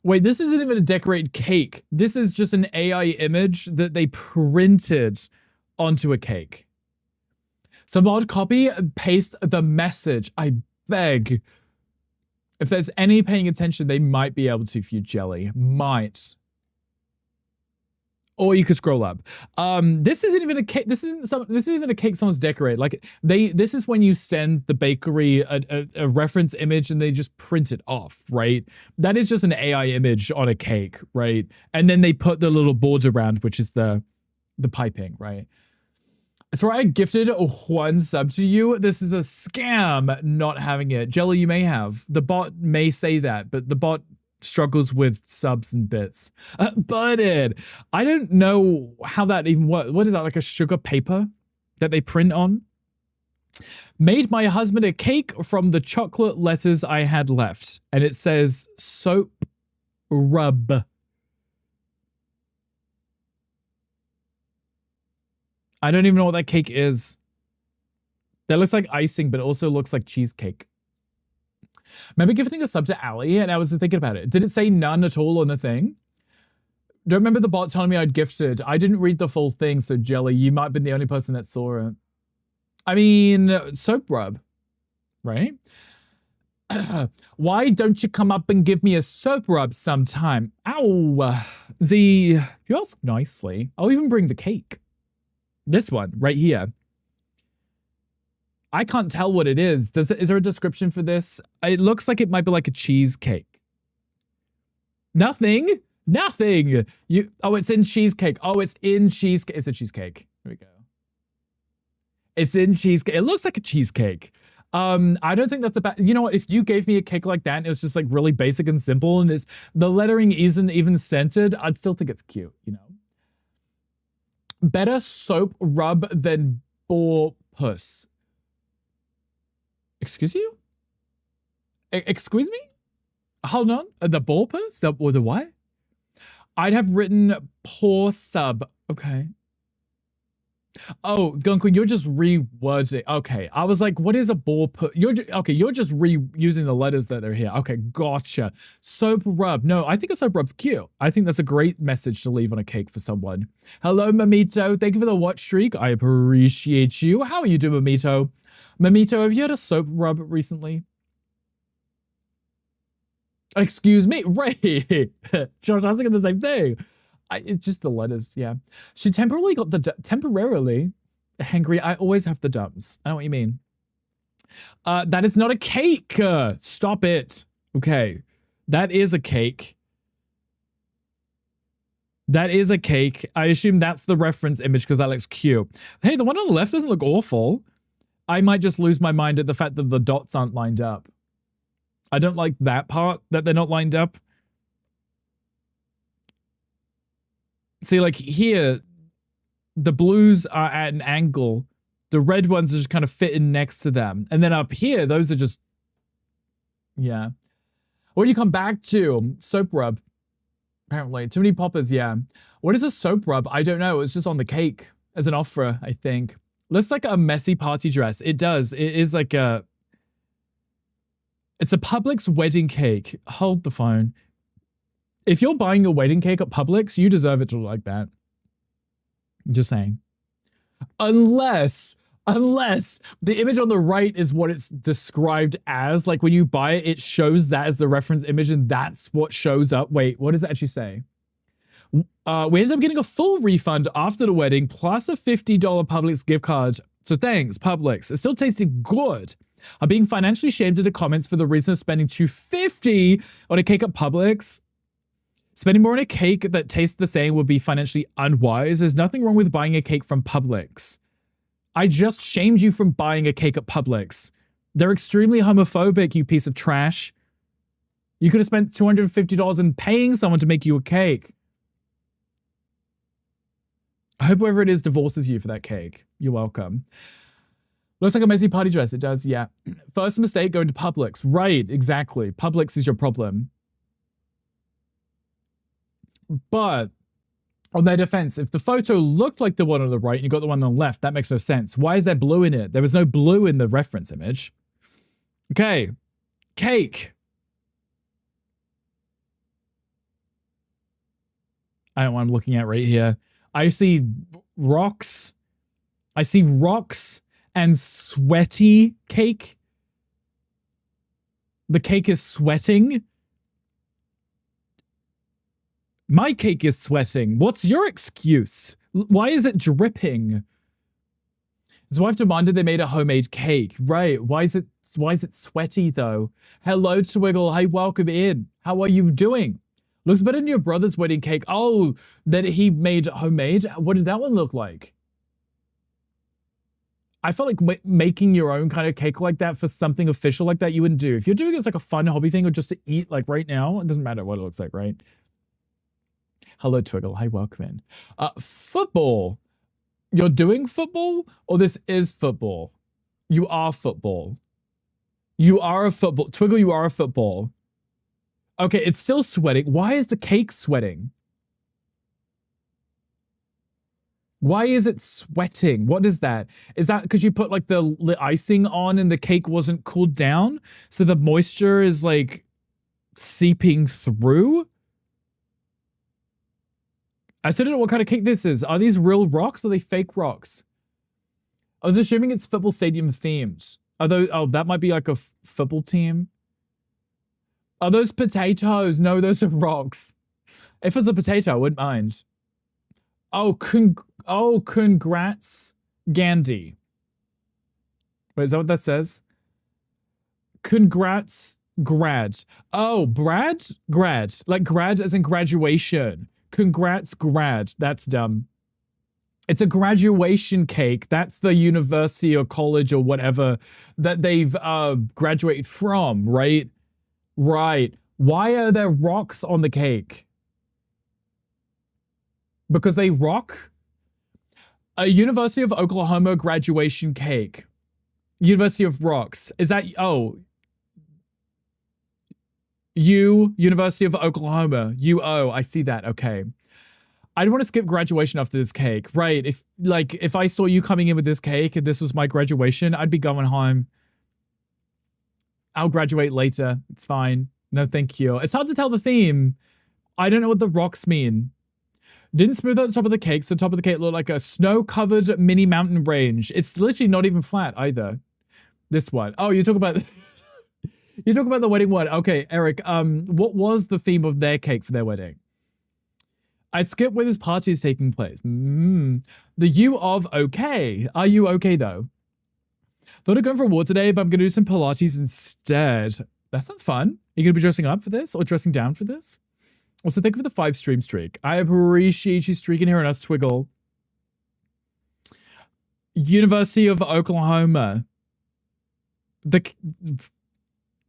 Wait, this isn't even a decorated cake. This is just an AI image that they printed onto a cake. So mod copy, paste the message. I beg. If there's any paying attention, they might be able to for you, Jelly. Might. Or you could scroll up. This isn't even a cake. This isn't even a cake someone's decorated. Like this is when you send the bakery a reference image and they just print it off, right? That is just an AI image on a cake, right? And then they put the little boards around, which is the piping, right? So I gifted one sub to you. This is a scam not having it. Jelly, you may have. The bot may say that, but the bot struggles with subs and bits. Butted. I don't know how that even works. What is that, like a sugar paper that they print on? Made my husband a cake from the chocolate letters I had left. And it says soap rub. I don't even know what that cake is. That looks like icing, but it also looks like cheesecake. Remember gifting a sub to Ali, and I was just thinking about it. Did it say none at all on the thing? Don't remember the bot telling me I'd gifted. I didn't read the full thing, so Jelly, you might have been the only person that saw it. I mean, soap rub, right? Why don't you come up and give me a soap rub sometime? Ow! Z, if you ask nicely, I'll even bring the cake. This one, right here. I can't tell what it is. Is there a description for this? It looks like it might be like a cheesecake. Nothing. Nothing. Oh, it's in cheesecake. Oh, it's in cheesecake. It's a cheesecake. Here we go. It's in cheesecake. It looks like a cheesecake. I don't think that's a bad... You know what? If you gave me a cake like that and it was just like really basic and simple and the lettering isn't even scented, I'd still think it's cute, you know? Better soap rub than boar puss. Excuse you? Excuse me? Hold on. The boar puss? The what? I'd have written poor sub. Okay. Oh, Gunko, you're just rewording. Okay. I was like, what is a boar puss? You're just reusing the letters that are here. Okay, gotcha. Soap rub. No, I think a soap rub's cute. I think that's a great message to leave on a cake for someone. Hello, Mamito. Thank you for the watch streak. I appreciate you. How are you doing, Mamito? Mamito, have you had a soap rub recently? Excuse me? Right. Josh, I was thinking the same thing. It's just the letters, yeah. She temporarily got the... Temporarily? Hangry, I always have the dumps. I know what you mean. That is not a cake. Stop it. Okay. That is a cake. That is a cake. I assume that's the reference image because that looks cute. Hey, the one on the left doesn't look awful. I might just lose my mind at the fact that the dots aren't lined up. I don't like that part, that they're not lined up. See, like here, the blues are at an angle. The red ones are just kind of fitting next to them. And then up here, those are just... Yeah. What do you come back to? Soap rub. Apparently. Too many poppers, yeah. What is a soap rub? I don't know. It's just on the cake as an offer, I think. Looks like a messy party dress. It does. It is like a... It's a Publix wedding cake. Hold the phone. If you're buying a wedding cake at Publix, you deserve it to look like that. Just saying. Unless the image on the right is what it's described as. Like when you buy it, it shows that as the reference image and that's what shows up. Wait, what does it actually say? We ended up getting a full refund after the wedding plus a $50 Publix gift card. So thanks, Publix. It still tasted good. I'm being financially shamed in the comments for the reason of spending $250 on a cake at Publix. Spending more on a cake that tastes the same would be financially unwise. There's nothing wrong with buying a cake from Publix. I just shamed you from buying a cake at Publix. They're extremely homophobic, you piece of trash. You could have spent $250 in paying someone to make you a cake. I hope whoever it is divorces you for that cake. You're welcome. Looks like a messy party dress. It does, yeah. First mistake, going to Publix. Right, exactly. Publix is your problem. But on their defense, if the photo looked like the one on the right and you got the one on the left, that makes no sense. Why is there blue in it? There was no blue in the reference image. Okay. Cake. I don't know what I'm looking at right here. I see rocks. I see rocks and sweaty cake. The cake is sweating. My cake is sweating. What's your excuse? Why is it dripping? His wife demanded they made a homemade cake. Right. Why is it sweaty though? Hello, Twiggle. Hey, welcome in. How are you doing? Looks better than your brother's wedding cake. Oh, that he made homemade? What did that one look like? I felt like making your own kind of cake like that for something official like that you wouldn't do. If you're doing it as like a fun hobby thing or just to eat like right now, it doesn't matter what it looks like, right? Hello, Twiggle. Hi, welcome in. Football. You're doing football? Or this is football? You are football. You are a football. Twiggle, you are a football. Okay, it's still sweating. Why is the cake sweating? Why is it sweating? What is that? Is that because you put like the icing on and the cake wasn't cooled down? So the moisture is like seeping through? I still don't know what kind of cake this is. Are these real rocks or are they fake rocks? I was assuming it's football stadium themed. Are those, oh, that might be like a football team. Are those potatoes? No, those are rocks. If it's a potato, I wouldn't mind. Oh, congrats, Gandhi. Wait, is that what that says? Congrats, grad. Oh, Brad? Grad. Like grad as in graduation. Congrats, grad. That's dumb. It's a graduation cake. That's the university or college or whatever that they've graduated from, right? Right. Why are there rocks on the cake? Because they rock? A University of Oklahoma graduation cake. University of Rocks. Is that, oh. University of Oklahoma. UO, I see that, okay. I'd want to skip graduation after this cake. Right, if I saw you coming in with this cake and this was my graduation, I'd be going home. I'll graduate later. It's fine. No, thank you. It's hard to tell the theme. I don't know what the rocks mean. Didn't smooth out the top of the cake, so the top of the cake looked like a snow-covered mini mountain range. It's literally not even flat either. This one. Oh, you talk about... you talk about the wedding one. Okay, Eric, what was the theme of their cake for their wedding? I'd skip where this party is taking place. The U of okay. Are you okay, though? Thought of going for a walk today, but I'm going to do some Pilates instead. That sounds fun. Are you going to be dressing up for this or dressing down for this? Also, thank you for the 5 stream streak. I appreciate you streaking here on us, Twiggle. University of Oklahoma.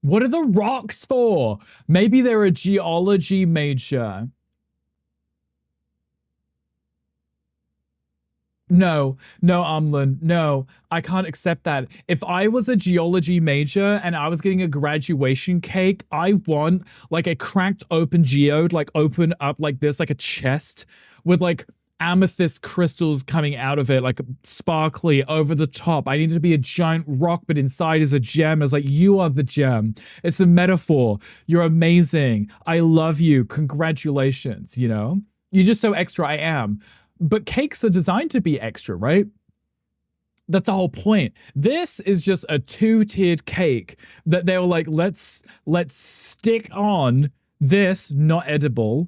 What are the rocks for? Maybe they're a geology major. No, Umlin, no, I can't accept that. If I was a geology major and I was getting a graduation cake, I want like a cracked open geode, like open up like this, like a chest with like amethyst crystals coming out of it, like sparkly over the top. I need it to be a giant rock, but inside is a gem. It's like, you are the gem. It's a metaphor. You're amazing. I love you. Congratulations, you know? You're just so extra. I am. But cakes are designed to be extra, right? That's the whole point. This is just a 2-tiered cake that they were like, let's stick on this not edible,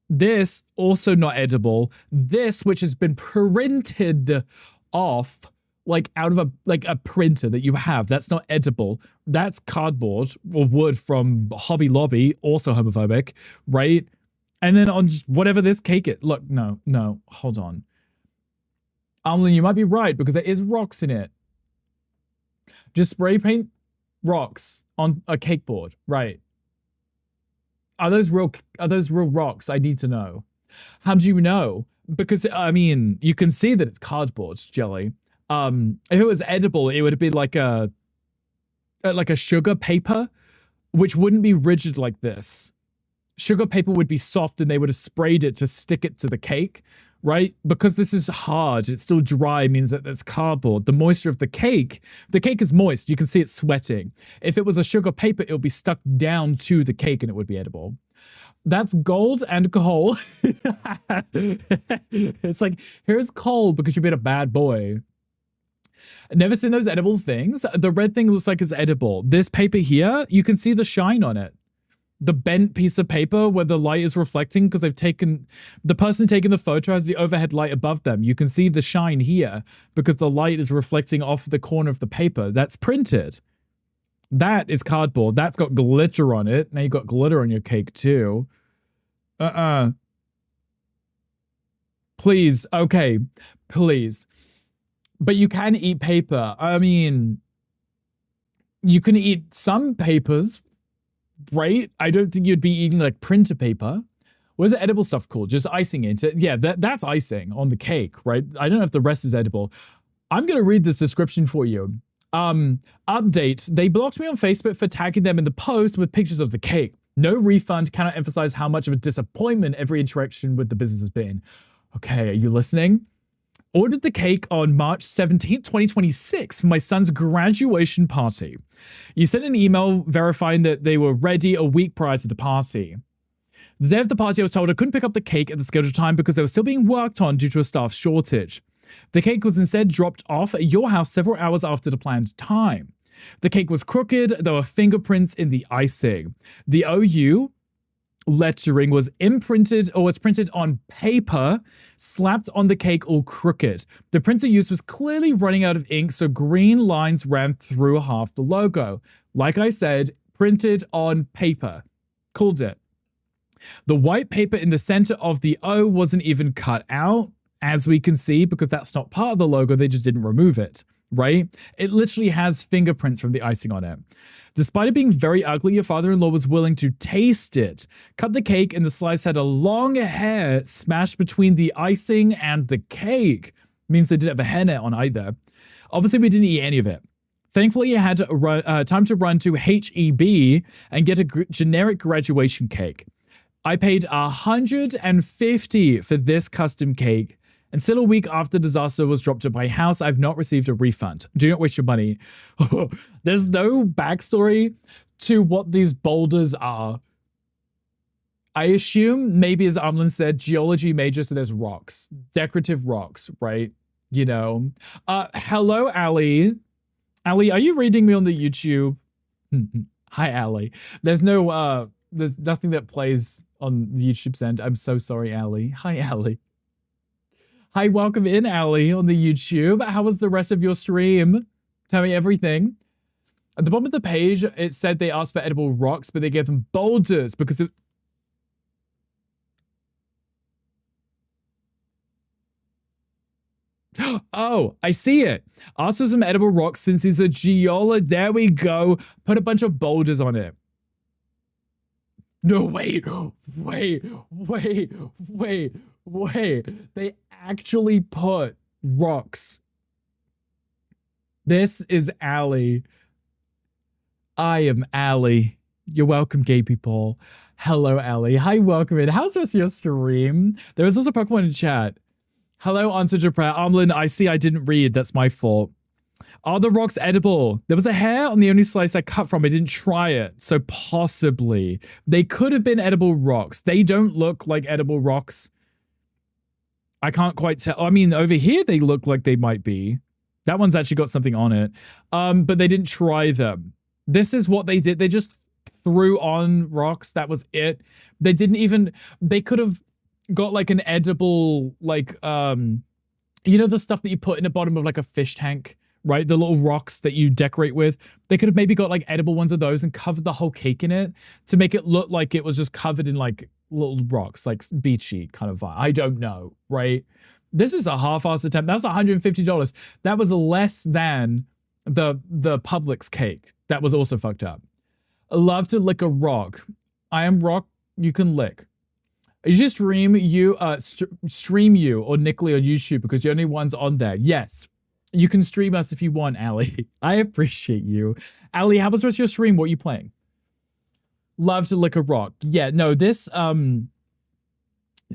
this also not edible, this which has been printed off like out of a printer that you have. That's not edible. That's cardboard or wood from Hobby Lobby, also homophobic, right? And then on just whatever this cake is. Look, no, hold on. Amlin, you might be right because there is rocks in it. Just spray paint rocks on a cake board, right? Are those real rocks? I need to know. How do you know? Because I mean, you can see that it's cardboard jelly. If it was edible, it would be like a sugar paper, which wouldn't be rigid like this. Sugar paper would be soft and they would have sprayed it to stick it to the cake, right? Because this is hard, it's still dry, means that it's cardboard. The moisture of the cake is moist. You can see it sweating. If it was a sugar paper, it would be stuck down to the cake and it would be edible. That's gold and coal. It's like, here's coal because you've been a bad boy. Never seen those edible things. The red thing looks like it's edible. This paper here, you can see the shine on it. The bent piece of paper where the light is reflecting because the person taking the photo has the overhead light above them. You can see the shine here because the light is reflecting off the corner of the paper. That's printed. That is cardboard. That's got glitter on it. Now you got glitter on your cake too. Please. Okay. Please. But you can eat paper. I mean, you can eat some papers, right? I don't think you'd be eating like printer paper. What is the edible stuff called? Just icing it. Yeah, that's icing on the cake, right? I don't know if the rest is edible. I'm going to read this description for you. Update. They blocked me on Facebook for tagging them in the post with pictures of the cake. No refund. Cannot emphasize how much of a disappointment every interaction with the business has been. Okay, are you listening? Ordered the cake on March 17th, 2026 for my son's graduation party. You sent an email verifying that they were ready a week prior to the party. The day of the party, I was told I couldn't pick up the cake at the scheduled time because they were still being worked on due to a staff shortage. The cake was instead dropped off at your house several hours after the planned time. The cake was crooked, there were fingerprints in the icing. The OU lettering was imprinted or was printed on paper, slapped on the cake all crooked. The printer used was clearly running out of ink, so green lines ran through half the logo. Like I said, printed on paper. Called it. The white paper in the center of the O wasn't even cut out, as we can see, because that's not part of the logo, they just didn't remove it, right? It literally has fingerprints from the icing on it. Despite it being very ugly, your father-in-law was willing to taste it. Cut the cake and the slice had a long hair smashed between the icing and the cake. Means they didn't have a hairnet on either. Obviously, we didn't eat any of it. Thankfully, I had time to run to HEB and get a generic graduation cake. I paid $150 for this custom cake, and still a week after disaster was dropped at my house, I've not received a refund. Do not waste your money. There's no backstory to what these boulders are. I assume, maybe as Amlin said, geology major, so there's rocks. Decorative rocks, right? You know. Hello, Ali. Ali, are you reading me on the YouTube? Hi, Ali. There's nothing that plays on the YouTube's end. I'm so sorry, Ali. Hi, Ali. Hi, welcome in, Ali, on the YouTube. How was the rest of your stream? Tell me everything. At the bottom of the page, it said they asked for edible rocks, but they gave them boulders because it... Oh, I see it. Asked for some edible rocks since he's a geologist. There we go. Put a bunch of boulders on it. No, wait. They actually put rocks. This is Allie. I am Allie. You're welcome, gay people. Hello, Allie. Hi, welcome in. How's the rest of your stream? There was also Pokemon in chat. Hello, answer to prayer. Armlin, I see I didn't read. That's my fault. Are the rocks edible? There was a hair on the only slice I cut from. I didn't try it. So possibly. They could have been edible rocks. They don't look like edible rocks. I can't quite tell. I mean, over here they look like they might be. That one's actually got something on it. But they didn't try them. This is what they did. They just threw on rocks. That was it. They didn't even... They could have got like an edible, like, you know the stuff that you put in the bottom of like a fish tank, right? The little rocks that you decorate with. They could have maybe got like edible ones of those and covered the whole cake in it to make it look like it was just covered in like little rocks, like beachy kind of vibe. I don't know, right? This is a half-assed attempt. That's $150. That was less than the Publix cake. That was also fucked up. I love to lick a rock. I am rock you can lick. I usually stream you or Nickley on YouTube because you're the only ones on there. Yes, you can stream us if you want, Allie. I appreciate you. Allie, how was the rest of your stream? What are you playing? Love to lick a rock. Yeah, no, this,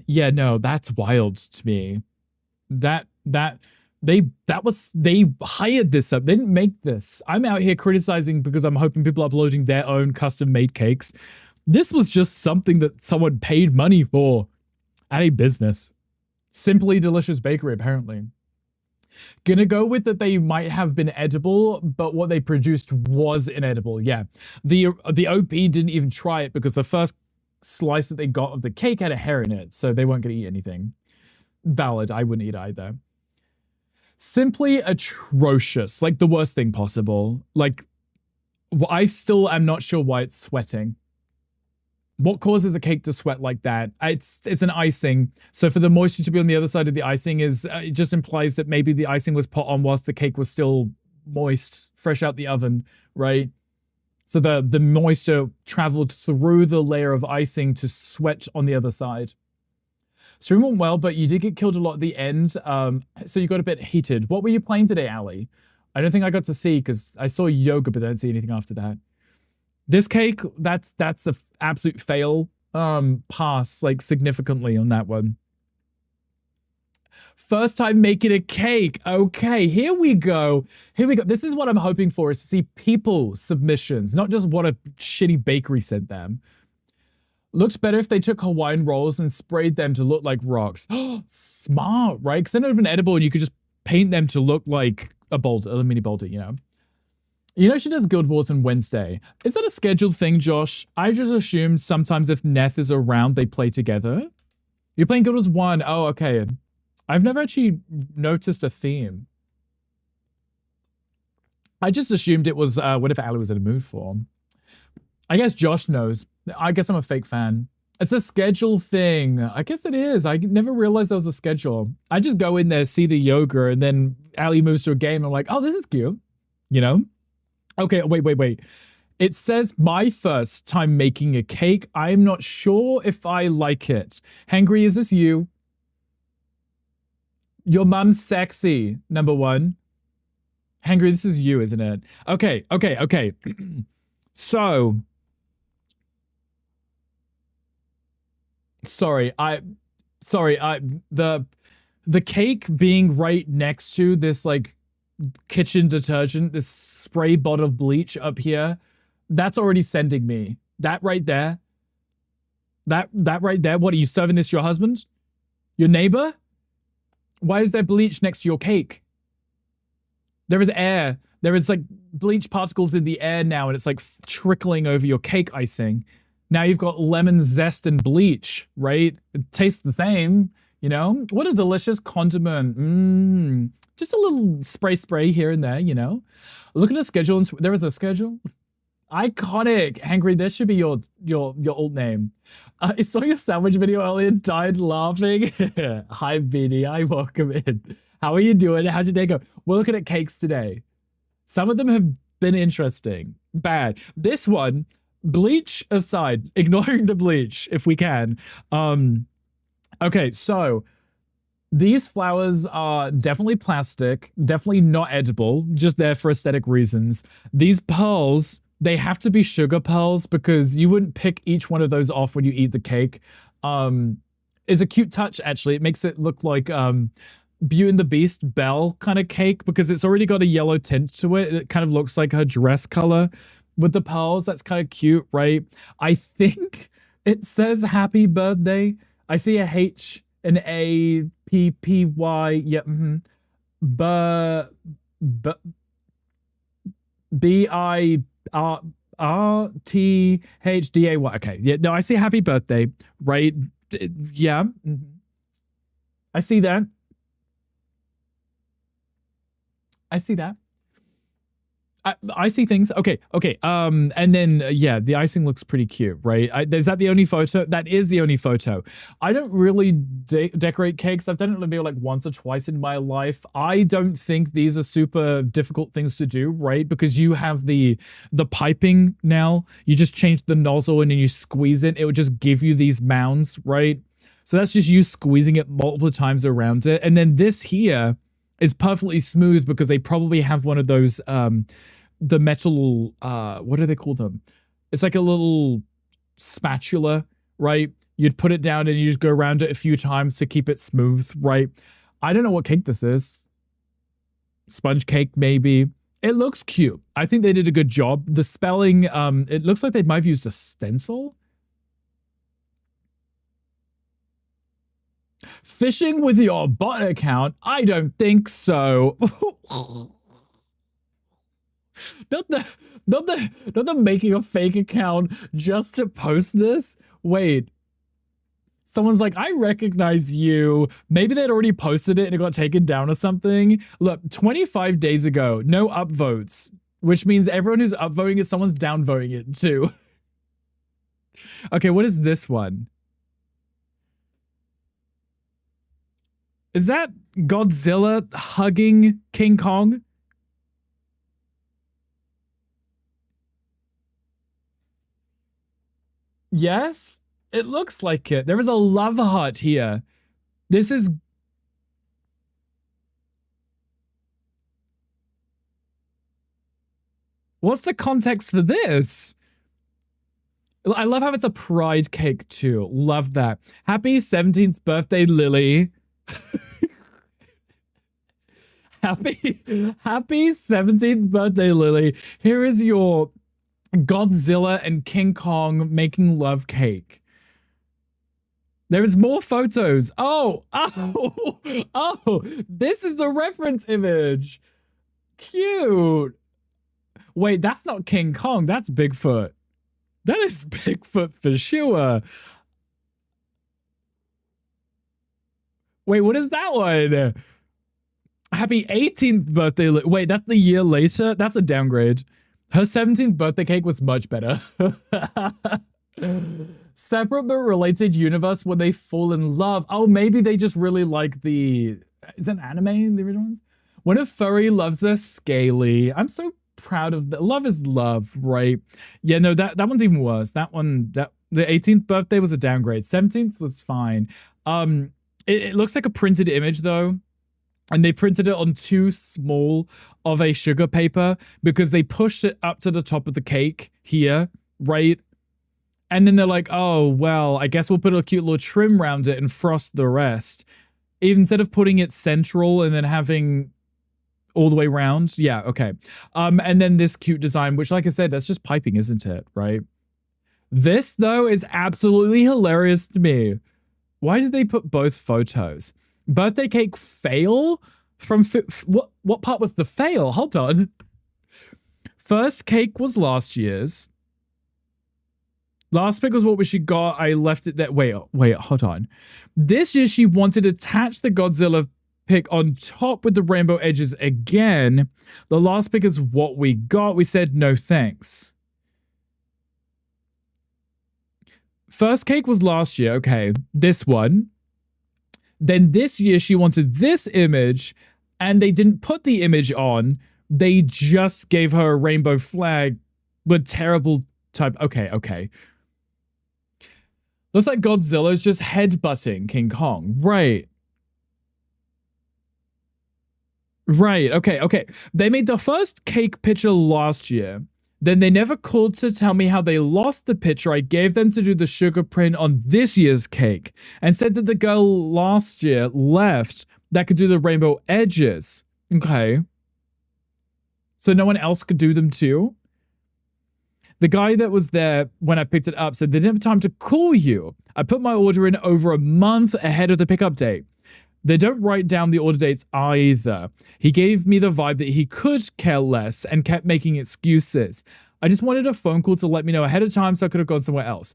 yeah, no, that's wild to me. They hired this up. They didn't make this. I'm out here criticizing because I'm hoping people are uploading their own custom-made cakes. This was just something that someone paid money for at a business. Simply Delicious Bakery, apparently. Gonna go with that they might have been edible, but what they produced was inedible. Yeah. The OP didn't even try it because the first slice that they got of the cake had a hair in it, so they weren't gonna eat anything. Valid, I wouldn't eat either. Simply atrocious. Like the worst thing possible. Like, I still am not sure why it's sweating. What causes a cake to sweat like that? It's an icing. So for the moisture to be on the other side of the icing is it just implies that maybe the icing was put on whilst the cake was still moist, fresh out the oven, right? So the moisture traveled through the layer of icing to sweat on the other side. Stream went well, but you did get killed a lot at the end, so you got a bit heated. What were you playing today, Allie? I don't think I got to see because I saw yoga, but I didn't see anything after that. This cake, that's a absolute fail. Pass, like, significantly on that one. First time making a cake. Okay, here we go. Here we go. This is what I'm hoping for, is to see people's submissions, not just what a shitty bakery sent them. Looks better if they took Hawaiian rolls and sprayed them to look like rocks. Smart, right? Because then it would have been edible and you could just paint them to look like a boulder, a mini boulder, you know? You know she does Guild Wars on Wednesday. Is that a scheduled thing, Josh? I just assumed sometimes if Neth is around, they play together. You're playing Guild Wars 1. Oh, okay. I've never actually noticed a theme. I just assumed it was whatever Allie was in a mood for. I guess Josh knows. I guess I'm a fake fan. It's a schedule thing. I guess it is. I never realized there was a schedule. I just go in there, see the yoga, and then Allie moves to a game. And I'm like, oh, this is cute. You know? Okay, wait. It says my first time making a cake. I'm not sure if I like it. Hangry, is this you? Your mum's sexy, number one. Hangry, this is you, isn't it? Okay. So... the cake being right next to this like kitchen detergent, this spray bottle of bleach up here, that's already sending me. That right there. That right there. What are you serving this to your husband? Your neighbor? Why is there bleach next to your cake? There is air. There is like bleach particles in the air now and it's like trickling over your cake icing. Now you've got lemon zest and bleach, right? It tastes the same, you know? What a delicious condiment. Just a little spray here and there, you know. Look at the schedule. And there is a schedule. Iconic. Hangry, this should be your old name. I saw your sandwich video earlier and died laughing. Hi, BDI. Welcome in. How are you doing? How'd your day go? We're looking at cakes today. Some of them have been interesting. Bad. This one, bleach aside, ignoring the bleach if we can. Okay, so these flowers are definitely plastic, definitely not edible, just there for aesthetic reasons. These pearls, they have to be sugar pearls because you wouldn't pick each one of those off when you eat the cake. It's a cute touch, actually. It makes it look like Beauty and the Beast Belle kind of cake because it's already got a yellow tint to it. It kind of looks like her dress color with the pearls. That's kind of cute, right? I think it says happy birthday. I see a H, an A, P, P, Y, yeah, B, I, R, T, H, D, A, Y. Okay, yeah, no, I see happy birthday, right? Yeah, I see that. I see that. I see things. Okay. And then, yeah, the icing looks pretty cute, right? Is that the only photo? That is the only photo. I don't really decorate cakes. I've done it maybe like once or twice in my life. I don't think these are super difficult things to do, right? Because you have the piping now. You just change the nozzle and then you squeeze it. It would just give you these mounds, right? So that's just you squeezing it multiple times around it. And then this here is perfectly smooth because they probably have one of those the metal what do they call them? It's like a little spatula, right? You'd put it down and you just go around it a few times to keep it smooth, right? I don't know what cake this is. Sponge cake, maybe. It looks cute. I think they did a good job. The spelling, it looks like they might have used a stencil. Fishing with your bot account? I don't think so. Not the making a fake account just to post this. Wait. Someone's like, I recognize you. Maybe they'd already posted it and it got taken down or something. Look, 25 days ago, no upvotes, which means everyone who's upvoting it, someone's downvoting it too. Okay, what is this one? Is that Godzilla hugging King Kong? Yes, it looks like it. There is a love heart here. This is... What's the context for this? I love how it's a pride cake too. Love that. Happy 17th birthday, Lily. Happy 17th birthday, Lily. Here is your Godzilla and King Kong making love cake. There is more photos. Oh, this is the reference image. Cute. Wait, that's not King Kong. That's Bigfoot. That is Bigfoot for sure. Wait, what is that one? Happy 18th birthday. Wait, that's the year later? That's a downgrade. Her 17th birthday cake was much better. Separate but related universe when they fall in love. Oh, maybe they just really like the... Is it an anime, the original ones? When a furry loves a scaly. I'm so proud of that. Love is love, right? Yeah, no, that one's even worse. That one, the 18th birthday was a downgrade. 17th was fine. It looks like a printed image though. And they printed it on too small of a sugar paper because they pushed it up to the top of the cake here, right? And then they're like, oh, well, I guess we'll put a cute little trim around it and frost the rest. Instead of putting it central and then having all the way around. Yeah, okay. And then this cute design, which like I said, that's just piping, isn't it? Right? This, though, is absolutely hilarious to me. Why did they put both photos? Birthday cake fail? From what part was the fail? Hold on. First cake was last year's. Last pick was what she got. I left it there. Wait, hold on. This year she wanted to attach the Godzilla pick on top with the rainbow edges again. The last pick is what we got. We said no thanks. First cake was last year. Okay, this one. Then this year she wanted this image and they didn't put the image on. They just gave her a rainbow flag with terrible type. Okay. Looks like Godzilla's just headbutting King Kong. Right. Okay. They made the first cake picture last year. Then they never called to tell me how they lost the picture I gave them to do the sugar print on this year's cake, and said that the girl last year left that could do the rainbow edges. Okay. So no one else could do them too? The guy that was there when I picked it up said they didn't have time to call you. I put my order in over a month ahead of the pickup date. They don't write down the order dates either. He gave me the vibe that he could care less and kept making excuses. I just wanted a phone call to let me know ahead of time so I could have gone somewhere else.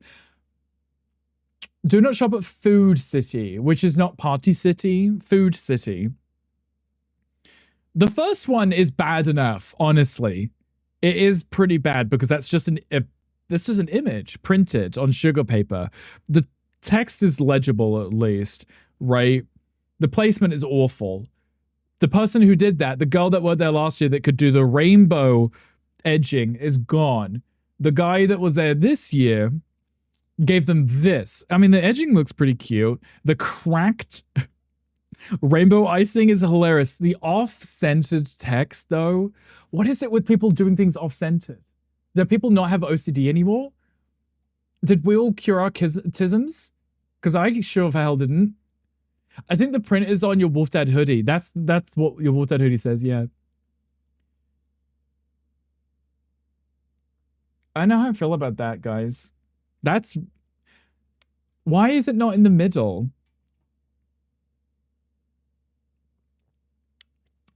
Do not shop at Food City, which is not Party City, Food City. The first one is bad enough, honestly. It is pretty bad because that's just an image printed on sugar paper. The text is legible at least, right? The placement is awful. The person who did that, the girl that worked there last year that could do the rainbow edging, is gone. The guy that was there this year gave them this. I mean, the edging looks pretty cute. The cracked rainbow icing is hilarious. The off-centered text, though, what is it with people doing things off-centered? Do people not have OCD anymore? Did we all cure our tisms? Because I sure for hell didn't. I think the print is on your Wolf Dad hoodie. That's what your Wolf Dad hoodie says, yeah. I know how I feel about that, guys. Why is it not in the middle?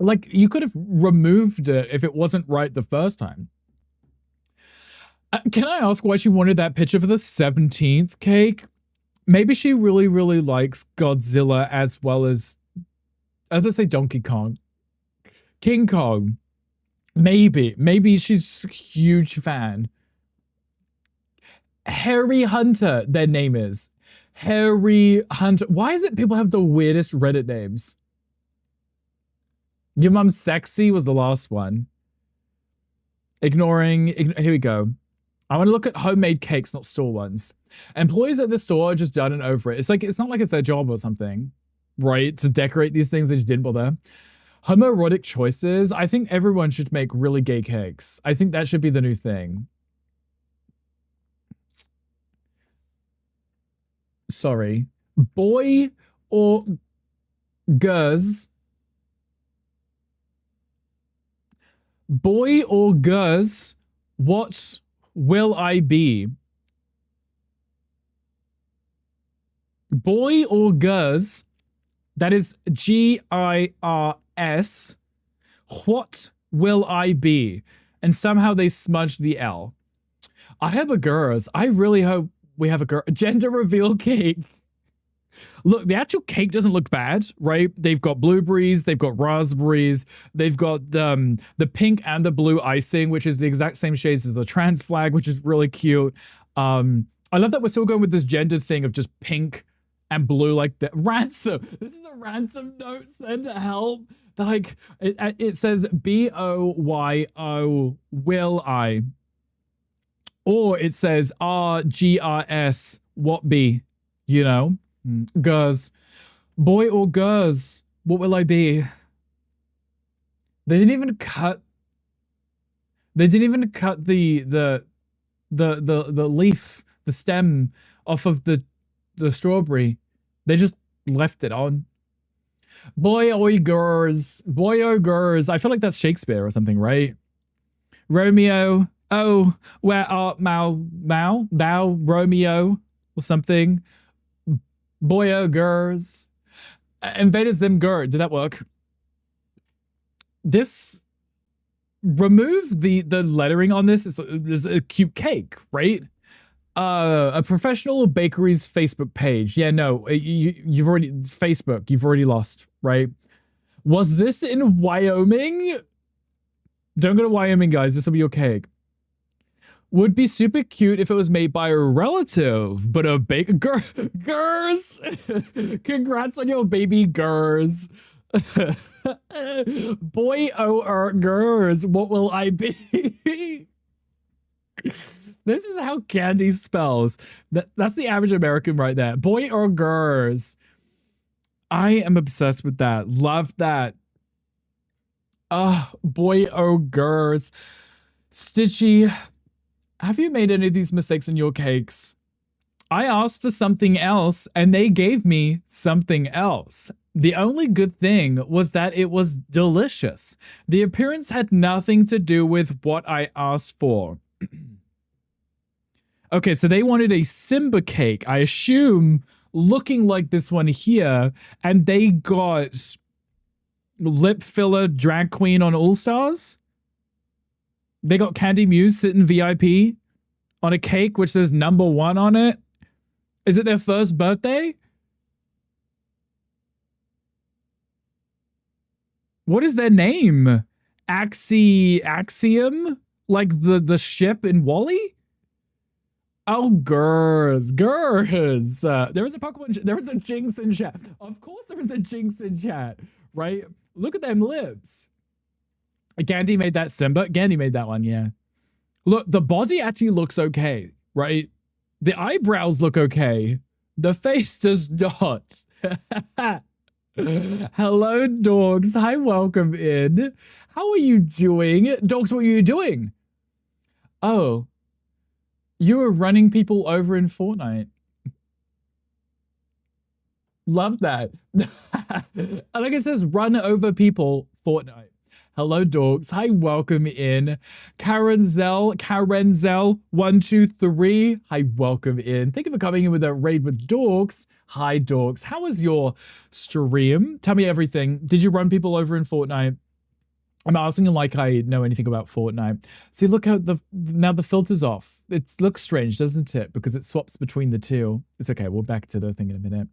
Like, you could have removed it if it wasn't right the first time. Can I ask why she wanted that picture for the 17th cake? Maybe she really, really likes Godzilla as well as, I was going to say Donkey Kong. King Kong. Maybe she's a huge fan. Harry Hunter, their name is. Harry Hunter. Why is it people have the weirdest Reddit names? Your Mom's Sexy was the last one. Here we go. I want to look at homemade cakes, not store ones. Employees at the store are just done and over it. It's not like it's their job or something, right? To decorate these things, they just didn't bother. Homoerotic choices. I think everyone should make really gay cakes. I think that should be the new thing. Sorry. Boy or girls? Boy or girls? What will I be? Boy or girls? That is G-I-R-S. What will I be? And somehow they smudged the L. I have a girls. I really hope we have a girl. Gender reveal cake. Look, the actual cake doesn't look bad, right? They've got blueberries, they've got raspberries, they've got the pink and the blue icing, which is the exact same shades as the trans flag, which is really cute. I love that we're still going with this gender thing of just pink and blue like that. Ransom. This is a ransom note. Send help. Like, it says B-O-Y-O will I. Or it says R-G-R-S what be, you know? Girls. Boy or girls, what will I be? They didn't even cut the leaf, the stem off of the strawberry. They just left it on. Boy or girls. Boy or girls. I feel like that's Shakespeare or something, right? Romeo. Oh, where art thou, Romeo, or something. Boy or girls. Invaded Zim Gur. Did that work? This, remove the lettering on this. Is a cute cake, right? A professional bakery's Facebook page. Yeah, no, you've already lost, right? Was this in Wyoming? Don't go to Wyoming, guys. This will be your cake. Would be super cute if it was made by a relative, but a baker. Gers! Congrats on your baby, Gers. Boy, Gers, what will I be? This is how Candy spells. That's the average American right there. Boy or Gers. I am obsessed with that. Love that. Boy or Gers. Stitchy, have you made any of these mistakes in your cakes? I asked for something else and they gave me something else. The only good thing was that it was delicious. The appearance had nothing to do with what I asked for. Okay, so they wanted a Simba cake, I assume, looking like this one here, and they got lip filler drag queen on All Stars? They got Candy Muse sitting VIP on a cake which says #1 on it? Is it their first birthday? What is their name? Axiom? Like the ship in WALL-E? Oh, Gers. There was a Pokemon, there was a Jinx in chat. Of course there was a Jinx in chat, right? Look at them lips. Gandhi made that Simba. Gandhi made that one, yeah. Look, the body actually looks okay, right? The eyebrows look okay. The face does not. Hello, dogs. Hi, welcome in. How are you doing? Dogs, what are you doing? Oh. You were running people over in Fortnite. Love that. And like it says, run over people, Fortnite. Hello, dogs. Hi, welcome in. Karenzel123. Hi, welcome in. Thank you for coming in with a raid with dogs. Hi, dogs. How was your stream? Tell me everything. Did you run people over in Fortnite? I'm asking like I know anything about Fortnite. See, look how now the filter's off. It looks strange, doesn't it? Because it swaps between the two. It's okay. We'll back to the thing in a minute.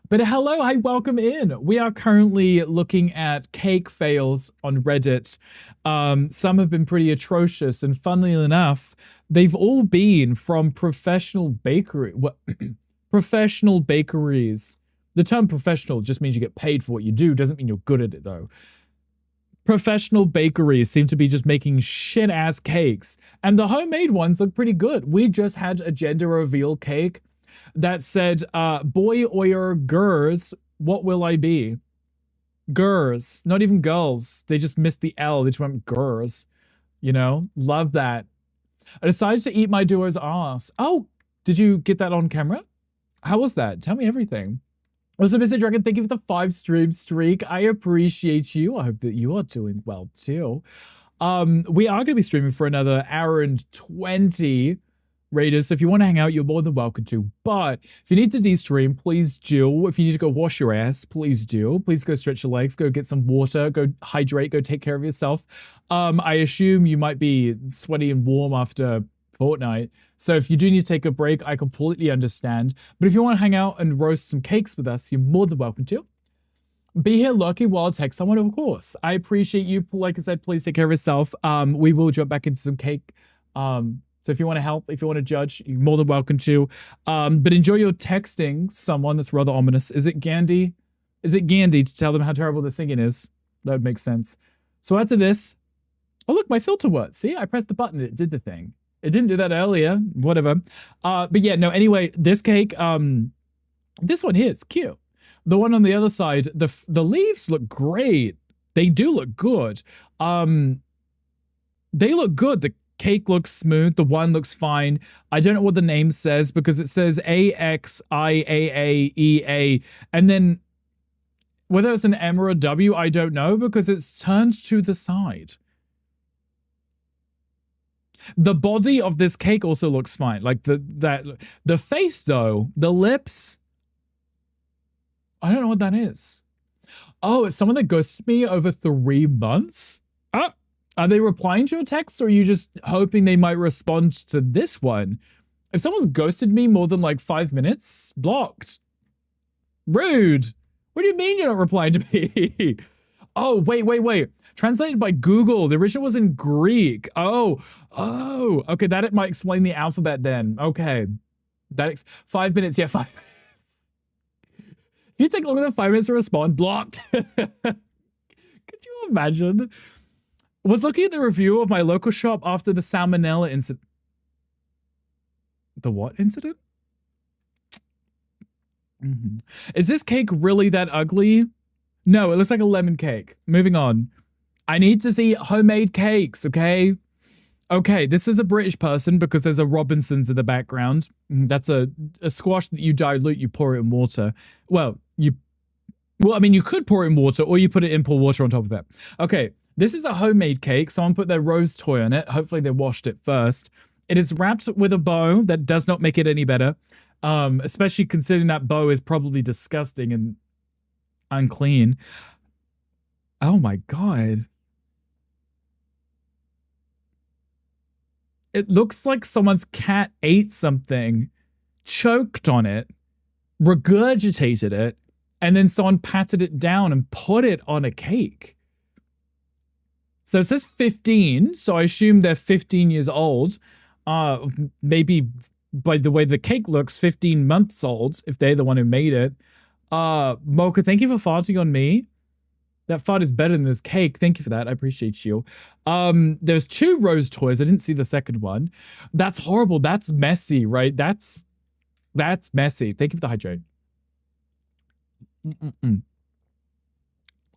But hello, hi, welcome in. We are currently looking at cake fails on Reddit. Some have been pretty atrocious, and funnily enough, they've all been from professional professional bakeries. The term professional just means you get paid for what you do. Doesn't mean you're good at it though. Professional bakeries seem to be just making shit-ass cakes. And the homemade ones look pretty good. We just had a gender reveal cake that said, boy or Gers, what will I be? Gers. Not even girls. They just missed the L. They just went Gers. You know? Love that. I decided to eat my duo's ass. Oh, did you get that on camera? How was that? Tell me everything. Also, Mr. Dragon, thank you for the 5-stream streak. I appreciate you. I hope that you are doing well too. We are going to be streaming for another hour and 20, Raiders. So if you want to hang out, you're more than welcome to. But if you need to de-stream, please do. If you need to go wash your ass, please do. Please go stretch your legs, go get some water, go hydrate, go take care of yourself. I assume you might be sweaty and warm after Fortnite. So if you do need to take a break, I completely understand. But if you want to hang out and roast some cakes with us, you're more than welcome to. Be here lurking while I text someone, of course. I appreciate you. Like I said, please take care of yourself. We will jump back into some cake. So if you want to help, if you want to judge, you're more than welcome to. But enjoy your texting someone. That's rather ominous. Is it Gandhi? Is it Gandhi to tell them how terrible the singing is? That would make sense. So after this, oh look, my filter worked. See, I pressed the button, it did the thing. It didn't do that earlier, whatever. But yeah, no, anyway, this cake, this one here is cute. The one on the other side, the leaves look great. They do look good. They look good. The cake looks smooth. The one looks fine. I don't know what the name says because it says AXIAAEA. And then whether it's an M or a W, I don't know because it's turned to the side. The body of this cake also looks fine. Like the face though, the lips, I don't know what that is. Oh, it's someone that ghosted me over 3 months? Are they replying to your text or are you just hoping they might respond to this one? If someone's ghosted me more than like 5 minutes, blocked. Rude. What do you mean you're not replying to me? Oh, wait. Translated by Google. The original was in Greek. Oh. Okay, that might explain the alphabet then. Okay. 5 minutes. Yeah, 5 minutes. If you take longer than 5 minutes to respond, blocked. Could you imagine? Was looking at the review of my local shop after the salmonella incident. The what incident? Is this cake really that ugly? No, it looks like a lemon cake. Moving on. I need to see homemade cakes, okay? Okay, this is a British person because there's a Robinsons in the background. That's a squash that you dilute, you pour it in water. Well, I mean, you could pour it in water or you put it in pour water on top of it. Okay, this is a homemade cake. Someone put their rose toy on it. Hopefully they washed it first. It is wrapped with a bow that does not make it any better. Especially considering that bow is probably disgusting and unclean. Oh my God. It looks like someone's cat ate something, choked on it, regurgitated it, and then someone patted it down and put it on a cake. So it says 15, so I assume they're 15 years old. Maybe by the way the cake looks, 15 months old, if they're the one who made it. Mocha, thank you for farting on me. That fart is better than this cake. Thank you for that. I appreciate you. There's 2 rose toys. I didn't see the second one. That's horrible. That's messy, right? That's messy. Thank you for the hydrate.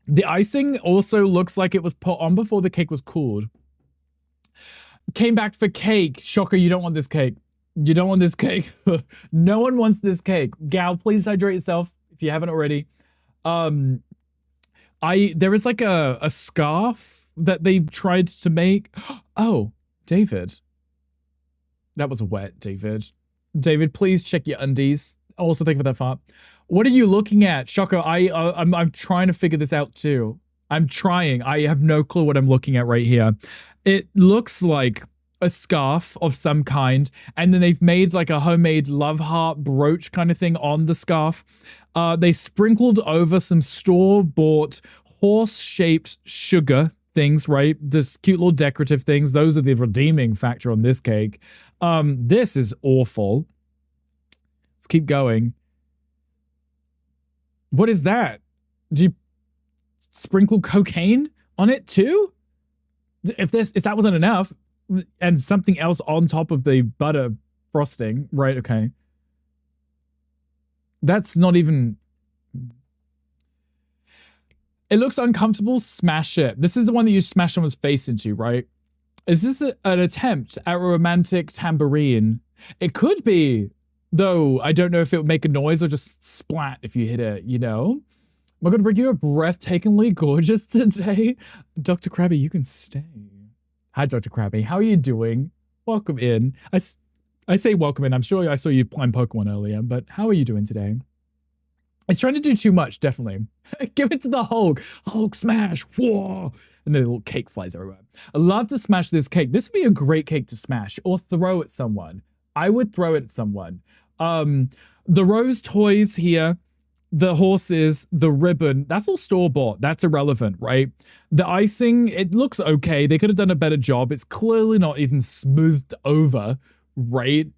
The icing also looks like it was put on before the cake was cooled. Came back for cake. Shocker, you don't want this cake. You don't want this cake. No one wants this cake. Gal, please hydrate yourself if you haven't already. There is like a scarf that they tried to make. Oh, David. That was wet, David. David, please check your undies. Also, thank you for that fart. What are you looking at? Shoko, I'm trying to figure this out too. I'm trying. I have no clue what I'm looking at right here. It looks like a scarf of some kind, and then they've made like a homemade love heart brooch kind of thing on the scarf. They sprinkled over some store-bought horse-shaped sugar things, right? This cute little decorative things. Those are the redeeming factor on this cake. This is awful. Let's keep going. What is that? Do you sprinkle cocaine on it too? If that wasn't enough, and something else on top of the butter frosting, right? Okay. That's not even... It looks uncomfortable. Smash it. This is the one that you smash someone's face into, right? Is this an attempt at a romantic tambourine? It could be, though I don't know if it would make a noise or just splat if you hit it, you know? Am I going to bring you a breathtakingly gorgeous today? Dr. Krabby, you can stay. Hi, Dr. Krabby. How are you doing? Welcome in. I say welcome in. I'm sure I saw you playing Pokemon earlier, but how are you doing today? It's trying to do too much, definitely. Give it to the Hulk. Hulk smash. Whoa. And the little cake flies everywhere. I love to smash this cake. This would be a great cake to smash or throw at someone. I would throw it at someone. The rose toys here, the horses, the ribbon, that's all store-bought. That's irrelevant, right? The icing, it looks okay. They could have done a better job. It's clearly not even smoothed over, right?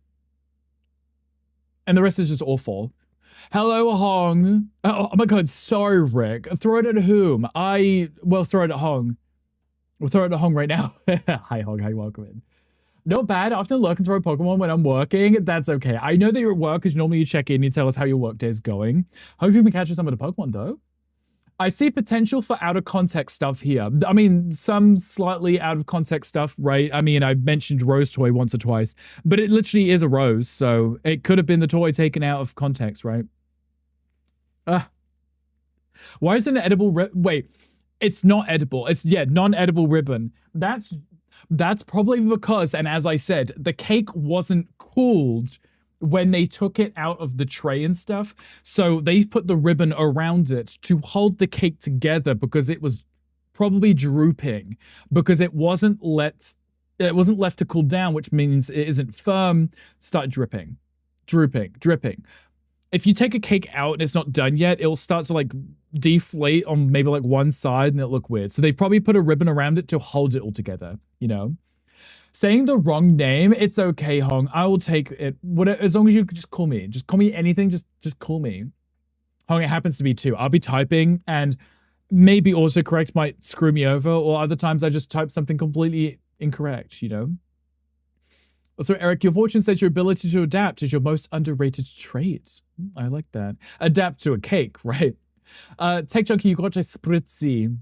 And the rest is just awful. Hello, Hong. Oh my God, sorry, Rick. Throw it at whom? Well, throw it at Hong. We'll throw it at Hong right now. Hi, Hong. Hi, welcome in. Not bad. I often look and throw a Pokemon when I'm working. That's okay. I know that you're at work because normally you check in, you tell us how your work day is going. Hope you've been catching some of the Pokemon, though. I see potential for out of context stuff here. I mean, some slightly out of context stuff, right? I mean, I mentioned Rose Toy once or twice, but it literally is a rose, so it could have been the toy taken out of context, right? Why is it an edible wait, it's not edible. It's, yeah, non-edible ribbon. That's probably because, and as I said, the cake wasn't cooled when they took it out of the tray and stuff. So they put the ribbon around it to hold the cake together because it was probably drooping, because it wasn't left to cool down, which means it isn't firm. Start dripping, drooping, dripping. if you take a cake out and it's not done yet, it'll start to like deflate on maybe like one side and it'll look weird. So they probably put a ribbon around it to hold it all together, you know? Saying the wrong name, it's okay, Hong. I will take it. Whatever, as long as you just call me. Just call me anything, just call me. Hong, it happens to me too. I'll be typing and maybe autocorrect might screw me over, or other times I just type something completely incorrect, you know? Also, Eric, your fortune says your ability to adapt is your most underrated trait. I like that. Adapt to a cake, right? Tech Junkie, you got a spritzy.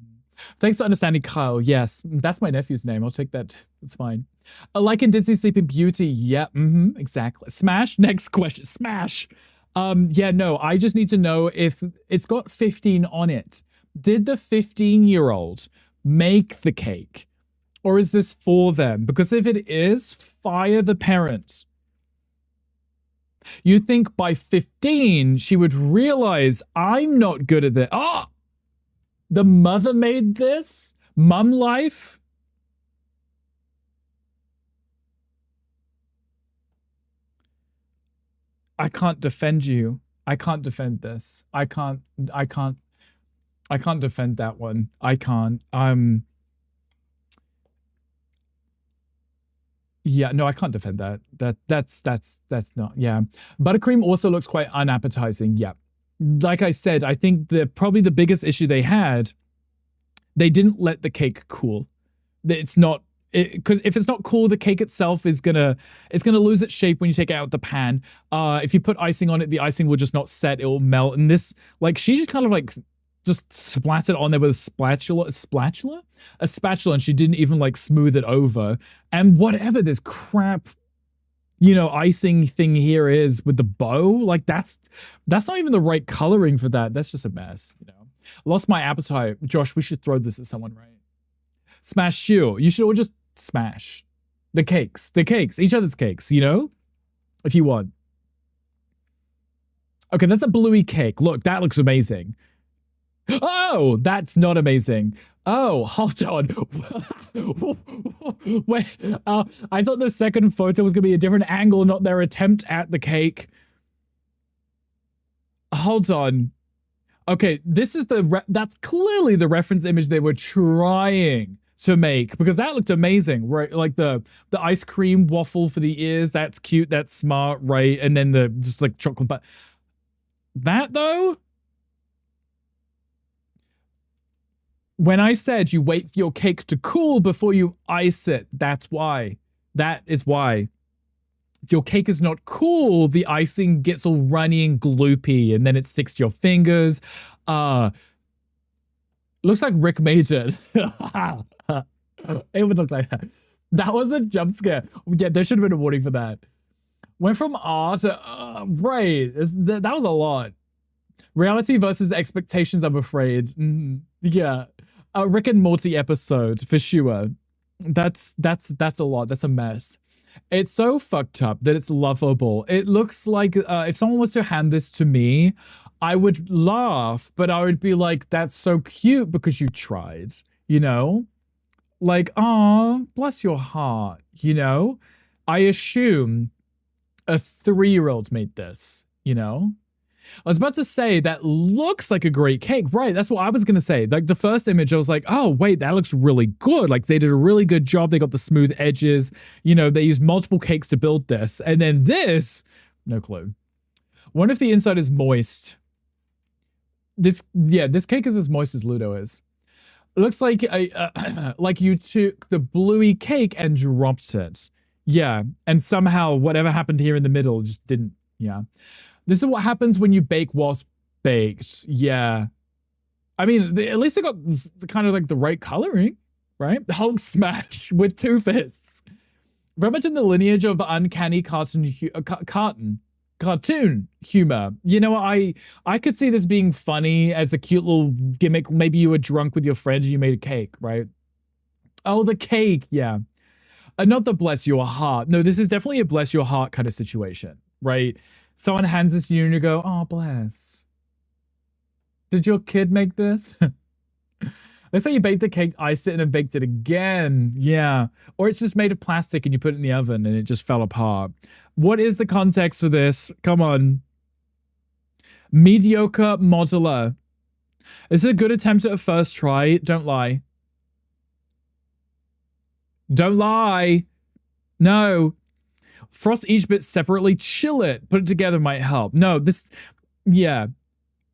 Thanks for understanding, Kyle. Yes, that's my nephew's name. I'll take that. That's fine. Like in Disney Sleeping Beauty. Yeah, exactly. Smash? Next question. Smash. Yeah, no, I just need to know if it's got 15 on it. Did the 15-year-old make the cake? Or is this for them? Because if it is, fire the parents. You think by 15, she would realize I'm not good at this. Oh! The mother made this? Mum life? I can't defend you. I can't defend this. I can't defend that one. I can't. Yeah, no, I can't defend that. That's not, yeah. Buttercream also looks quite unappetizing. Yeah. Like I said, I think probably the biggest issue they had, they didn't let the cake cool. It's not, because if it's not cool, the cake itself is gonna lose its shape when you take it out of the pan. If you put icing on it, the icing will just not set, it will melt. And this, like, she just kind of like just splattered on there with a spatula, and she didn't even like smooth it over. And whatever this crap, you know, icing thing here is with the bow, like that's not even the right coloring for that. That's just a mess, you know. Lost my appetite. Josh, we should throw this at someone, right? Smash you. You should all just smash the cakes, each other's cakes, you know, if you want. Okay, that's a bluey cake. Look, that looks amazing. Oh, that's not amazing. Oh, hold on. Wait, I thought the second photo was going to be a different angle, not their attempt at the cake. Hold on. Okay, this is that's clearly the reference image they were trying to make, because that looked amazing, right? Like the ice cream waffle for the ears, that's cute, that's smart, right? And then the just like chocolate, but that though, when I said you wait for your cake to cool before you ice it, that's why. That is why. If your cake is not cool, the icing gets all runny and gloopy, and then it sticks to your fingers. Looks like Rick made it. It would look like that. That was a jump scare. Yeah, there should have been a warning for that. Went from R to right. That was a lot. Reality versus expectations, I'm afraid. Yeah. A Rick and Morty episode, for sure. That's a lot. That's a mess. It's so fucked up that it's lovable. It looks like if someone was to hand this to me, I would laugh, but I would be like, that's so cute because you tried, you know? Like, aw, bless your heart, you know? I assume a 3-year-old made this, you know? I was about to say that looks like a great cake. Right, that's what I was going to say. Like the first image, I was like, oh, wait, that looks really good. Like they did a really good job. They got the smooth edges. You know, they used multiple cakes to build this. And then this, no clue. Wonder if the inside is moist. This cake is as moist as Ludo is. It looks like like you took the bluey cake and dropped it. Yeah, and somehow whatever happened here in the middle just didn't, yeah. This is what happens when you bake whilst baked. Yeah. I mean, at least they got kind of like the right coloring, right? Hulk smash with 2 fists. Very much in the lineage of uncanny cartoon humor. You know, I could see this being funny as a cute little gimmick. Maybe you were drunk with your friends and you made a cake, right? Oh, the cake. Yeah. Not the bless your heart. No, this is definitely a bless your heart kind of situation, right? Someone hands this to you and you go, oh, bless. Did your kid make this? Let's say you baked the cake, iced it, and then baked it again. Yeah. Or it's just made of plastic and you put it in the oven and it just fell apart. What is the context for this? Come on. Mediocre modeler. This is a good attempt at a first try. Don't lie. Don't lie. No. Frost each bit separately. Chill it. Put it together might help. No, this... Yeah.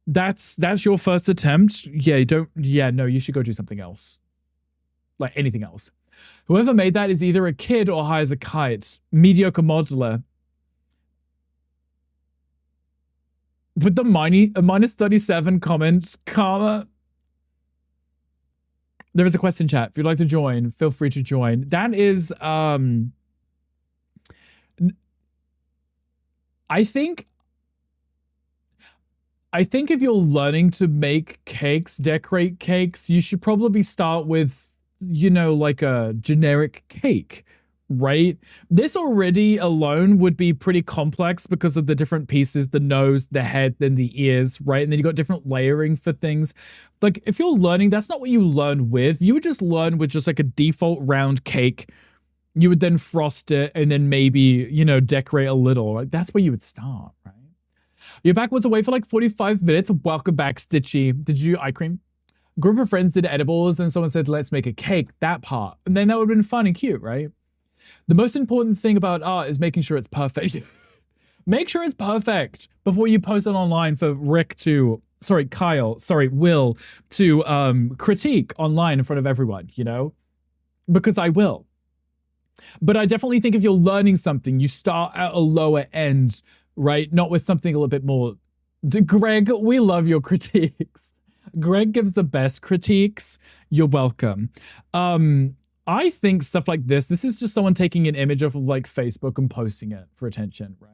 That's your first attempt. Yeah, no, you should go do something else. Like anything else. Whoever made that is either a kid or high as a kite. Mediocre modeler. With the minus 37 comments, karma. There is a question chat. If you'd like to join, feel free to join. That is, I think if you're learning to make cakes, decorate cakes, you should probably start with, you know, like a generic cake, right? This already alone would be pretty complex because of the different pieces, the nose, the head, then the ears, right? And then you got different layering for things. Like if you're learning, that's not what you learn with. You would just learn with just like a default round cake. You would then frost it and then maybe, you know, decorate a little. Like that's where you would start, right? Your back was away for like 45 minutes. Welcome back, Stitchy. Did you eye cream? Group of friends did edibles and someone said, let's make a cake, that part. And then that would have been fun and cute, right? The most important thing about art is making sure it's perfect. Make sure it's perfect before you post it online for Will to critique online in front of everyone, you know? Because I will. But I definitely think if you're learning something, you start at a lower end, right? Not with something a little bit more... Greg, we love your critiques. Greg gives the best critiques. You're welcome. I think stuff like this is just someone taking an image off of like Facebook and posting it for attention, right?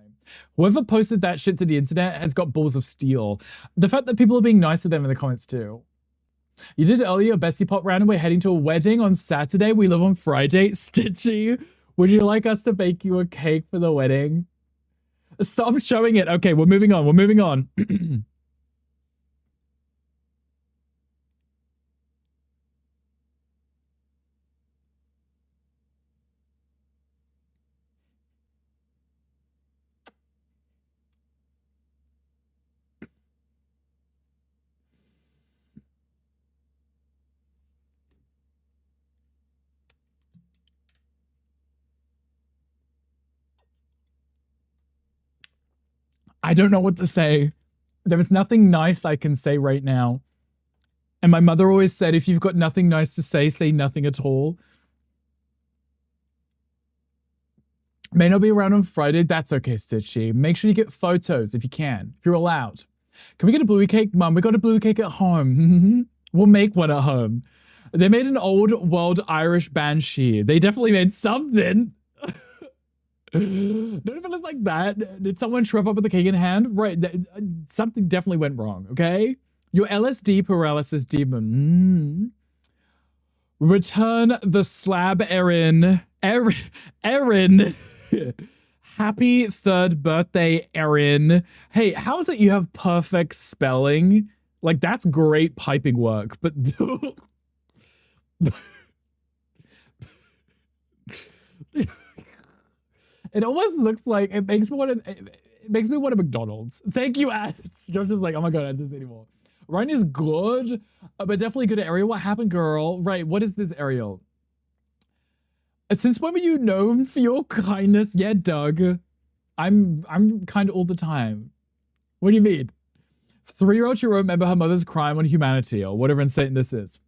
Whoever posted that shit to the internet has got balls of steel. The fact that people are being nice to them in the comments too. You did earlier, Bestie Pop round, and we're heading to a wedding on Saturday. We live on Friday. Stitchy, would you like us to bake you a cake for the wedding? Stop showing it. Okay, we're moving on. We're moving on. I don't know what to say. There is nothing nice I can say right now. And my mother always said, if you've got nothing nice to say nothing at all. May not be around on Friday. That's okay, Stitchy. Make sure you get photos if you can, if you're allowed. Can we get a bluey cake? Mum, we got a bluey cake at home. We'll make one at home. They made an old world Irish banshee. They definitely made something. None of it is like that. Did someone trip up with the cake in hand? Right. Something definitely went wrong, okay? Your LSD paralysis demon. Return the slab, Erin. Erin. Happy 3rd birthday, Erin. Hey, how is it you have perfect spelling? Like, that's great piping work, but... It almost looks like it makes me want a McDonald's. Thank you, ads. Josh is like, oh my god, I don't do this anymore. Ryan is good, but definitely good at Ariel. What happened, girl? Right, what is this, Ariel? Since when were you known for your kindness? Yeah, Doug. I'm kind all the time. What do you mean? 3-year-old should remember her mother's crime on humanity or whatever insane this is.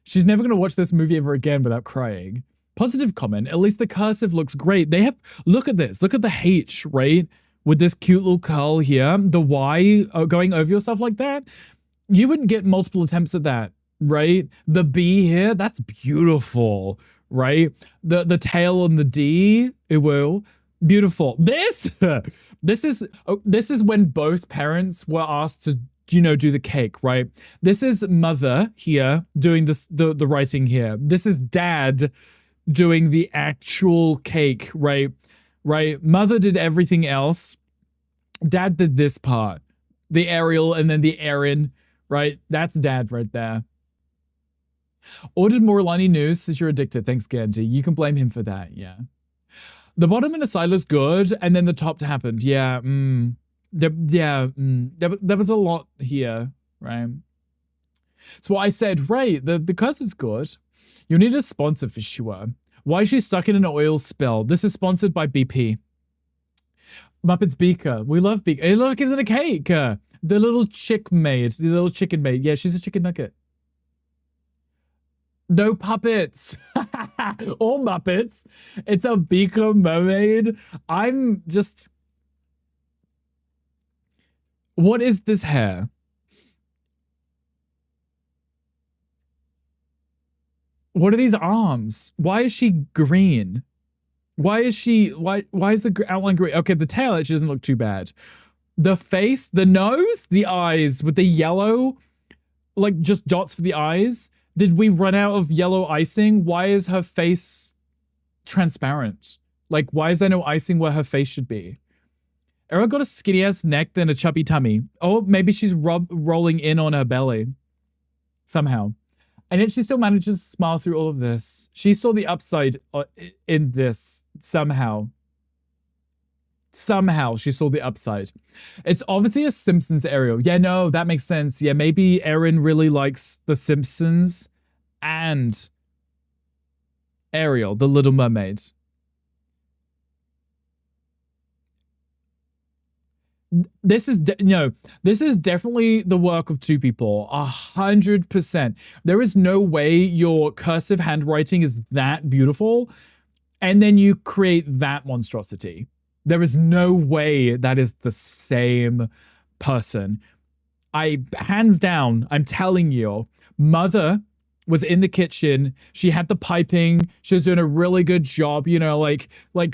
She's never gonna watch this movie ever again without crying. Positive comment. At least the cursive looks great. They have, look at this. Look at the H, right? With this cute little curl here. The Y going over yourself like that. You wouldn't get multiple attempts at that, right? The B here, that's beautiful, right? The tail on the D, it will. Beautiful. This is when both parents were asked to, you know, do the cake, right? This is mother here doing this, the writing here. This is dad doing the actual cake, right? Right? Mother did everything else. Dad did this part. The Ariel and then the Erin, right? That's dad right there. Ordered more Lani news says you're addicted. Thanks, Gandhi. You can blame him for that, yeah. The bottom and the side looks good, and then the top happened. Yeah, there was a lot here, right? So what I said, right, the curse is good. You need a sponsor for sure. Why is she stuck in an oil spill? This is sponsored by BP. Muppets Beaker. We love Beaker. Hey, look, is it a cake? The little chick maid. The little chicken maid. Yeah, she's a chicken nugget. No puppets. All Muppets. It's a Beaker mermaid. I'm just... What is this hair? What are these arms? Why is she green? Why is the outline green? Okay, the tail actually doesn't look too bad. The face, the nose, the eyes with the yellow, like just dots for the eyes. Did we run out of yellow icing? Why is her face transparent? Like, why is there no icing where her face should be? Era got a skinny ass neck than a chubby tummy. Oh, maybe she's rolling in on her belly. Somehow. And yet she still manages to smile through all of this. She saw the upside in this somehow. Somehow she saw the upside. It's obviously a Simpsons Ariel. Yeah, no, that makes sense. Yeah, maybe Erin really likes The Simpsons and Ariel, the Little Mermaid. This is this is definitely the work of two people, 100%. There is no way your cursive handwriting is that beautiful, and then you create that monstrosity. There is no way that is the same person. Hands down, I'm telling you, Mother was in the kitchen. She had the piping. She was doing a really good job, you know, like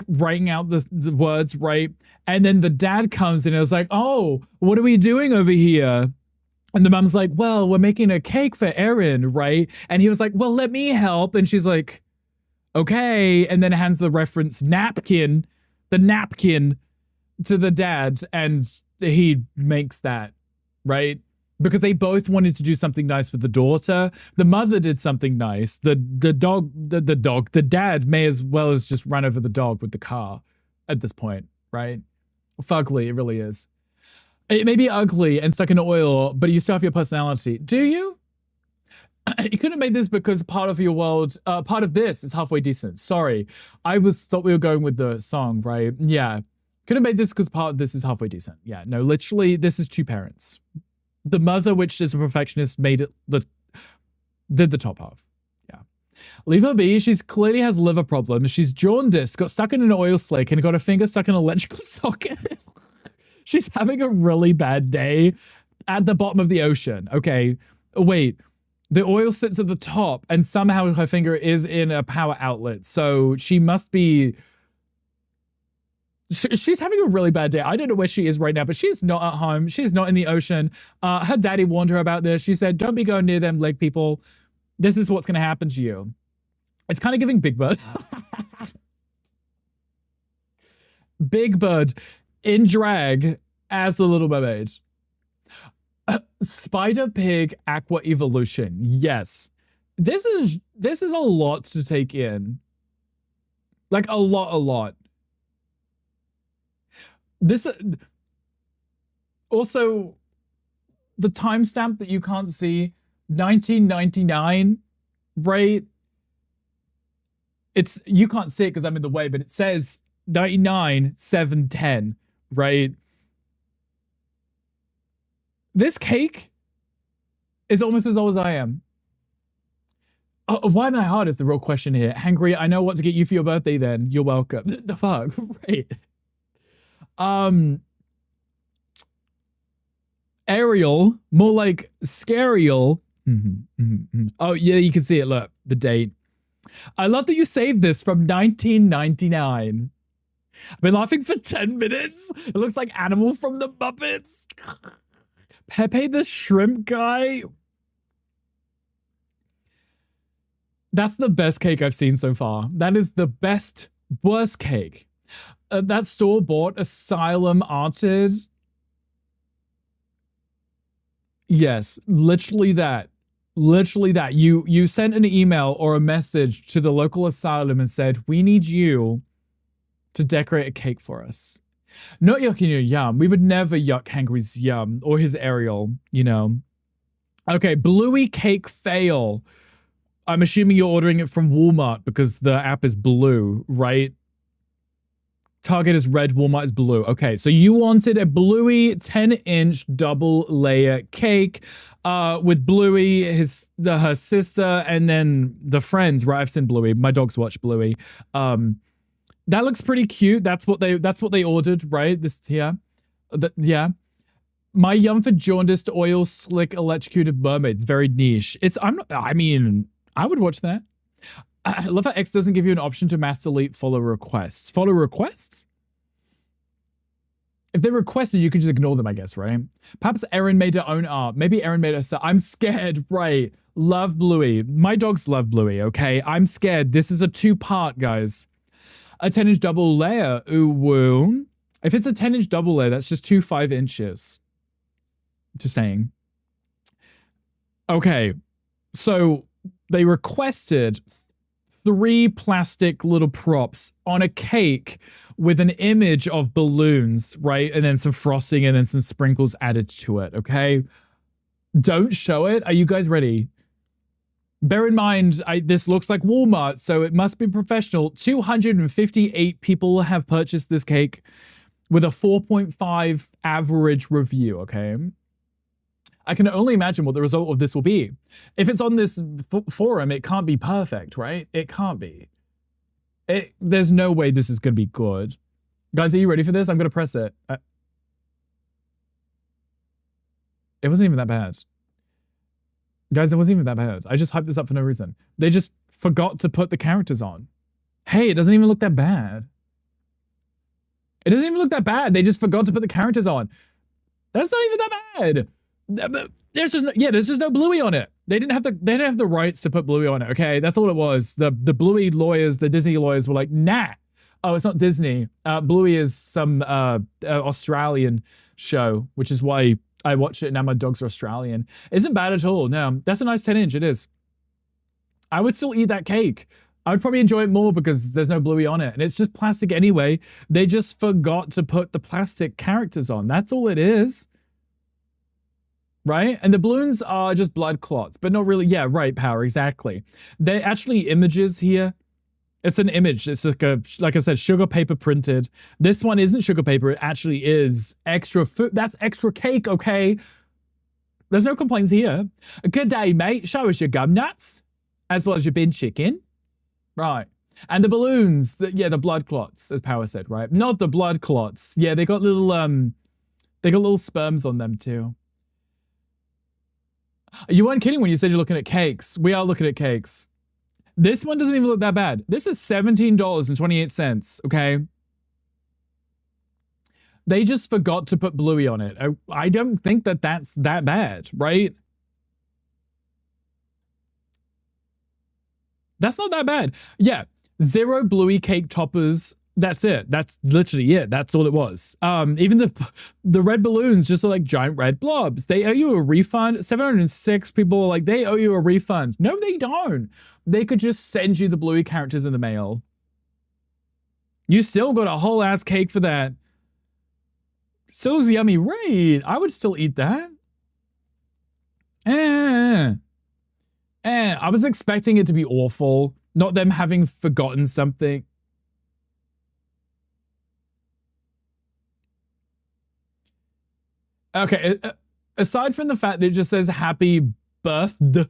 writing out the words right. And then the dad comes in and was like, oh, what are we doing over here? And the mom's like, well, we're making a cake for Erin, right? And he was like, well, let me help. And she's like, okay. And then hands the reference napkin to the dad. And he makes that, right? Because they both wanted to do something nice for the daughter. The mother did something nice. The dad may as well as just run over the dog with the car at this point, right? Fugly, it really is. It may be ugly and stuck in oil, but you still have your personality. Do you? You could have made this because part of your world, part of this is halfway decent. Sorry. Thought we were going with the song, right? Yeah. Could have made this because part of this is halfway decent. Yeah, no, literally, this is two parents. The mother, which is a perfectionist, did the top half. Yeah. Leave her be. She's clearly has liver problems. She's jaundiced, got stuck in an oil slick, and got her finger stuck in an electrical socket. She's having a really bad day at the bottom of the ocean. Okay, wait. The oil sits at the top, and somehow her finger is in a power outlet. So she must be... She's having a really bad day. I don't know where she is right now, but she's not at home. She's not in the ocean. Her daddy warned her about this. She said, don't be going near them leg people. This is what's going to happen to you. It's kind of giving Big Bird. Big Bird in drag as the Little Mermaid. Spider Pig Aqua Evolution. Yes. This is a lot to take in. Like a lot. This also the timestamp that you can't see, 1999, right? You can't see it because I'm in the way, but it says 99/7/10, right? This cake is almost as old as I am. Why am I hard is the real question here. Hangry, I know what to get you for your birthday then. You're welcome. The fuck? Right. Ariel, more like Scariel. Oh, yeah, you can see it. Look, the date. I love that you saved this from 1999. I've been laughing for 10 minutes. It looks like Animal from the Muppets. Pepe the Shrimp Guy. That's the best cake I've seen so far. That is the worst cake. That store-bought Asylum Arted. Yes, literally that. Literally that. You sent an email or a message to the local asylum and said, we need you to decorate a cake for us. Not yucking your yum. We would never yuck Hangry's yum or his Ariel, you know. Okay, Bluey cake fail. I'm assuming you're ordering it from Walmart because the app is blue, right? Target is red, Walmart is blue. Okay, so you wanted a Bluey 10-inch double layer cake with Bluey, her sister, and then the friends, right? I've seen Bluey. My dogs watch Bluey. That looks pretty cute. That's what they ordered, right? This here. Yeah. My yum for jaundiced oil slick electrocuted mermaids. Very niche. I would watch that. I love how X doesn't give you an option to mass delete follow requests. Follow requests? If they requested, you could just ignore them, I guess, right? Perhaps Erin made her own art. Maybe Erin made herself. I'm scared, right? Love Bluey. My dogs love Bluey, okay? I'm scared. This is a 2-part, guys. A 10-inch double layer. Ooh, woo. If it's a 10-inch double layer, that's just 2 5-inches. Just saying. Okay, so they requested 3 plastic little props on a cake with an image of balloons, right? And then some frosting and then some sprinkles added to it, okay? Don't show it. Are you guys ready? Bear in mind, this looks like Walmart, so it must be professional. 258 people have purchased this cake with a 4.5 average review, okay? I can only imagine what the result of this will be. If it's on this forum, it can't be perfect, right? It can't be. There's no way this is going to be good. Guys, are you ready for this? I'm going to press it. It wasn't even that bad. Guys, it wasn't even that bad. I just hyped this up for no reason. They just forgot to put the characters on. Hey, it doesn't even look that bad. It doesn't even look that bad. They just forgot to put the characters on. That's not even that bad. There's just no Bluey on it. They didn't have the rights to put Bluey on it. Okay, that's all it was. The Bluey lawyers, the Disney lawyers were like, nah. Oh, it's not Disney. Bluey is some Australian show, which is why I watch it. Now my dogs are Australian. Isn't bad at all. No, that's a nice 10-inch. It is. I would still eat that cake. I would probably enjoy it more because there's no Bluey on it, and it's just plastic anyway. They just forgot to put the plastic characters on. That's all it is. Right? And the balloons are just blood clots, but not really. Yeah, right, Power, exactly. They're actually images here. It's an image. It's like I said, sugar paper printed. This one isn't sugar paper. It actually is extra food. That's extra cake, okay? There's no complaints here. Good day, mate. Show us your gum nuts, as well as your bin chicken. Right. And the balloons, the blood clots, as Power said, right? Not the blood clots. Yeah, they got little sperms on them too. You weren't kidding when you said you're looking at cakes. We are looking at cakes. This one doesn't even look that bad. This is $17.28, okay? They just forgot to put Bluey on it. I don't think that's that bad, right? That's not that bad. Yeah, 0 Bluey cake toppers. That's it. That's literally it. That's all it was. Even the red balloons just are like giant red blobs. They owe you a refund. 706 people are like, they owe you a refund. No, they don't. They could just send you the Bluey characters in the mail. You still got a whole ass cake for that. Still is yummy, right? I would still eat that. I was expecting it to be awful. Not them having forgotten something. Okay, aside from the fact that it just says happy birthday,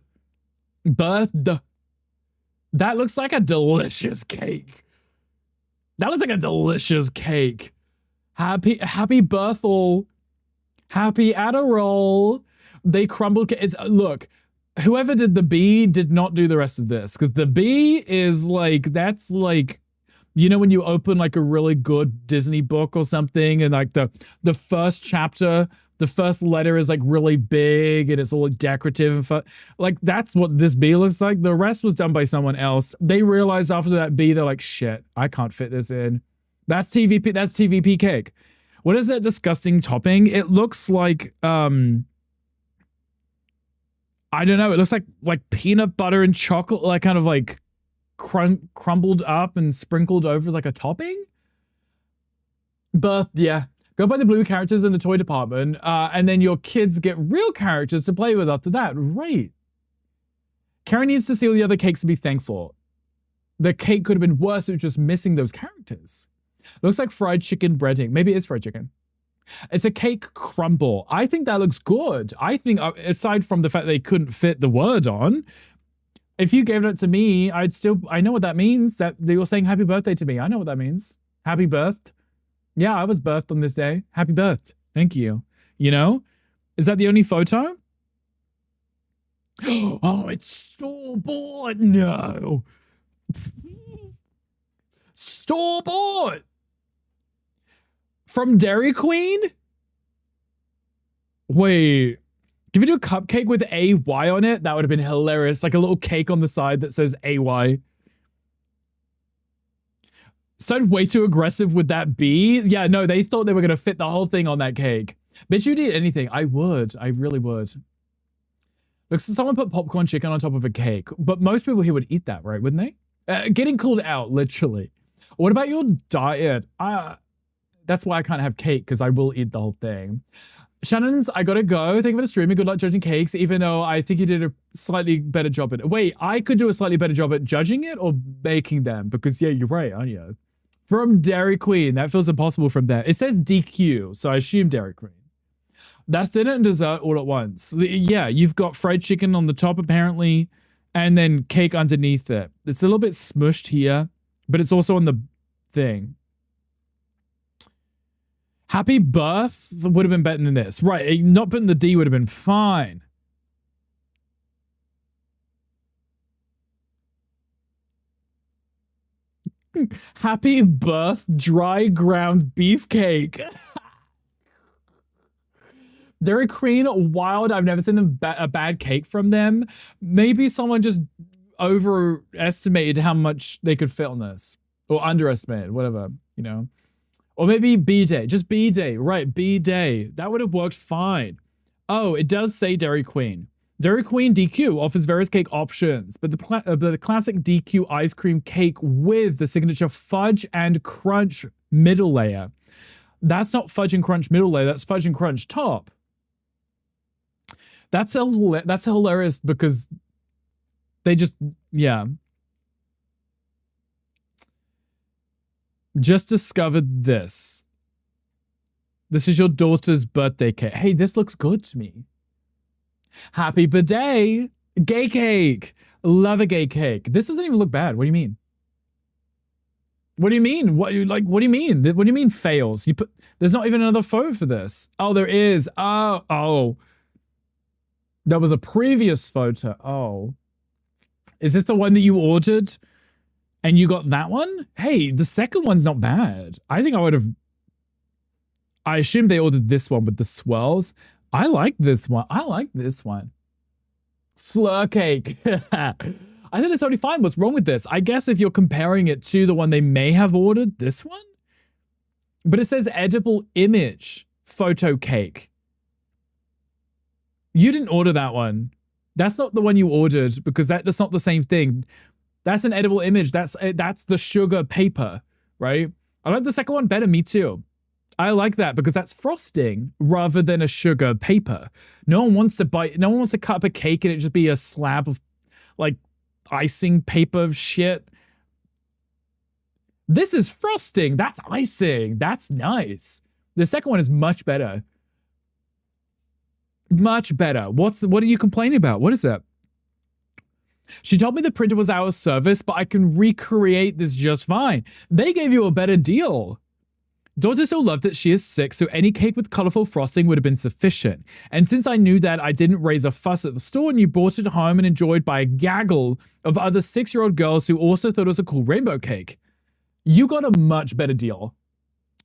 that looks like a delicious cake. That looks like a delicious cake. Happy birthall, happy Adderall. They crumbled. Look, whoever did the bee did not do the rest of this, because the bee is like, that's like, you know, when you open like a really good Disney book or something, and like the first chapter, the first letter is like really big and it's all decorative and like that's what this bee looks like. The rest was done by someone else. They realized after that bee, they're like, shit, I can't fit this in. That's TVP. That's TVP cake. What is that disgusting topping? It looks like I don't know. It looks like peanut butter and chocolate, like kind of like crumbled up and sprinkled over as like a topping. Birth, yeah. Go buy the blue characters in the toy department, and then your kids get real characters to play with after that. Right. Karen needs to see all the other cakes to be thankful. The cake could have been worse, it was just missing those characters. Looks like fried chicken breading. Maybe it is fried chicken. It's a cake crumble. I think that looks good. I think, aside from the fact they couldn't fit the word on, if you gave it to me, I know what that means. That they were saying happy birthday to me. I know what that means. Happy birth. Yeah, I was birthed on this day. Happy birth. Thank you. You know? Is that the only photo? Oh, it's store-bought. No. Store-bought. From Dairy Queen? Wait. Give me a cupcake with AY on it? That would have been hilarious. Like a little cake on the side that says AY. Started way too aggressive with that B. Yeah, no, they thought they were going to fit the whole thing on that cake. Bitch, you'd eat anything. I would. I really would. Looks like someone put popcorn chicken on top of a cake. But most people here would eat that, right? Wouldn't they? Getting called out, literally. What about your diet? That's why I can't have cake, because I will eat the whole thing. Shannon's, I gotta go. Thank you for the stream. Good luck judging cakes, even though I think you did a slightly better job at it. Wait, I could do a slightly better job at judging it or baking them? Because, yeah, you're right, aren't you? From Dairy Queen. That feels impossible from there. It says DQ, so I assume Dairy Queen. That's dinner and dessert all at once. Yeah, you've got fried chicken on the top, apparently, and then cake underneath it. It's a little bit smushed here, but it's also on the thing. Happy birth would have been better than this. Right, not putting the D would have been fine. Happy birth dry ground beefcake. Dairy Queen, wild. I've never seen a bad cake from them. Maybe someone just overestimated how much they could fit on this. Or underestimated, whatever, you know. Or maybe B-Day. Just B-Day. Right, B-Day. That would have worked fine. Oh, it does say Dairy Queen. Dairy Queen DQ offers various cake options, but the classic DQ ice cream cake with the signature fudge and crunch middle layer. That's not fudge and crunch middle layer, that's fudge and crunch top. That's hilarious because they just, yeah. Just discovered this. This is your daughter's birthday cake. Hey, this looks good to me. Happy birthday, gay cake. Love a gay cake. This doesn't even look bad. What do you mean? What do you mean? What do you mean? What do you mean fails? There's not even another photo for this. Oh, there is. Oh. That was a previous photo. Oh. Is this the one that you ordered? And you got that one? Hey, the second one's not bad. I think I assume they ordered this one with the swirls. I like this one. Slur cake. I think it's totally fine. What's wrong with this? I guess if you're comparing it to the one they may have ordered, this one? But it says edible image photo cake. You didn't order that one. That's not the one you ordered because that's not the same thing. That's an edible image. That's the sugar paper, right? I like the second one better. Me too. I like that because that's frosting rather than a sugar paper. No one wants to cut up a cake and it just be a slab of like icing paper of shit. This is frosting. That's icing. That's nice. The second one is much better. Much better. What are you complaining about? What is that? She told me the printer was out of service, but I can recreate this just fine. They gave you a better deal. Daughter so loved it, she is 6, so any cake with colorful frosting would have been sufficient. And since I knew that, I didn't raise a fuss at the store and you brought it home and enjoyed by a gaggle of other 6-year-old girls who also thought it was a cool rainbow cake. You got a much better deal.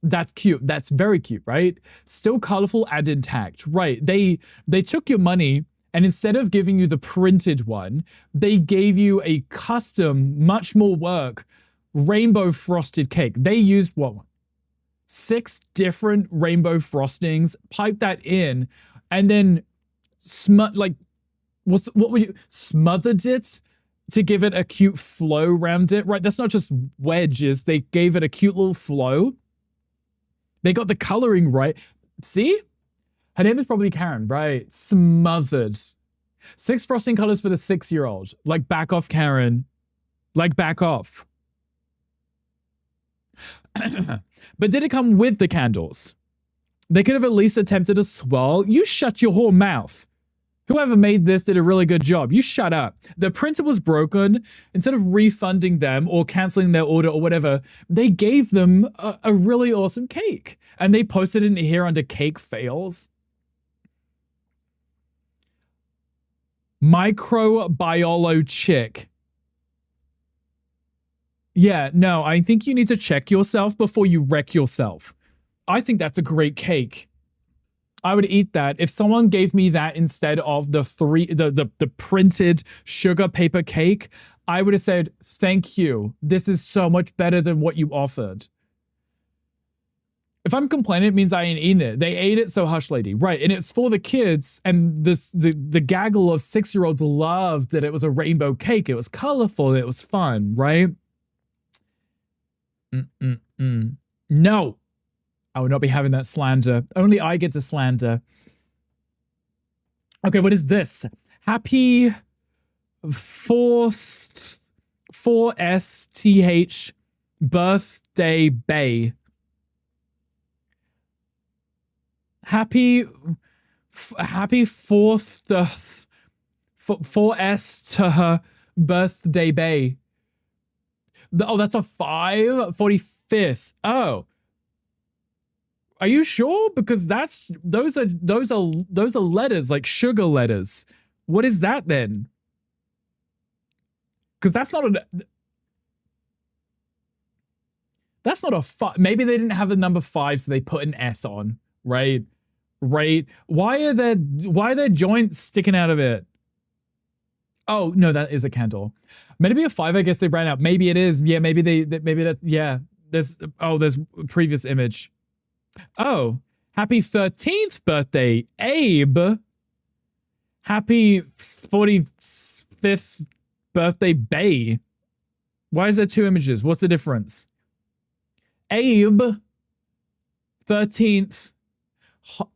That's cute. That's very cute, right? Still colorful and intact. Right. They took your money and instead of giving you the printed one, they gave you a custom, much more work, rainbow frosted cake. They used what? 6 different rainbow frostings, piped that in, and then smothered it to give it a cute flow around it, right? That's not just wedges. They gave it a cute little flow. They got the coloring right. See? Her name is probably Karen, right? Smothered. 6 frosting colors for the 6-year-old. Like, back off, Karen. Like, back off. But did it come with the candles? They could have at least attempted a swirl. You shut your whole mouth. Whoever made this did a really good job. You shut up. The printer was broken. Instead of refunding them or canceling their order or whatever, they gave them a really awesome cake. And they posted it in here under cake fails. Microbiolo chick. Yeah, no, I think you need to check yourself before you wreck yourself. I think that's a great cake. I would eat that. If someone gave me that instead of the printed sugar paper cake, I would have said, thank you. This is so much better than what you offered. If I'm complaining, it means I ain't eating it. They ate it, so hush lady. Right, and it's for the kids, and the gaggle of 6-year-olds loved that it was a rainbow cake. It was colorful, it was fun, right? No. I would not be having that slander. Only I get to slander. Okay, what is this? Happy 4STH birthday bay. Happy 4S to her birthday bay. Oh, that's a 5? 45th. Oh. Are you sure? Because those are letters, like sugar letters. What is that then? Because that's not a 5. Maybe they didn't have the number 5, so they put an S on, right? Right? Why are there joints sticking out of it? Oh no, that is a candle. Meant to be a 5. I guess they ran out. Maybe it is. Yeah, maybe yeah. There's a previous image. Oh, happy 13th birthday, Abe. Happy 45th birthday, Bay. Why is there 2 images? What's the difference? Abe, 13th.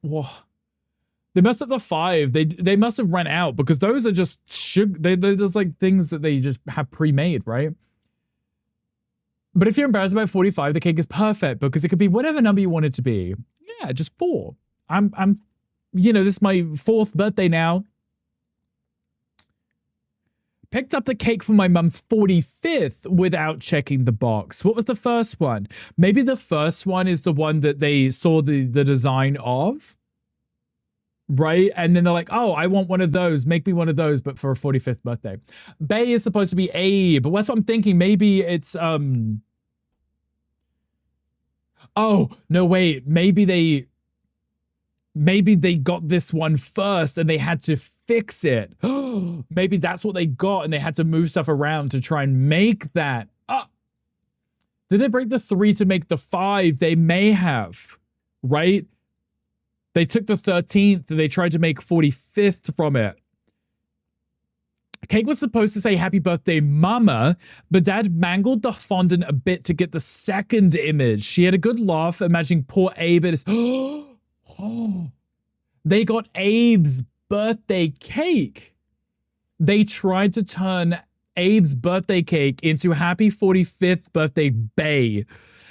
Whoa. They must have the 5. They must have run out because those are just sugar. There's like things that they just have pre-made, right? But if you're embarrassed about 45, the cake is perfect because it could be whatever number you want it to be. Yeah, just 4. I'm this is my 4th birthday now. Picked up the cake for my mum's 45th without checking the box. What was the first one? Maybe the first one is the one that they saw the design of. Right? And then they're like, oh, I want one of those. Make me one of those, but for a 45th birthday. Bay is supposed to be Abe. But that's what I'm thinking. Maybe it's, oh, no, wait. Maybe they got this one first and they had to fix it. Maybe that's what they got and they had to move stuff around to try and make that. Did they break the 3 to make the 5? They may have, right? They took the 13th and they tried to make 45th from it. Cake was supposed to say happy birthday, mama, but dad mangled the fondant a bit to get the second image. She had a good laugh, imagining poor Abe at his... Oh, they got Abe's birthday cake. They tried to turn Abe's birthday cake into happy 45th birthday Bay.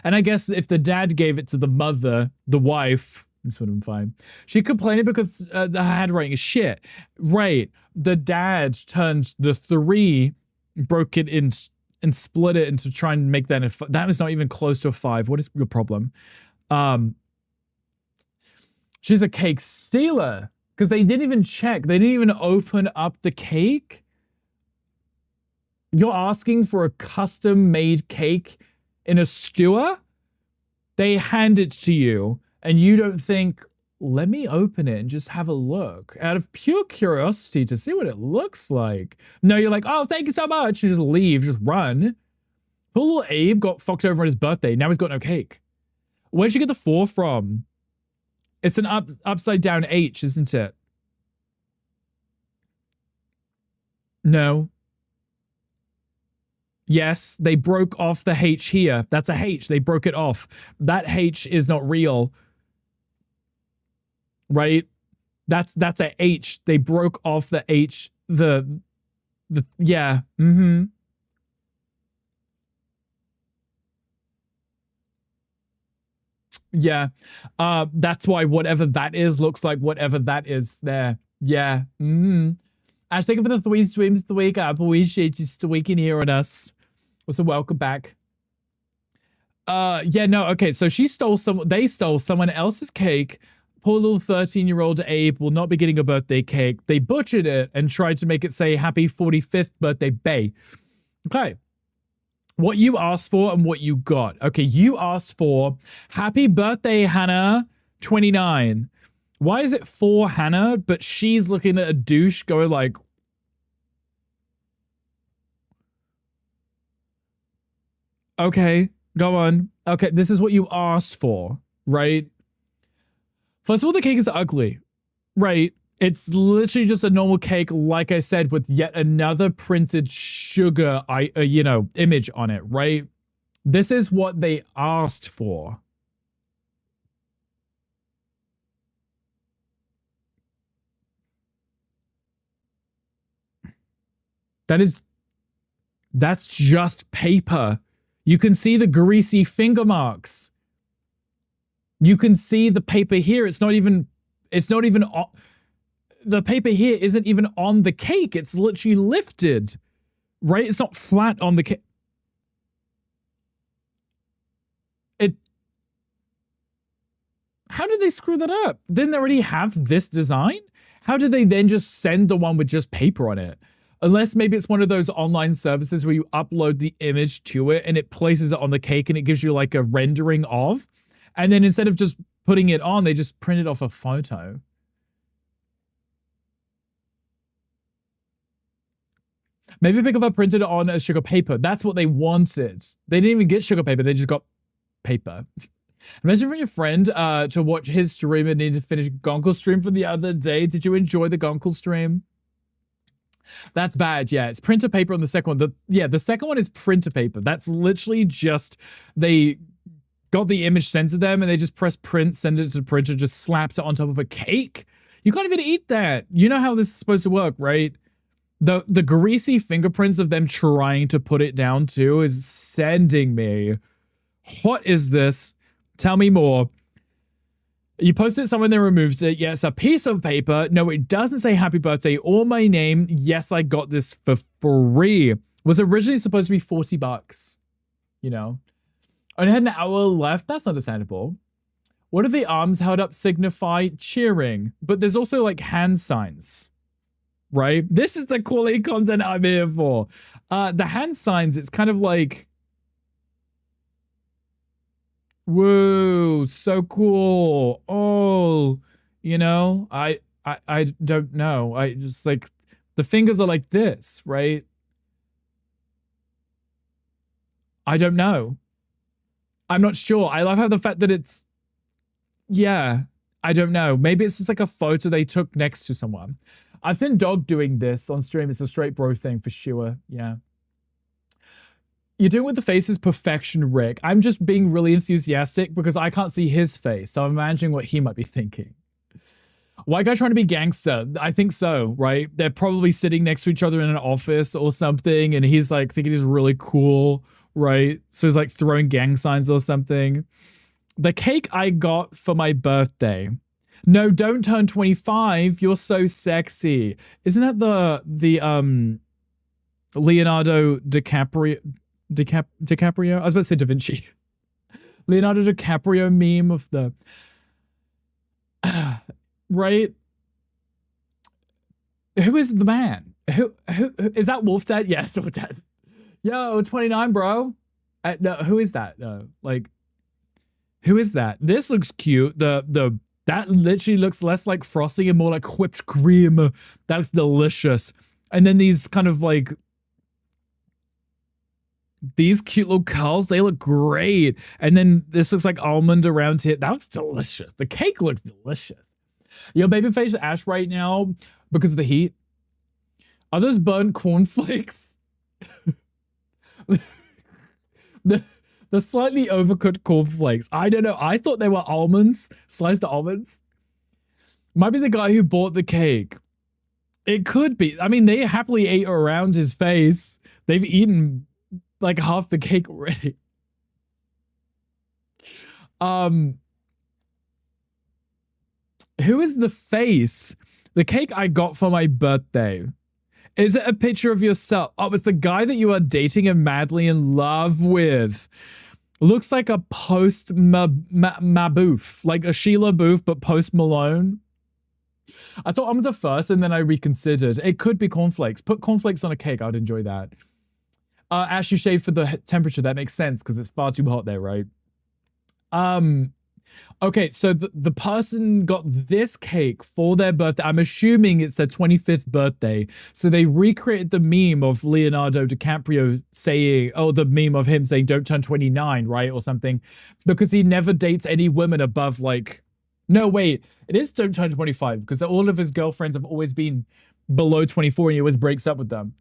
And I guess if the dad gave it to the mother, the wife... This would have been fine. She complained because the handwriting is shit. Right. The dad turned the 3, broke it in, and split it into try and make that that is not even close to a 5. What is your problem? She's a cake stealer because they didn't even check. They didn't even open up the cake. You're asking for a custom-made cake in a stewer? They hand it to you. And you don't think, let me open it and just have a look out of pure curiosity to see what it looks like. No, you're like, oh, thank you so much. And just leave, just run. Poor little Abe got fucked over on his birthday. Now he's got no cake. Where'd you get the 4 from? It's an upside down H, isn't it? No. Yes, they broke off the H here. That's a H. They broke it off. That H is not real. Right? That's a H. They broke off the H. Yeah. Mm-hmm. Yeah. That's why whatever that is looks like whatever that is there. Yeah. Mm-hmm. Ash, thank you for the 3 streams the week. I appreciate you streaking here on us. Also, welcome back. Yeah, no, okay, so they stole someone else's cake. Poor little 13-year-old Abe will not be getting a birthday cake. They butchered it and tried to make it say happy 45th birthday, Bay. Okay. What you asked for and what you got. Okay, you asked for happy birthday, Hannah, 29. Why is it for Hannah, but she's looking at a douche going like, okay, go on. Okay, this is what you asked for, right? First of all, the cake is ugly, right? It's literally just a normal cake, like I said, with yet another printed sugar, image on it, right? This is what they asked for. That's just paper. You can see the greasy finger marks. You can see the paper here. It's not even the paper here isn't even on the cake. It's literally lifted, right? It's not flat on the cake. How did they screw that up? Didn't they already have this design? How did they then just send the one with just paper on it? Unless maybe it's one of those online services where you upload the image to it and it places it on the cake and it gives you like a rendering of. And then instead of just putting it on, they just printed off a photo. Maybe Pickleford printed it on a sugar paper. That's what they wanted. They didn't even get sugar paper. They just got paper. Imagine for your friend to watch his stream and need to finish Gonkel stream from the other day. Did you enjoy the Gonkel stream? That's bad. Yeah, it's printer paper on the second one. The second one is printer paper. That's literally just they got the image sent to them and they just press print, send it to the printer, just slaps it on top of a cake. You can't even eat that. You know how this is supposed to work, right? The greasy fingerprints of them trying to put it down too is sending me. What is this? Tell me more. You posted someone that removed it. Yes, a piece of paper. No, it doesn't say happy birthday or my name. Yes, I got this for free. Was originally supposed to be $40. You know? Only had an hour left. That's understandable. What do the arms held up signify? Cheering. But there's also like hand signs. Right? This is the quality content I'm here for. The hand signs, it's kind of like, whoa, so cool. Oh, you know, I don't know. I just like, the fingers are like this, right? I don't know. I'm not sure. I love how the fact that it's, yeah, I don't know. Maybe it's just like a photo they took next to someone. I've seen Dog doing this on stream. It's a straight bro thing for sure. Yeah. You're doing with the faces perfection, Rick. I'm just being really enthusiastic because I can't see his face. So I'm imagining what he might be thinking. White guy trying to be gangster. I think so, right? They're probably sitting next to each other in an office or something. And he's like thinking he's really cool, right? So he's like throwing gang signs or something. The cake I got for my birthday. No, don't turn 25. You're so sexy. Isn't that the Leonardo DiCaprio? DiCaprio? I was about to say Da Vinci. Leonardo DiCaprio meme of the right? Who is the man? Who is that? Wolf Dad? Yes, Wolf Dad. Yo, 29, bro. No, who is that? No, like, who is that? This looks cute. That literally looks less like frosting and more like whipped cream. That looks delicious. And then these kind of like, these cute little curls, they look great. And then this looks like almond around here. That looks delicious. The cake looks delicious. Your babyface Ash right now because of the heat. Are those burnt cornflakes? the the slightly overcooked cornflakes. I don't know. I thought they were almonds, sliced almonds. Might be the guy who bought the cake. It could be. I mean, they happily ate around his face. They've eaten like half the cake already. Who is the face? The cake I got for my birthday. Is it a picture of yourself? Oh, it's the guy that you are dating and madly in love with. Looks like a post Maboof, like a Sheila Booth, but post Malone. I thought I was a first and then I reconsidered. It could be cornflakes. Put cornflakes on a cake. I would enjoy that. Ash, you shave for the temperature. That makes sense because it's far too hot there, right? Okay, so the person got this cake for their birthday. I'm assuming it's their 25th birthday. So they recreated the meme of Leonardo DiCaprio saying, oh, the meme of him saying, don't turn 29, right? Or something. Because he never dates any women above like, no, wait, it is don't turn 25 because all of his girlfriends have always been below 24 and he always breaks up with them.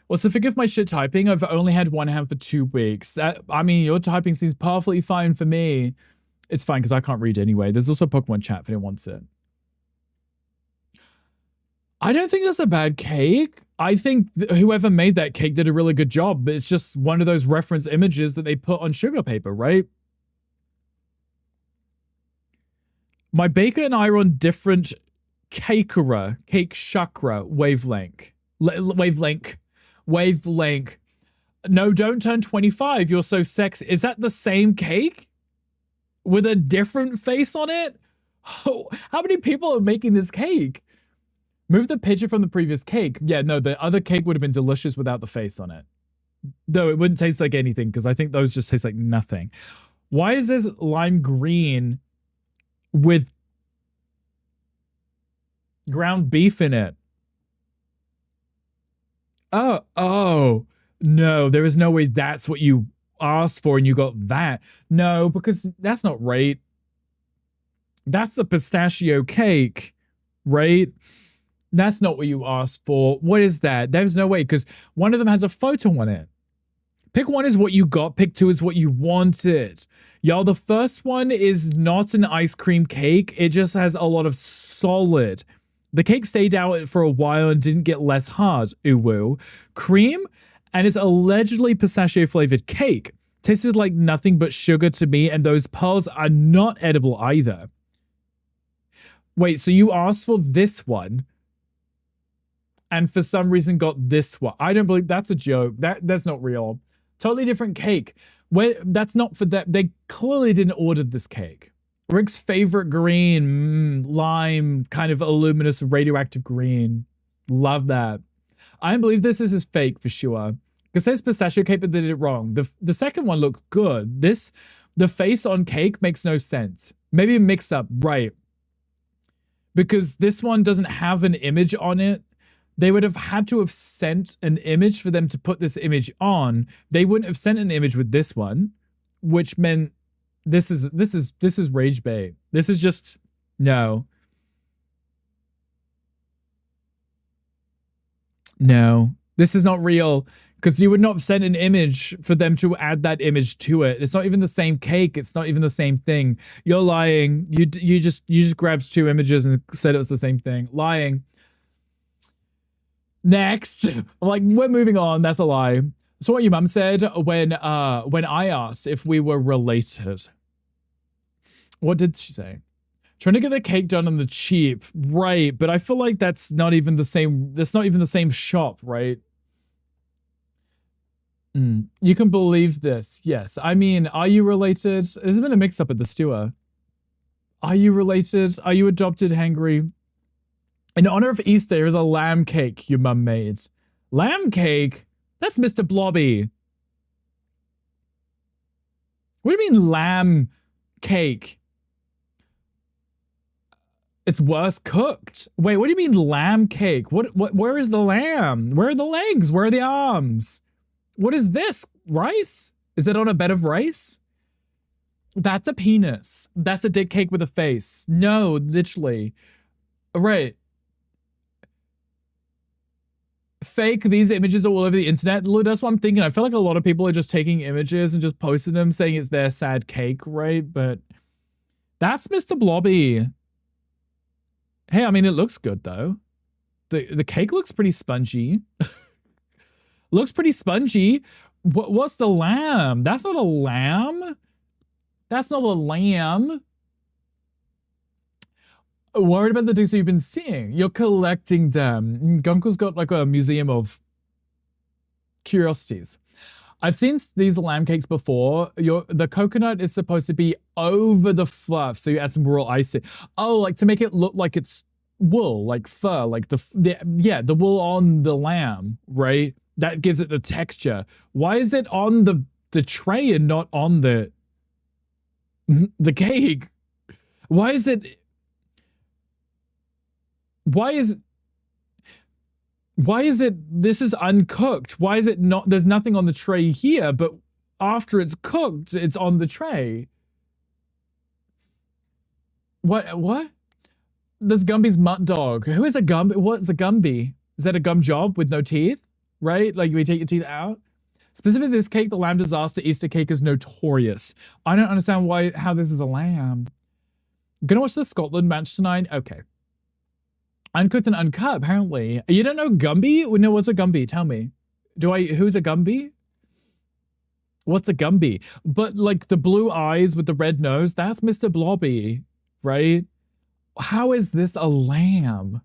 Also, forgive my shit typing. I've only had one hand for 2 weeks. I mean, your typing seems perfectly fine for me. It's fine because I can't read anyway. There's also Pokemon chat if anyone wants it. I don't think that's a bad cake. I think whoever made that cake did a really good job, but it's just one of those reference images that they put on sugar paper, right? My baker and I are on different cake chakra wavelength. Wavelength. No, don't turn 25. You're so sexy. Is that the same cake? With a different face on it? Oh, how many people are making this cake? Move the picture from the previous cake. Yeah, no, the other cake would have been delicious without the face on it. Though it wouldn't taste like anything because I think those just taste like nothing. Why is this lime green with ground beef in it? Oh, no, there is no way that's what you asked for and you got that. No, because that's not right. That's a pistachio cake, right? That's not what you asked for. What is that? There's no way because one of them has a photo on it. Pick one is what you got. Pick two is what you wanted. Y'all, the first one is not an ice cream cake. It just has a lot of solid. The cake stayed out for a while and didn't get less hard. Ooh woo. Cream and it's allegedly pistachio flavored cake. Tasted like nothing but sugar to me, and those pearls are not edible either. Wait, so you asked for this one and for some reason got this one. I don't believe that's a joke. That's not real. Totally different cake. That's not for that. They clearly didn't order this cake. Rick's favorite green, lime, kind of a luminous radioactive green. Love that. I believe this is his fake for sure. Because there's pistachio cake, but they did it wrong. The second one looked good. The face on cake makes no sense. Maybe a mix up, right? Because this one doesn't have an image on it. They would have had to have sent an image for them to put this image on. They wouldn't have sent an image with this one, which meant this is rage bait. This is just no. No. This is not real. Because you would not have sent an image for them to add that image to it. It's not even the same cake. It's not even the same thing. You're lying. You just grabbed two images and said it was the same thing. Lying. Next. Like, we're moving on. That's a lie. So what your mum said when I asked if we were related. What did she say? Trying to get the cake done on the cheap. Right. But I feel like that's not even the same. That's not even the same shop, right? You can believe this. Yes. I mean, are you related? There's been a mix-up at the stewer. Are you related? Are you adopted, Hangry? In honor of Easter, here's a lamb cake your mum made. Lamb cake? That's Mr. Blobby. What do you mean lamb cake? It's worse cooked. Wait, what do you mean lamb cake? Where is the lamb? Where are the legs? Where are the arms? What is this? Rice? Is it on a bed of rice? That's a penis. That's a dick cake with a face. No, literally. Right. fake. These images are all over the internet. Look, that's what I'm thinking. I feel like a lot of people are just taking images and just posting them saying it's their sad cake, right? But that's Mr. Blobby. Hey, I mean, it looks good though. The cake looks pretty spongy. Looks pretty spongy. What's the lamb? That's not a lamb. That's not a lamb. Worried about the things that you've been seeing. You're collecting them. Gunkel's got like a museum of curiosities. I've seen these lamb cakes before. The coconut is supposed to be over the fluff, so you add some royal icing. Oh, like to make it look like it's wool, like fur, like the wool on the lamb, right? That gives it the texture. Why is it on the tray and not on the cake? Why is it this is uncooked? Why is it not, there's nothing on the tray here, but after it's cooked, it's on the tray? What? There's Gumby's mutt dog. Who is a Gumby? What's a Gumby? Is that a gum job with no teeth? Right? Like you take your teeth out? Specifically this cake, the lamb disaster Easter cake is notorious. I don't understand how this is a lamb. Gonna watch the Scotland match tonight? Okay. Uncooked and uncut, apparently. You don't know Gumby? No, what's a Gumby? Tell me. Who's a Gumby? What's a Gumby? But like the blue eyes with the red nose, that's Mr. Blobby, right? How is this a lamb?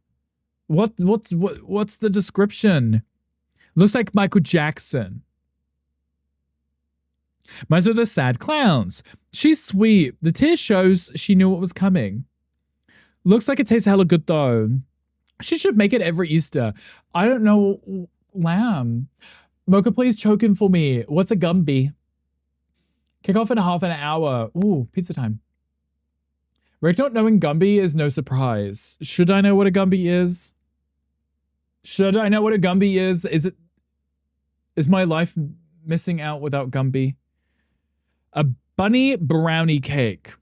What's the description? Looks like Michael Jackson. Reminds me of the sad clowns. She's sweet. The tear shows she knew what was coming. Looks like it tastes hella good though. She should make it every Easter. I don't know lamb. Mocha, please choke in for me. What's a Gumby? Kick off in half an hour. Ooh, pizza time. Rick not knowing Gumby is no surprise. Should I know what a Gumby is? Should I know what a Gumby is? Is my life missing out without Gumby? A bunny brownie cake.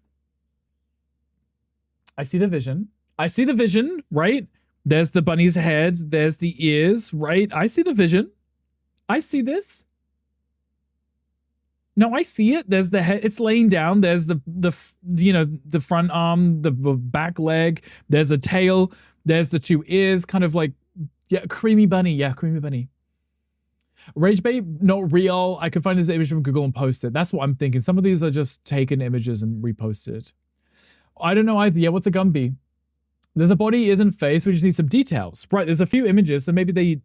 I see the vision. I see the vision, right? There's the bunny's head. There's the ears, right? I see the vision. I see this. No, I see it. There's the head. It's laying down. There's the front arm, the back leg. There's a tail. There's the two ears, kind of like, yeah, creamy bunny. Yeah, creamy bunny. Rage Babe, not real. I could find this image from Google and post it. That's what I'm thinking. Some of these are just taken images and reposted. I don't know either. Yeah, what's a Gumby? There's a body, ears, and face. We just need some details. Right, there's a few images, so maybe they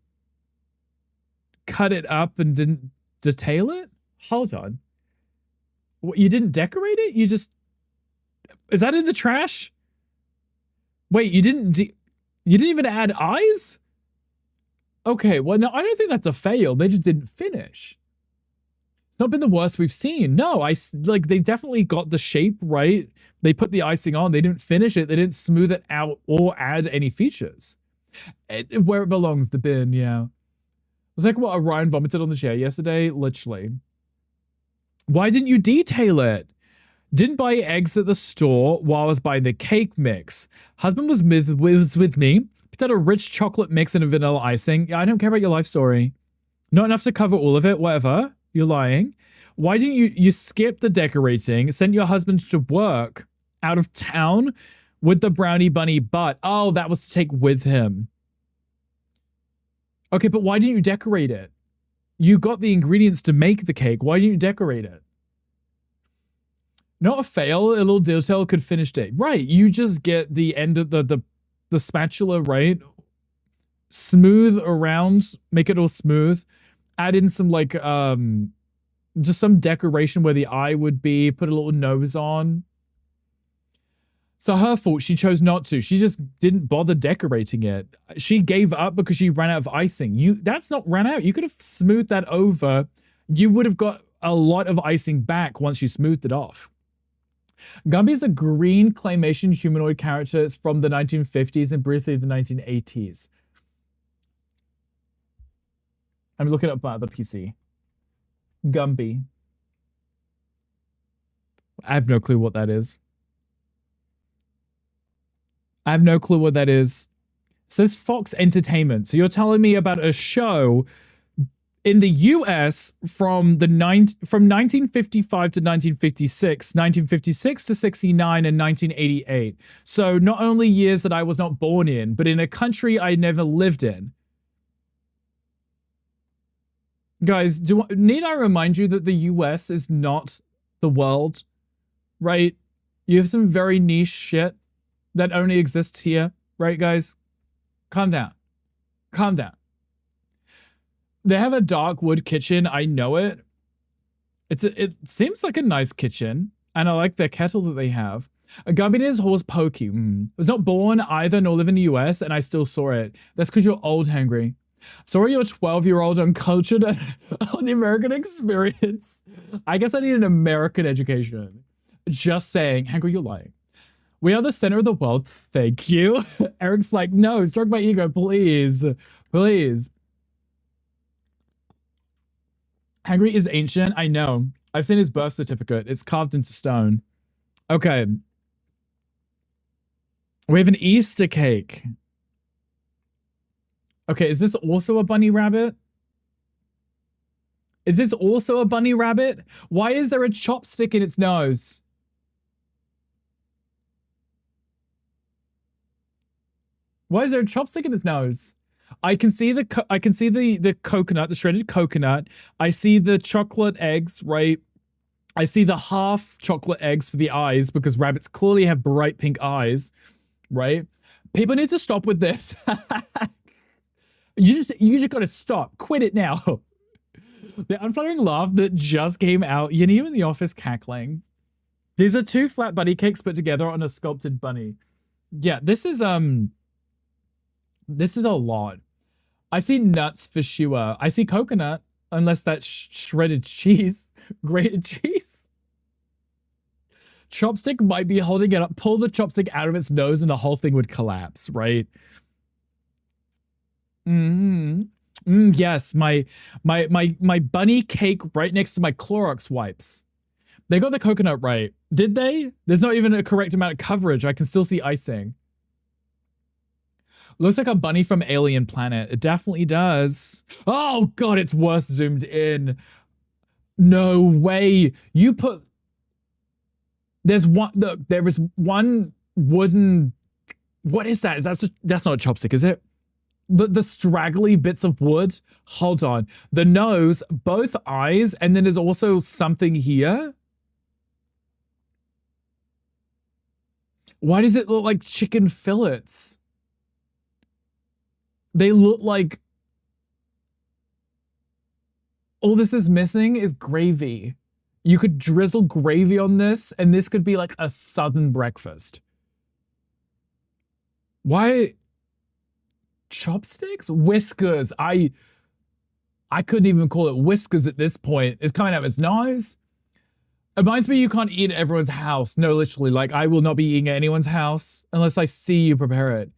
cut it up and didn't detail it? Hold on. What, you didn't decorate it? You just... Is that in the trash? Wait, you didn't even add eyes? Okay, well, no, I don't think that's a fail. They just didn't finish. It's not been the worst we've seen. No, they definitely got the shape right. They put the icing on. They didn't finish it. They didn't smooth it out or add any features. Where it belongs, the bin, yeah. It's like what Orion vomited on the chair yesterday, literally. Why didn't you detail it? Didn't buy eggs at the store while I was buying the cake mix. Husband was with me. Picked out a rich chocolate mix and a vanilla icing. Yeah, I don't care about your life story. Not enough to cover all of it, whatever. You're lying. Why didn't you skip the decorating, send your husband to work out of town with the brownie bunny butt? Oh, that was to take with him. Okay, but why didn't you decorate it? You got the ingredients to make the cake. Why didn't you decorate it? Not a fail. A little detail could finish it. Right, you just get the end of the spatula, right? Smooth around, make it all smooth. Add in some like just some decoration where the eye would be, put a little nose on. So her fault, she chose not to. She just didn't bother decorating it. She gave up because she ran out of icing. That's not ran out. You could have smoothed that over. You would have got a lot of icing back once you smoothed it off. Gumby is a green claymation humanoid character. It's from the 1950s and briefly the 1980s. I'm looking up the PC. Gumby. I have no clue what that is. I have no clue what that is. Says Fox Entertainment. So you're telling me about a show in the US from 1955 to 1956, 1956 to 69, and 1988. So not only years that I was not born in, but in a country I never lived in. Guys, need I remind you that the US is not the world, right? You have some very niche shit that only exists here, right, guys? Calm down. Calm down. They have a dark wood kitchen. I know it. It seems like a nice kitchen, and I like their kettle that they have. A Gambina's horse Pokey. Was not born either nor live in the US, and I still saw it. That's because you're old, Hangry. Sorry, you're 12-year-old uncultured on the American experience. I guess I need an American education. Just saying. Hangry, you're lying. We are the center of the world. Thank you. Eric's like, no, stroke my ego, please. Please. Hangry is ancient. I know. I've seen his birth certificate. It's carved into stone. Okay. We have an Easter cake. Okay, is this also a bunny rabbit? Is this also a bunny rabbit? Why is there a chopstick in its nose? Why is there a chopstick in its nose? I can see the coconut, the shredded coconut. I see the chocolate eggs, right? I see the half chocolate eggs for the eyes because rabbits clearly have bright pink eyes, right? People need to stop with this. You just gotta stop. Quit it now. The unflattering laugh that just came out. You in the office cackling. These are two flat bunny cakes put together on a sculpted bunny. Yeah, this is a lot. I see nuts for sure. I see coconut, unless that's shredded cheese, grated cheese. Chopstick might be holding it up. Pull the chopstick out of its nose and the whole thing would collapse, right? Yes, my bunny cake right next to my Clorox wipes. They got the coconut right. Did they? There's not even a correct amount of coverage. I can still see icing. Looks like a bunny from Alien Planet. It definitely does. Oh god, it's worse zoomed in. No way. You put... There's one... Look, there is one wooden... What is that? That's not a chopstick, is it? The straggly bits of wood. Hold on. The nose, both eyes, and then there's also something here. Why does it look like chicken fillets? They look like... All this is missing is gravy. You could drizzle gravy on this, and this could be like a southern breakfast. Why... Chopsticks? Whiskers. I couldn't even call it whiskers at this point. It's coming out of its nose. It reminds me you can't eat at everyone's house. No, literally, like I will not be eating at anyone's house unless I see you prepare it.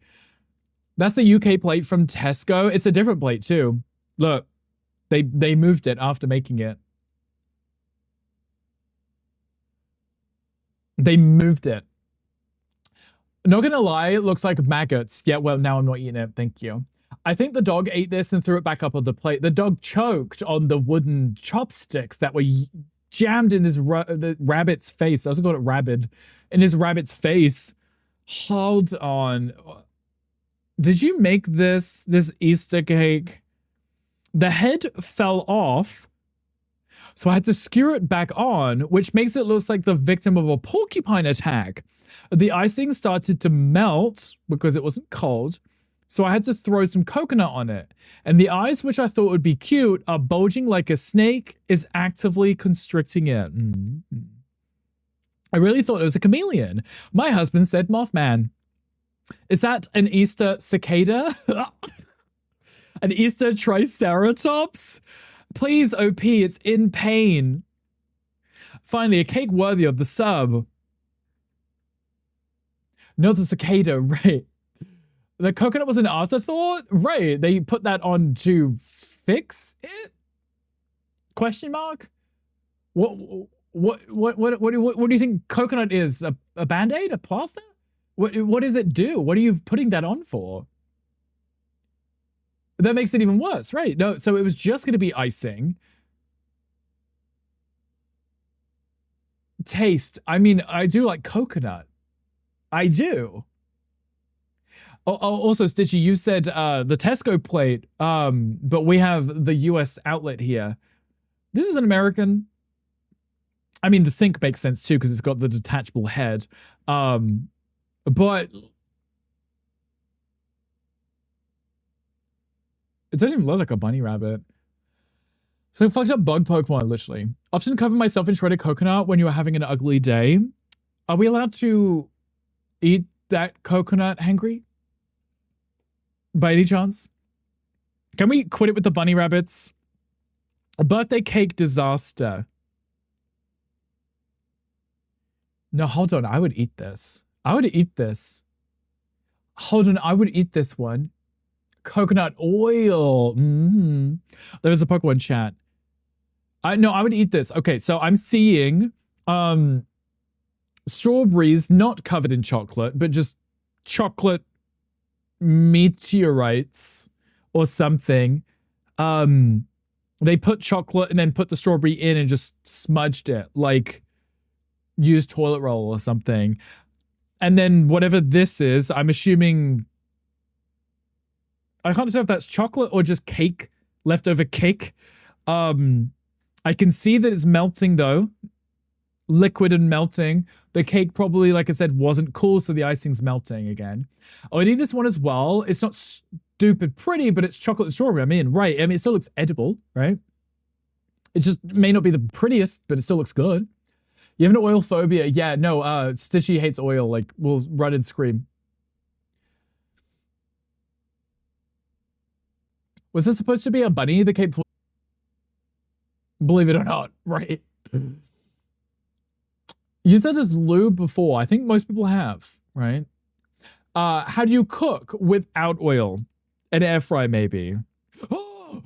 That's the UK plate from Tesco. It's a different plate too. Look, they moved it after making it. They moved it. Not gonna lie, it looks like maggots. Yeah, well, now I'm not eating it. Thank you. I think the dog ate this and threw it back up on the plate. The dog choked on the wooden chopsticks that were jammed in the rabbit's face. I was gonna call it rabid. In his rabbit's face. Hold on. Did you make this Easter cake? The head fell off, so I had to skewer it back on, which makes it look like the victim of a porcupine attack. The icing started to melt because it wasn't cold, so I had to throw some coconut on it. And the eyes, which I thought would be cute, are bulging like a snake, is actively constricting it. I really thought it was a chameleon. My husband said Mothman. Is that an Easter cicada? An Easter triceratops? Please, OP, it's in pain. Finally, a cake worthy of the sub. Not the cicada, right. The coconut was an afterthought? Right, they put that on to fix it? Question mark? What do you think coconut is? A Band-Aid? A plaster? What does it do? What are you putting that on for? That makes it even worse, right? No, so it was just going to be icing. Taste. I mean, I do like coconut. I do. Also, Stitchy, you said the Tesco plate, but we have the US outlet here. This is an American. I mean, the sink makes sense too because it's got the detachable head. But it doesn't even look like a bunny rabbit. So fucked up bug Pokemon, literally. Often cover myself in shredded coconut when you are having an ugly day. Are we allowed to eat that coconut, Hangry? By any chance? Can we quit it with the bunny rabbits? A birthday cake disaster. No, hold on. I would eat this. I would eat this. Hold on. I would eat this one. Coconut oil. There was a Pokemon chat. No, I would eat this. Okay, so I'm seeing strawberries not covered in chocolate, but just chocolate meteorites or something. They put chocolate and then put the strawberry in and just smudged it, like used toilet roll or something. And then whatever this is, I'm assuming, I can't tell if that's chocolate or just cake, leftover cake. I can see that it's melting though. Liquid and melting. The cake probably, like I said, wasn't cool, so the icing's melting again. Oh, I need this one as well. It's not stupid pretty, but it's chocolate and strawberry. I mean, right. I mean, it still looks edible, right? It just may not be the prettiest, but it still looks good. You have an oil phobia? Yeah, no, Stitchy hates oil, like, will run and scream. Was this supposed to be a bunny that came? Believe it or not, right? Used that as lube before. I think most people have, right? How do you cook without oil? An air fry, maybe. Oh,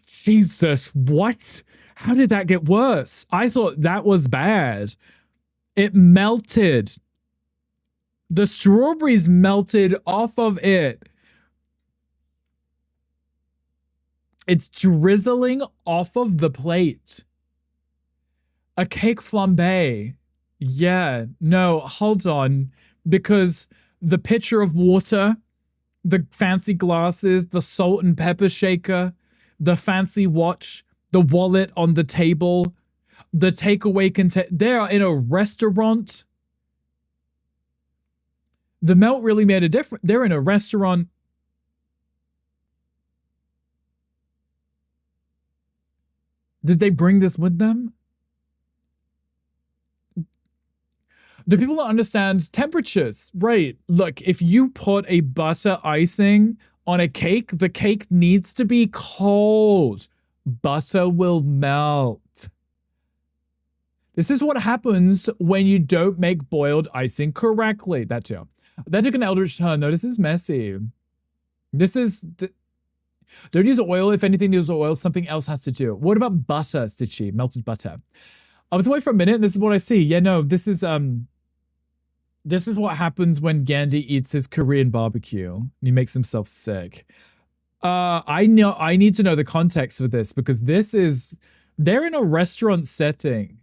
Jesus, what? How did that get worse? I thought that was bad. It melted. The strawberries melted off of it. It's drizzling off of the plate. A cake flambe. Yeah, no, hold on. Because the pitcher of water, the fancy glasses, the salt and pepper shaker, the fancy watch, the wallet on the table, the takeaway container. They are in a restaurant. The melt really made a difference. They're in a restaurant. Did they bring this with them? Do people understand temperatures? Right. Look, if you put a butter icing on a cake, the cake needs to be cold. Butter will melt. This is what happens when you don't make boiled icing correctly. That too. That took an eldritch turn. No, this is messy. This is... Don't use oil. If anything uses oil, something else has to do. What about butter, Stitchy? Melted butter. I was away for a minute, and this is what I see. Yeah, no, this is what happens when Gandhi eats his Korean barbecue. He makes himself sick. I need to know the context for this, because they're in a restaurant setting.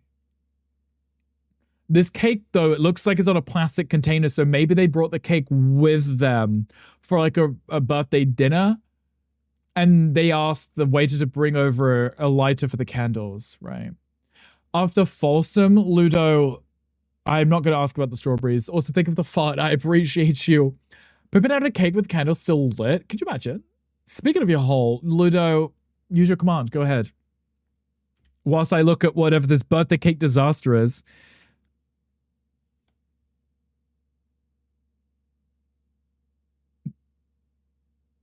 This cake, though, it looks like it's on a plastic container, so maybe they brought the cake with them for like a birthday dinner. And they asked the waiter to bring over a lighter for the candles, right? After Folsom, Ludo, I'm not going to ask about the strawberries. Also, think of the fart. I appreciate you. Pippin out a cake with candles still lit. Could you imagine? Speaking of your hole, Ludo, use your command. Go ahead. Whilst I look at whatever this birthday cake disaster is.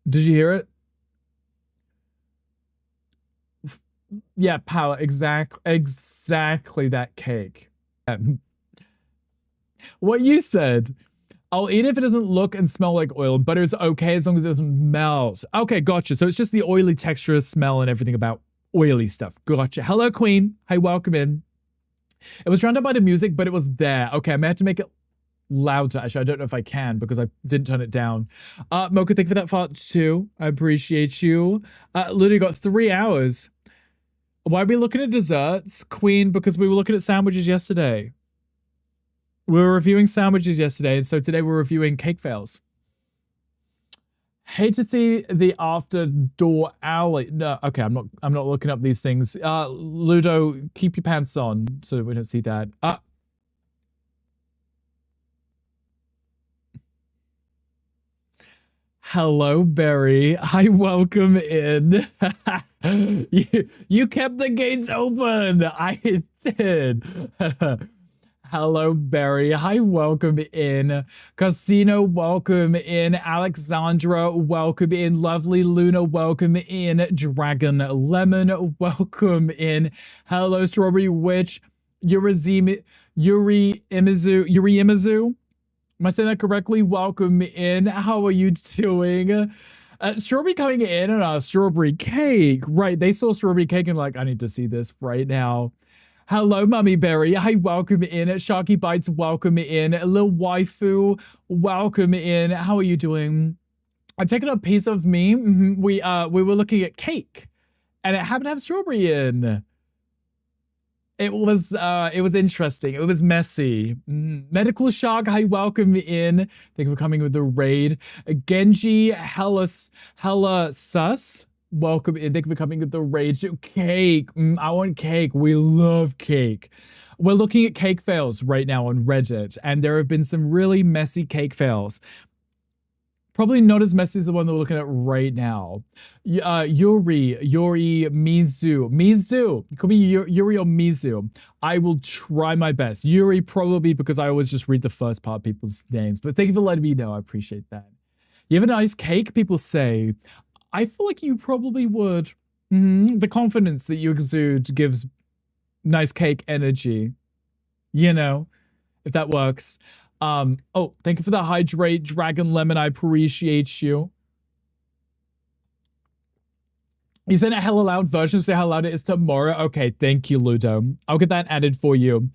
Did you hear it? Yeah, power. Exactly that cake. What you said. I'll eat it if it doesn't look and smell like oil. Butter is okay as long as it doesn't melt. Okay, gotcha. So it's just the oily texture, smell, and everything about oily stuff. Gotcha. Hello, Queen. Hi, welcome in. It was drowned out by the music, but it was there. Okay, I may have to make it louder. Actually, I don't know if I can because I didn't turn it down. Mocha, thank you for that fart too. I appreciate you. Literally got 3 hours. Why are we looking at desserts, Queen? Because we were looking at sandwiches yesterday. We were reviewing sandwiches yesterday, and so today we're reviewing cake fails. Hate to see the after door alley. No, okay, I'm not looking up these things. Ludo, keep your pants on so that we don't see that. Hello, Barry. Hi, welcome in. you kept the gates open. I did. Hello, Barry. Hi, welcome in. Casino, welcome in. Alexandra, welcome in. Lovely Luna, welcome in. Dragon Lemon, welcome in. Hello, Strawberry Witch. Yuri Imazu. Am I saying that correctly? Welcome in. How are you doing? Strawberry coming in on a strawberry cake. Right, they saw strawberry cake and like, I need to see this right now. Hello, Mummy Berry. Hi, welcome in. Sharky Bites, welcome in. Lil Waifu, welcome in. How are you doing? I'm taking a piece of me. We were looking at cake, and it happened to have strawberry in. It was interesting. It was messy. Medical Shark, hi, welcome in. Thank you for coming with the raid. Genji, hella sus. Welcome in. Thank you for coming with the rage. Cake. I want cake. We love cake. We're looking at cake fails right now on Reddit, and there have been some really messy cake fails. Probably not as messy as the one that we're looking at right now. Yuri, Mizu. It could be Yuri or Mizu. I will try my best. Yuri, probably because I always just read the first part of people's names. But thank you for letting me know. I appreciate that. You have a nice cake, people say. I feel like you probably would. The confidence that you exude gives nice cake energy. You know, if that works. Oh, thank you for the hydrate, Dragon Lemon. I appreciate you. You sent a hella loud version, say how loud it is tomorrow. Okay, thank you, Ludo. I'll get that added for you.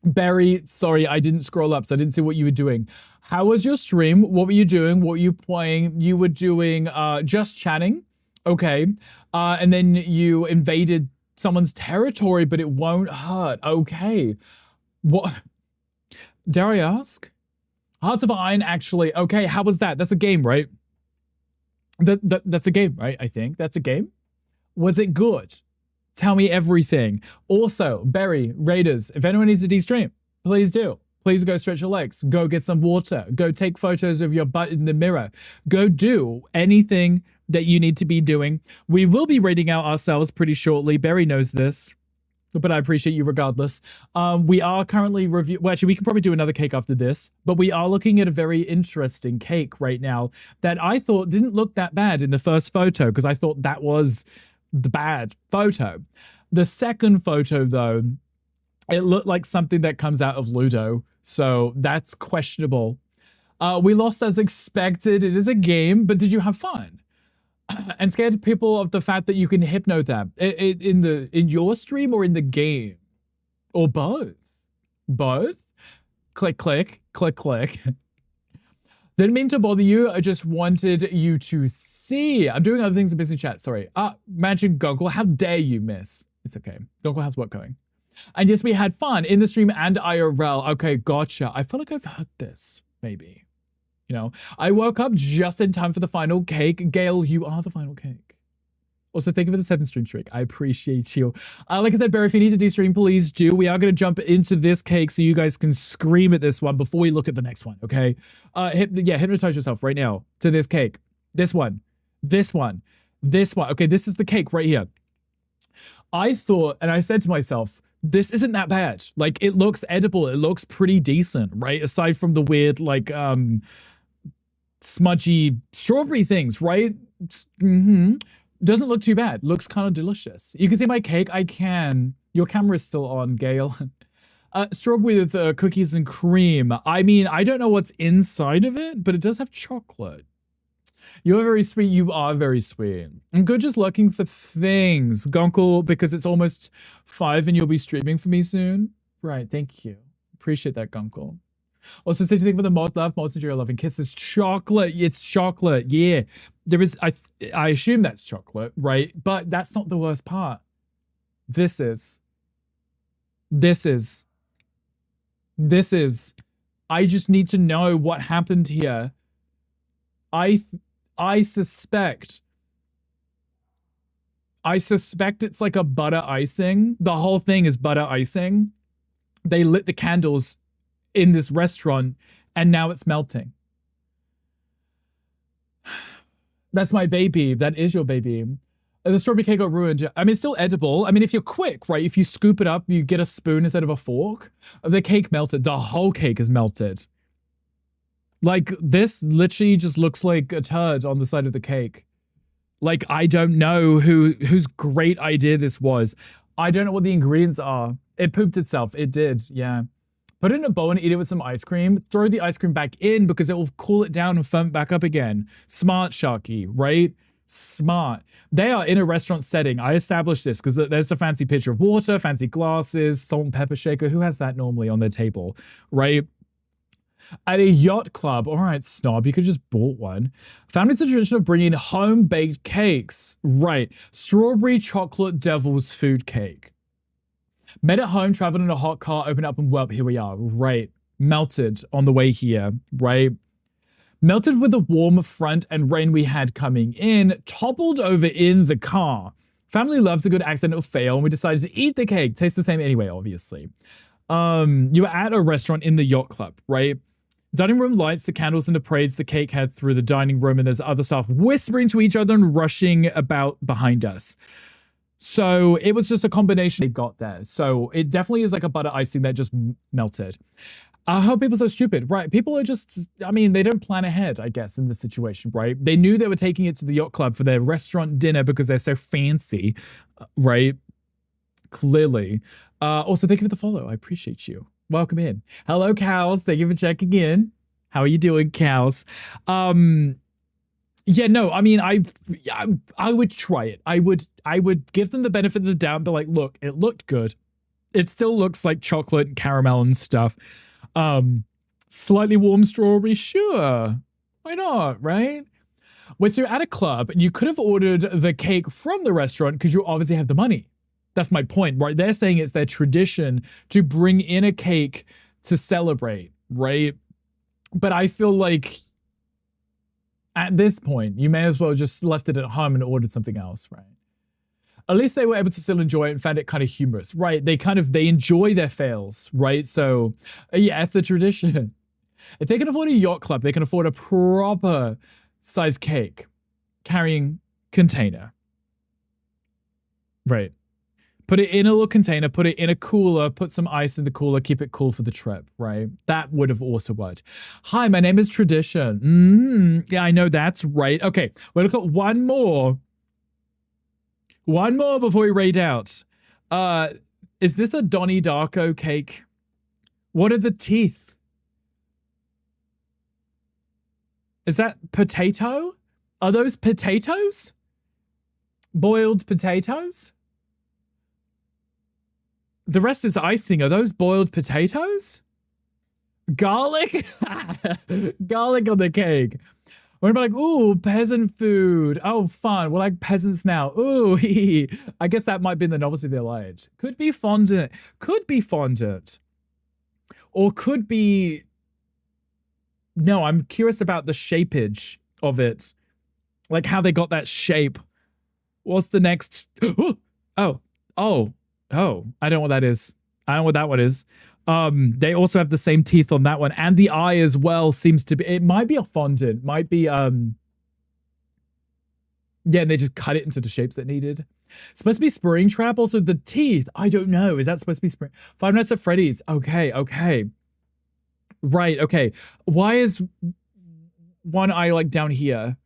Barry, sorry, I didn't scroll up, so I didn't see what you were doing. How was your stream? What were you doing? What were you playing? You were doing just chatting. Okay. And then you invaded someone's territory, but it won't hurt. Okay. What? Dare I ask? Hearts of Iron, actually. Okay, how was that? That's a game, right? That's a game, right? I think that's a game. Was it good? Tell me everything. Also, Berry, Raiders, if anyone needs to de-stream, please do. Please go stretch your legs. Go get some water. Go take photos of your butt in the mirror. Go do anything that you need to be doing. We will be rating out ourselves pretty shortly. Berry knows this, but I appreciate you regardless. We are currently reviewing... Well, actually, we can probably do another cake after this, but we are looking at a very interesting cake right now that I thought didn't look that bad in the first photo because I thought that was the bad photo. The second photo, though, it looked like something that comes out of Ludo, so that's questionable. We lost as expected. It is a game, but did you have fun? And scared people of the fact that you can hypno them in your stream or in the game, or both. Both. Click, click, click, click. Didn't mean to bother you. I just wanted you to see. I'm doing other things in busy chat. Sorry. Magic Goggle. How dare you, miss? It's okay. Goggle has work going. And yes, we had fun in the stream and IRL. Okay, gotcha. I feel like I've heard this. Maybe. You know, I woke up just in time for the final cake. Gail, you are the final cake. Also, thank you for the 7 stream streak. I appreciate you. Like I said, Barry, if you need to de-stream, please do. We are going to jump into this cake so you guys can scream at this one before we look at the next one, okay? Hypnotize yourself right now to this cake. This one. This one. This one. Okay, this is the cake right here. I thought, and I said to myself, this isn't that bad. Like, it looks edible. It looks pretty decent, right? Aside from the weird, like, smudgy strawberry things, right? Doesn't look too bad. Looks kind of delicious. You can see my cake. I can. Your camera's still on, Gail. Strawberry with cookies and cream. I mean, I don't know what's inside of it, but it does have chocolate. You're very sweet. You are very sweet. I'm good just looking for things. Gonkel, because it's almost 5 and you'll be streaming for me soon. Right, thank you. Appreciate that, Gonkel. Also, same thing for the mod love, mods and love and kisses. Chocolate. It's chocolate. Yeah. There is, I assume that's chocolate, right? But that's not the worst part. This is. This is. This is. I just need to know what happened here. I suspect it's like a butter icing. The whole thing is butter icing. They lit the candles in this restaurant and now it's melting. That's my baby. That is your baby. The strawberry cake got ruined. I mean, it's still edible. I mean, if you're quick, right? If you scoop it up, you get a spoon instead of a fork. The cake melted. The whole cake is melted. Like, this literally just looks like a turd on the side of the cake. Like, I don't know whose great idea this was. I don't know what the ingredients are. It pooped itself. It did, yeah. Put it in a bowl and eat it with some ice cream. Throw the ice cream back in because it will cool it down and firm it back up again. Smart, Sharky, right? Smart. They are in a restaurant setting. I established this because there's a fancy pitcher of water, fancy glasses, salt and pepper shaker. Who has that normally on their table, right? At a yacht club, all right, snob, you could just bought one. Family's a tradition of bringing home-baked cakes. Right. Strawberry chocolate devil's food cake. Made at home, traveled in a hot car, opened up and well, here we are. Right. Melted on the way here, right? Melted with the warm front and rain we had coming in, toppled over in the car. Family loves a good accidental fail, and we decided to eat the cake. Tastes the same anyway, obviously. You were at a restaurant in the yacht club, right? Dining room lights, the candles and the parades the cake had through the dining room, and there's other staff whispering to each other and rushing about behind us. So it was just a combination they got there. So it definitely is like a butter icing that just melted. How are people so stupid? Right. People are just, I mean, they don't plan ahead, I guess, in this situation, right? They knew they were taking it to the yacht club for their restaurant dinner because they're so fancy, right? Clearly. Also, thank you for the follow. I appreciate you. Welcome in. Hello, cows. Thank you for checking in. How are you doing, cows? Yeah, no, I mean, I would try it. I would give them the benefit of the doubt and be like, look, it looked good. It still looks like chocolate and caramel and stuff. Slightly warm strawberry, sure. Why not, right? Well, so you're at a club and you could have ordered the cake from the restaurant because you obviously have the money. That's my point, right? They're saying it's their tradition to bring in a cake to celebrate, right? But I feel like at this point, you may as well just left it at home and ordered something else, right? At least they were able to still enjoy it and found it kind of humorous, right? They enjoy their fails, right? So, yeah, it's the tradition. If they can afford a yacht club, they can afford a proper size cake carrying container. Right. Put it in a little container, put it in a cooler, put some ice in the cooler, keep it cool for the trip, right? That would have also worked. Hi, my name is Tradition. Yeah, I know that's right. Okay, we'll look at one more. One more before we raid out. Is this a Donnie Darko cake? What are the teeth? Is that potato? Are those potatoes? Boiled potatoes? The rest is icing. Are those boiled potatoes? Garlic? Garlic on the cake. We're gonna be like, ooh, peasant food. Oh, fun. We're like peasants now. Ooh, I guess that might be the novelty they liked. Could be fondant. Could be fondant. Or could be... No, I'm curious about the shapeage of it. Like how they got that shape. What's the next... Oh. I don't know what that is. I don't know what that one is. They also have the same teeth on that one. And the eye as well seems to be... It might be a fondant. Might be... Yeah, and they just cut it into the shapes that needed. Supposed to be Springtrap. Also, the teeth. I don't know. Is that supposed to be Spring... Five Nights at Freddy's. Okay. Right, okay. Why is one eye, like, down here?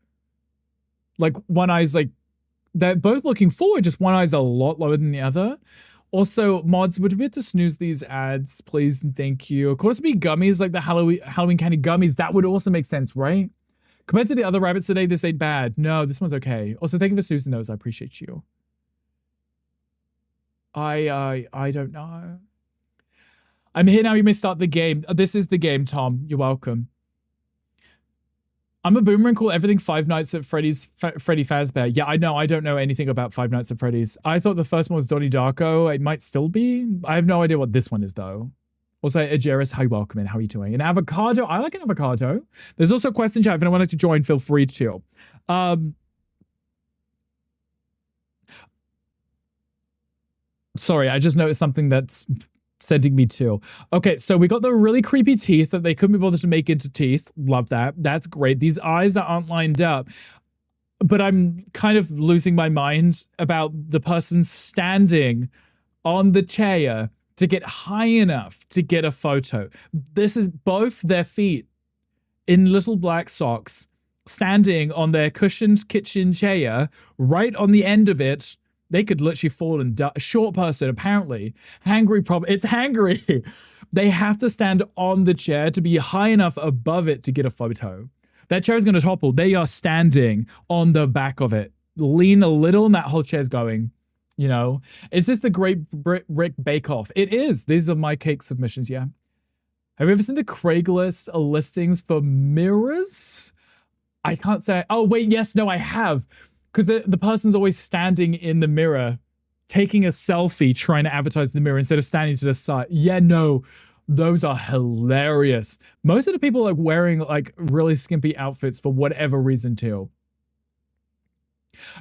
Like, one eye's, like... They're both looking forward, just one eye's a lot lower than the other. Also, mods, would we be able to snooze these ads, please and thank you? Of course, be gummies, like the Halloween candy gummies. That would also make sense, right? Compared to the other rabbits today, this ain't bad. No, this one's okay. Also, thank you for snoozing those. I appreciate you. I don't know. I'm here now. You may start the game. This is the game, Tom. You're welcome. I'm a boomer and call everything Five Nights at Freddy's Freddy Fazbear. Yeah, I know. I don't know anything about Five Nights at Freddy's. I thought the first one was Donnie Darko. It might still be. I have no idea what this one is, though. Also, Ajeris, hi, welcome in. How are you doing? An avocado. I like an avocado. There's also a question chat. If anyone would like to join, feel free to. Sorry, I just noticed something that's sending me to. Okay, so we got the really creepy teeth that they couldn't be bothered to make into teeth. Love that. That's great. These eyes that aren't lined up. But I'm kind of losing my mind about the person standing on the chair to get high enough to get a photo. This is both their feet in little black socks standing on their cushioned kitchen chair, right on the end of it. They could literally fall and die. Short person, apparently. Hangry problem. It's hangry. They have to stand on the chair to be high enough above it to get a photo. That chair is going to topple. They are standing on the back of it. Lean a little and that whole chair's going, you know. Is this the Great Rick Bake Off? It is. These are my cake submissions, yeah. Have you ever seen the Craigslist listings for mirrors? I can't say. Oh, wait, yes, no, I have. Because the person's always standing in the mirror, taking a selfie, trying to advertise the mirror instead of standing to the side. Yeah, no, those are hilarious. Most of the people like wearing like really skimpy outfits for whatever reason too.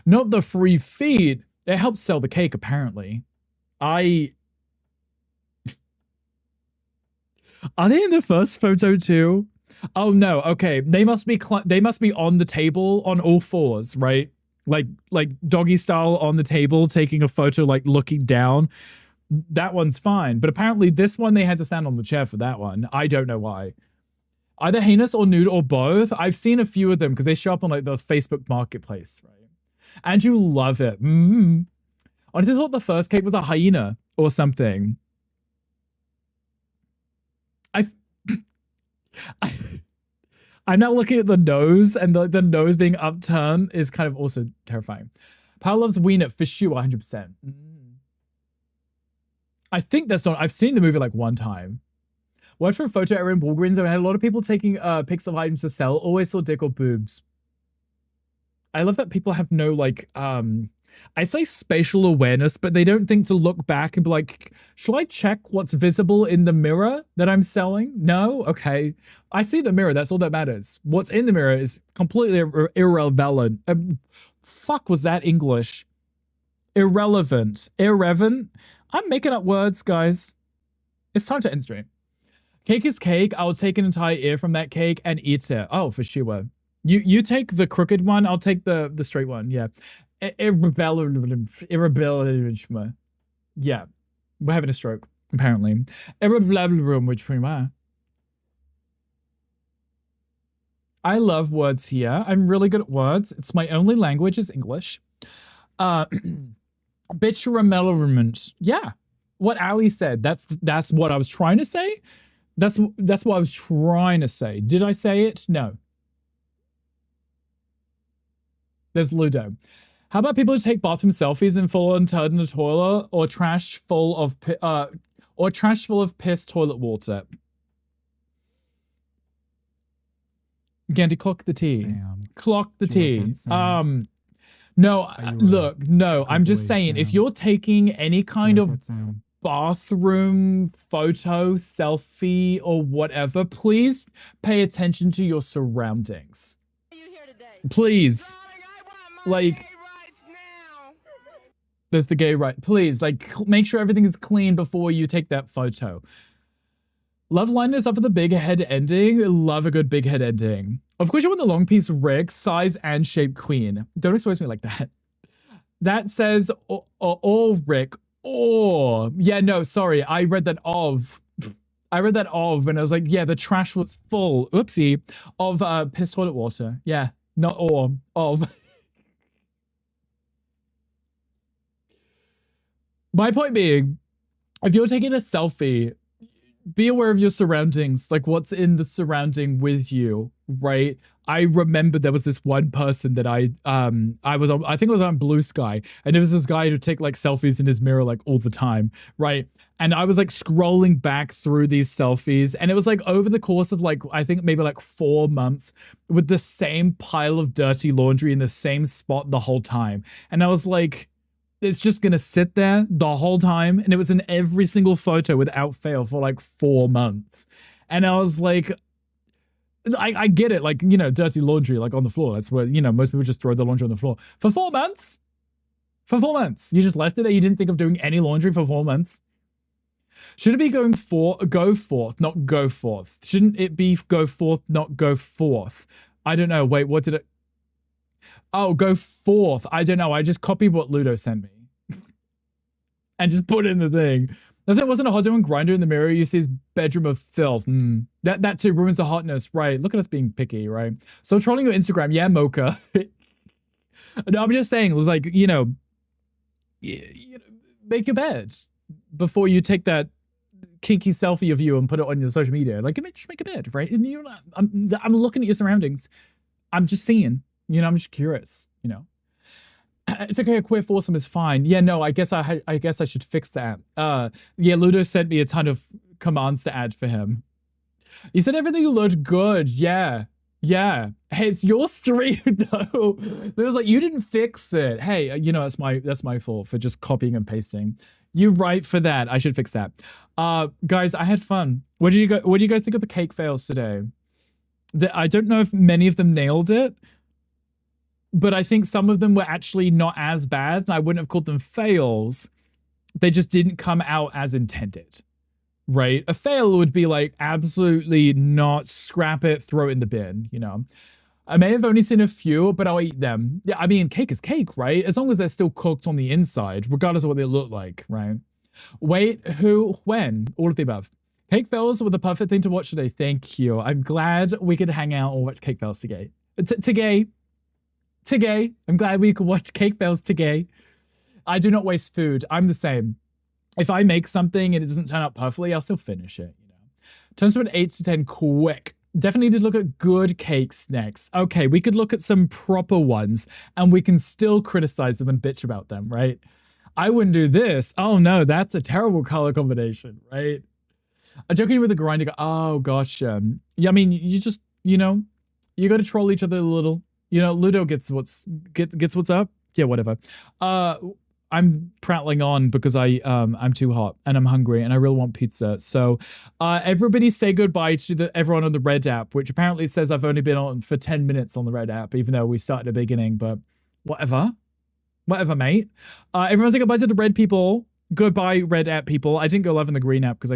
Not the free feed. It helps sell the cake, apparently. Are they in the first photo too? Oh no, okay. They must be on the table on all fours, right? Like doggy style on the table, taking a photo, like looking down. That one's fine. But apparently this one, they had to stand on the chair for that one. I don't know why. Either heinous or nude or both. I've seen a few of them because they show up on like the Facebook marketplace, right? And you love it. I just thought the first cake was a hyena or something. I'm now looking at the nose, and the nose being upturned is kind of also terrifying. Power loves Wiener for sure, 100%. I think that's not. I've seen the movie like one time. Worked for a photo area in Walgreens, and I had a lot of people taking pics of items to sell. Always saw dick or boobs. I love that people have no like I say spatial awareness, but they don't think to look back and be like, should I check what's visible in the mirror that I'm selling? No? Okay. I see the mirror. That's all that matters. What's in the mirror is completely irrelevant. Fuck, was that English? Irrelevant. Irrelevant? I'm making up words, guys. It's time to end stream. Cake is cake. I'll take an entire ear from that cake and eat it. Oh, for sure. You take the crooked one. I'll take the straight one. Yeah. Irrebellion. Yeah. We're having a stroke, apparently. Irrebellion, which we are. I love words here. I'm really good at words. It's my only language is English. Bitch remellerment. Yeah. What Ali said. That's what I was trying to say. That's what I was trying to say. Did I say it? No. There's Ludo. How about people who take bathroom selfies and fall and turd in the toilet, or trash full of piss toilet water? Gandhi, clock the tea. Sam. Clock the tea. No, look, no. I'm just saying, Sam. if you're taking any kind of bathroom photo, selfie, or whatever, please pay attention to your surroundings. Please. Like, there's the gay right. Please, like, make sure everything is clean before you take that photo. Love liners up for the big head ending. Love a good big head ending. Of course, you want the long piece Rick, size and shape queen. Don't expose me like that. That says or Rick. Or yeah, no, sorry. I read that of. I read that of when I was like, yeah, the trash was full. Oopsie. Of piss toilet water. Yeah, not or of. My point being, if you're taking a selfie, be aware of your surroundings, like what's in the surrounding with you, right? I remember there was this one person that I was on, I think it was on Blue Sky, and there was this guy who'd take like selfies in his mirror like all the time, right? And I was like scrolling back through these selfies, and it was like over the course of like, I think maybe like 4 months with the same pile of dirty laundry in the same spot the whole time. And I was like, it's just gonna sit there the whole time. And it was in every single photo without fail for like 4 months. And I was like, I get it, like, you know, dirty laundry like on the floor. That's where, you know, most people just throw the laundry on the floor. For 4 months? For 4 months. You just left it there? You didn't think of doing any laundry for 4 months? Should it be go forth, not go forth? Shouldn't it be go forth, not go forth? I don't know. Wait, what did it? Oh, go forth. I don't know. I just copied what Ludo sent me and just put it in the thing. If there wasn't a hot dog and grinder in the mirror, you see his bedroom of filth. That too ruins the hotness, right? Look at us being picky, right? So trolling your Instagram, yeah, Mocha. No, I'm just saying, it was like, you know, make your bed before you take that kinky selfie of you and put it on your social media. Like, just make a bed, right? And you're not, I'm looking at your surroundings. I'm just seeing, you know, I'm just curious, you know. It's okay, a queer foursome is fine. Yeah, no, I guess I should fix that. Yeah, Ludo sent me a ton of commands to add for him. He said everything looked good. Yeah. Yeah. Hey, it's your stream though. It was like, you didn't fix it. Hey, you know, that's my fault for just copying and pasting. You're right for that. I should fix that. Guys, I had fun. What do you guys think of the cake fails today? I don't know if many of them nailed it, but I think some of them were actually not as bad, and I wouldn't have called them fails. They just didn't come out as intended, right? A fail would be like, absolutely not, scrap it, throw it in the bin, you know? I may have only seen a few, but I'll eat them. Yeah, I mean, cake is cake, right? As long as they're still cooked on the inside, regardless of what they look like, right? Wait, who, when? All of the above. Cake fails were the perfect thing to watch today. Thank you. I'm glad we could hang out and watch cake fails today. Today. I'm glad we could watch cake fails today. I do not waste food. I'm the same. If I make something and it doesn't turn out perfectly, I'll still finish it, you know. Turns to an 8 to 10 quick. Definitely need to look at good cakes next. Okay, we could look at some proper ones and we can still criticize them and bitch about them, right? I wouldn't do this. Oh no, that's a terrible color combination, right? I'm joking with the grinder. Oh, gotcha. Yeah, I mean, you just, you know, you got to troll each other a little. You know, Ludo gets what's up. Yeah, whatever. I'm prattling on because I'm too hot and I'm hungry and I really want pizza. So, everybody say goodbye to everyone on the Red app, which apparently says I've only been on for 10 minutes on the Red app, even though we started at the beginning. But whatever, mate. Everyone say goodbye to the Red people. Goodbye, Red app people. I didn't go live in the Green app because I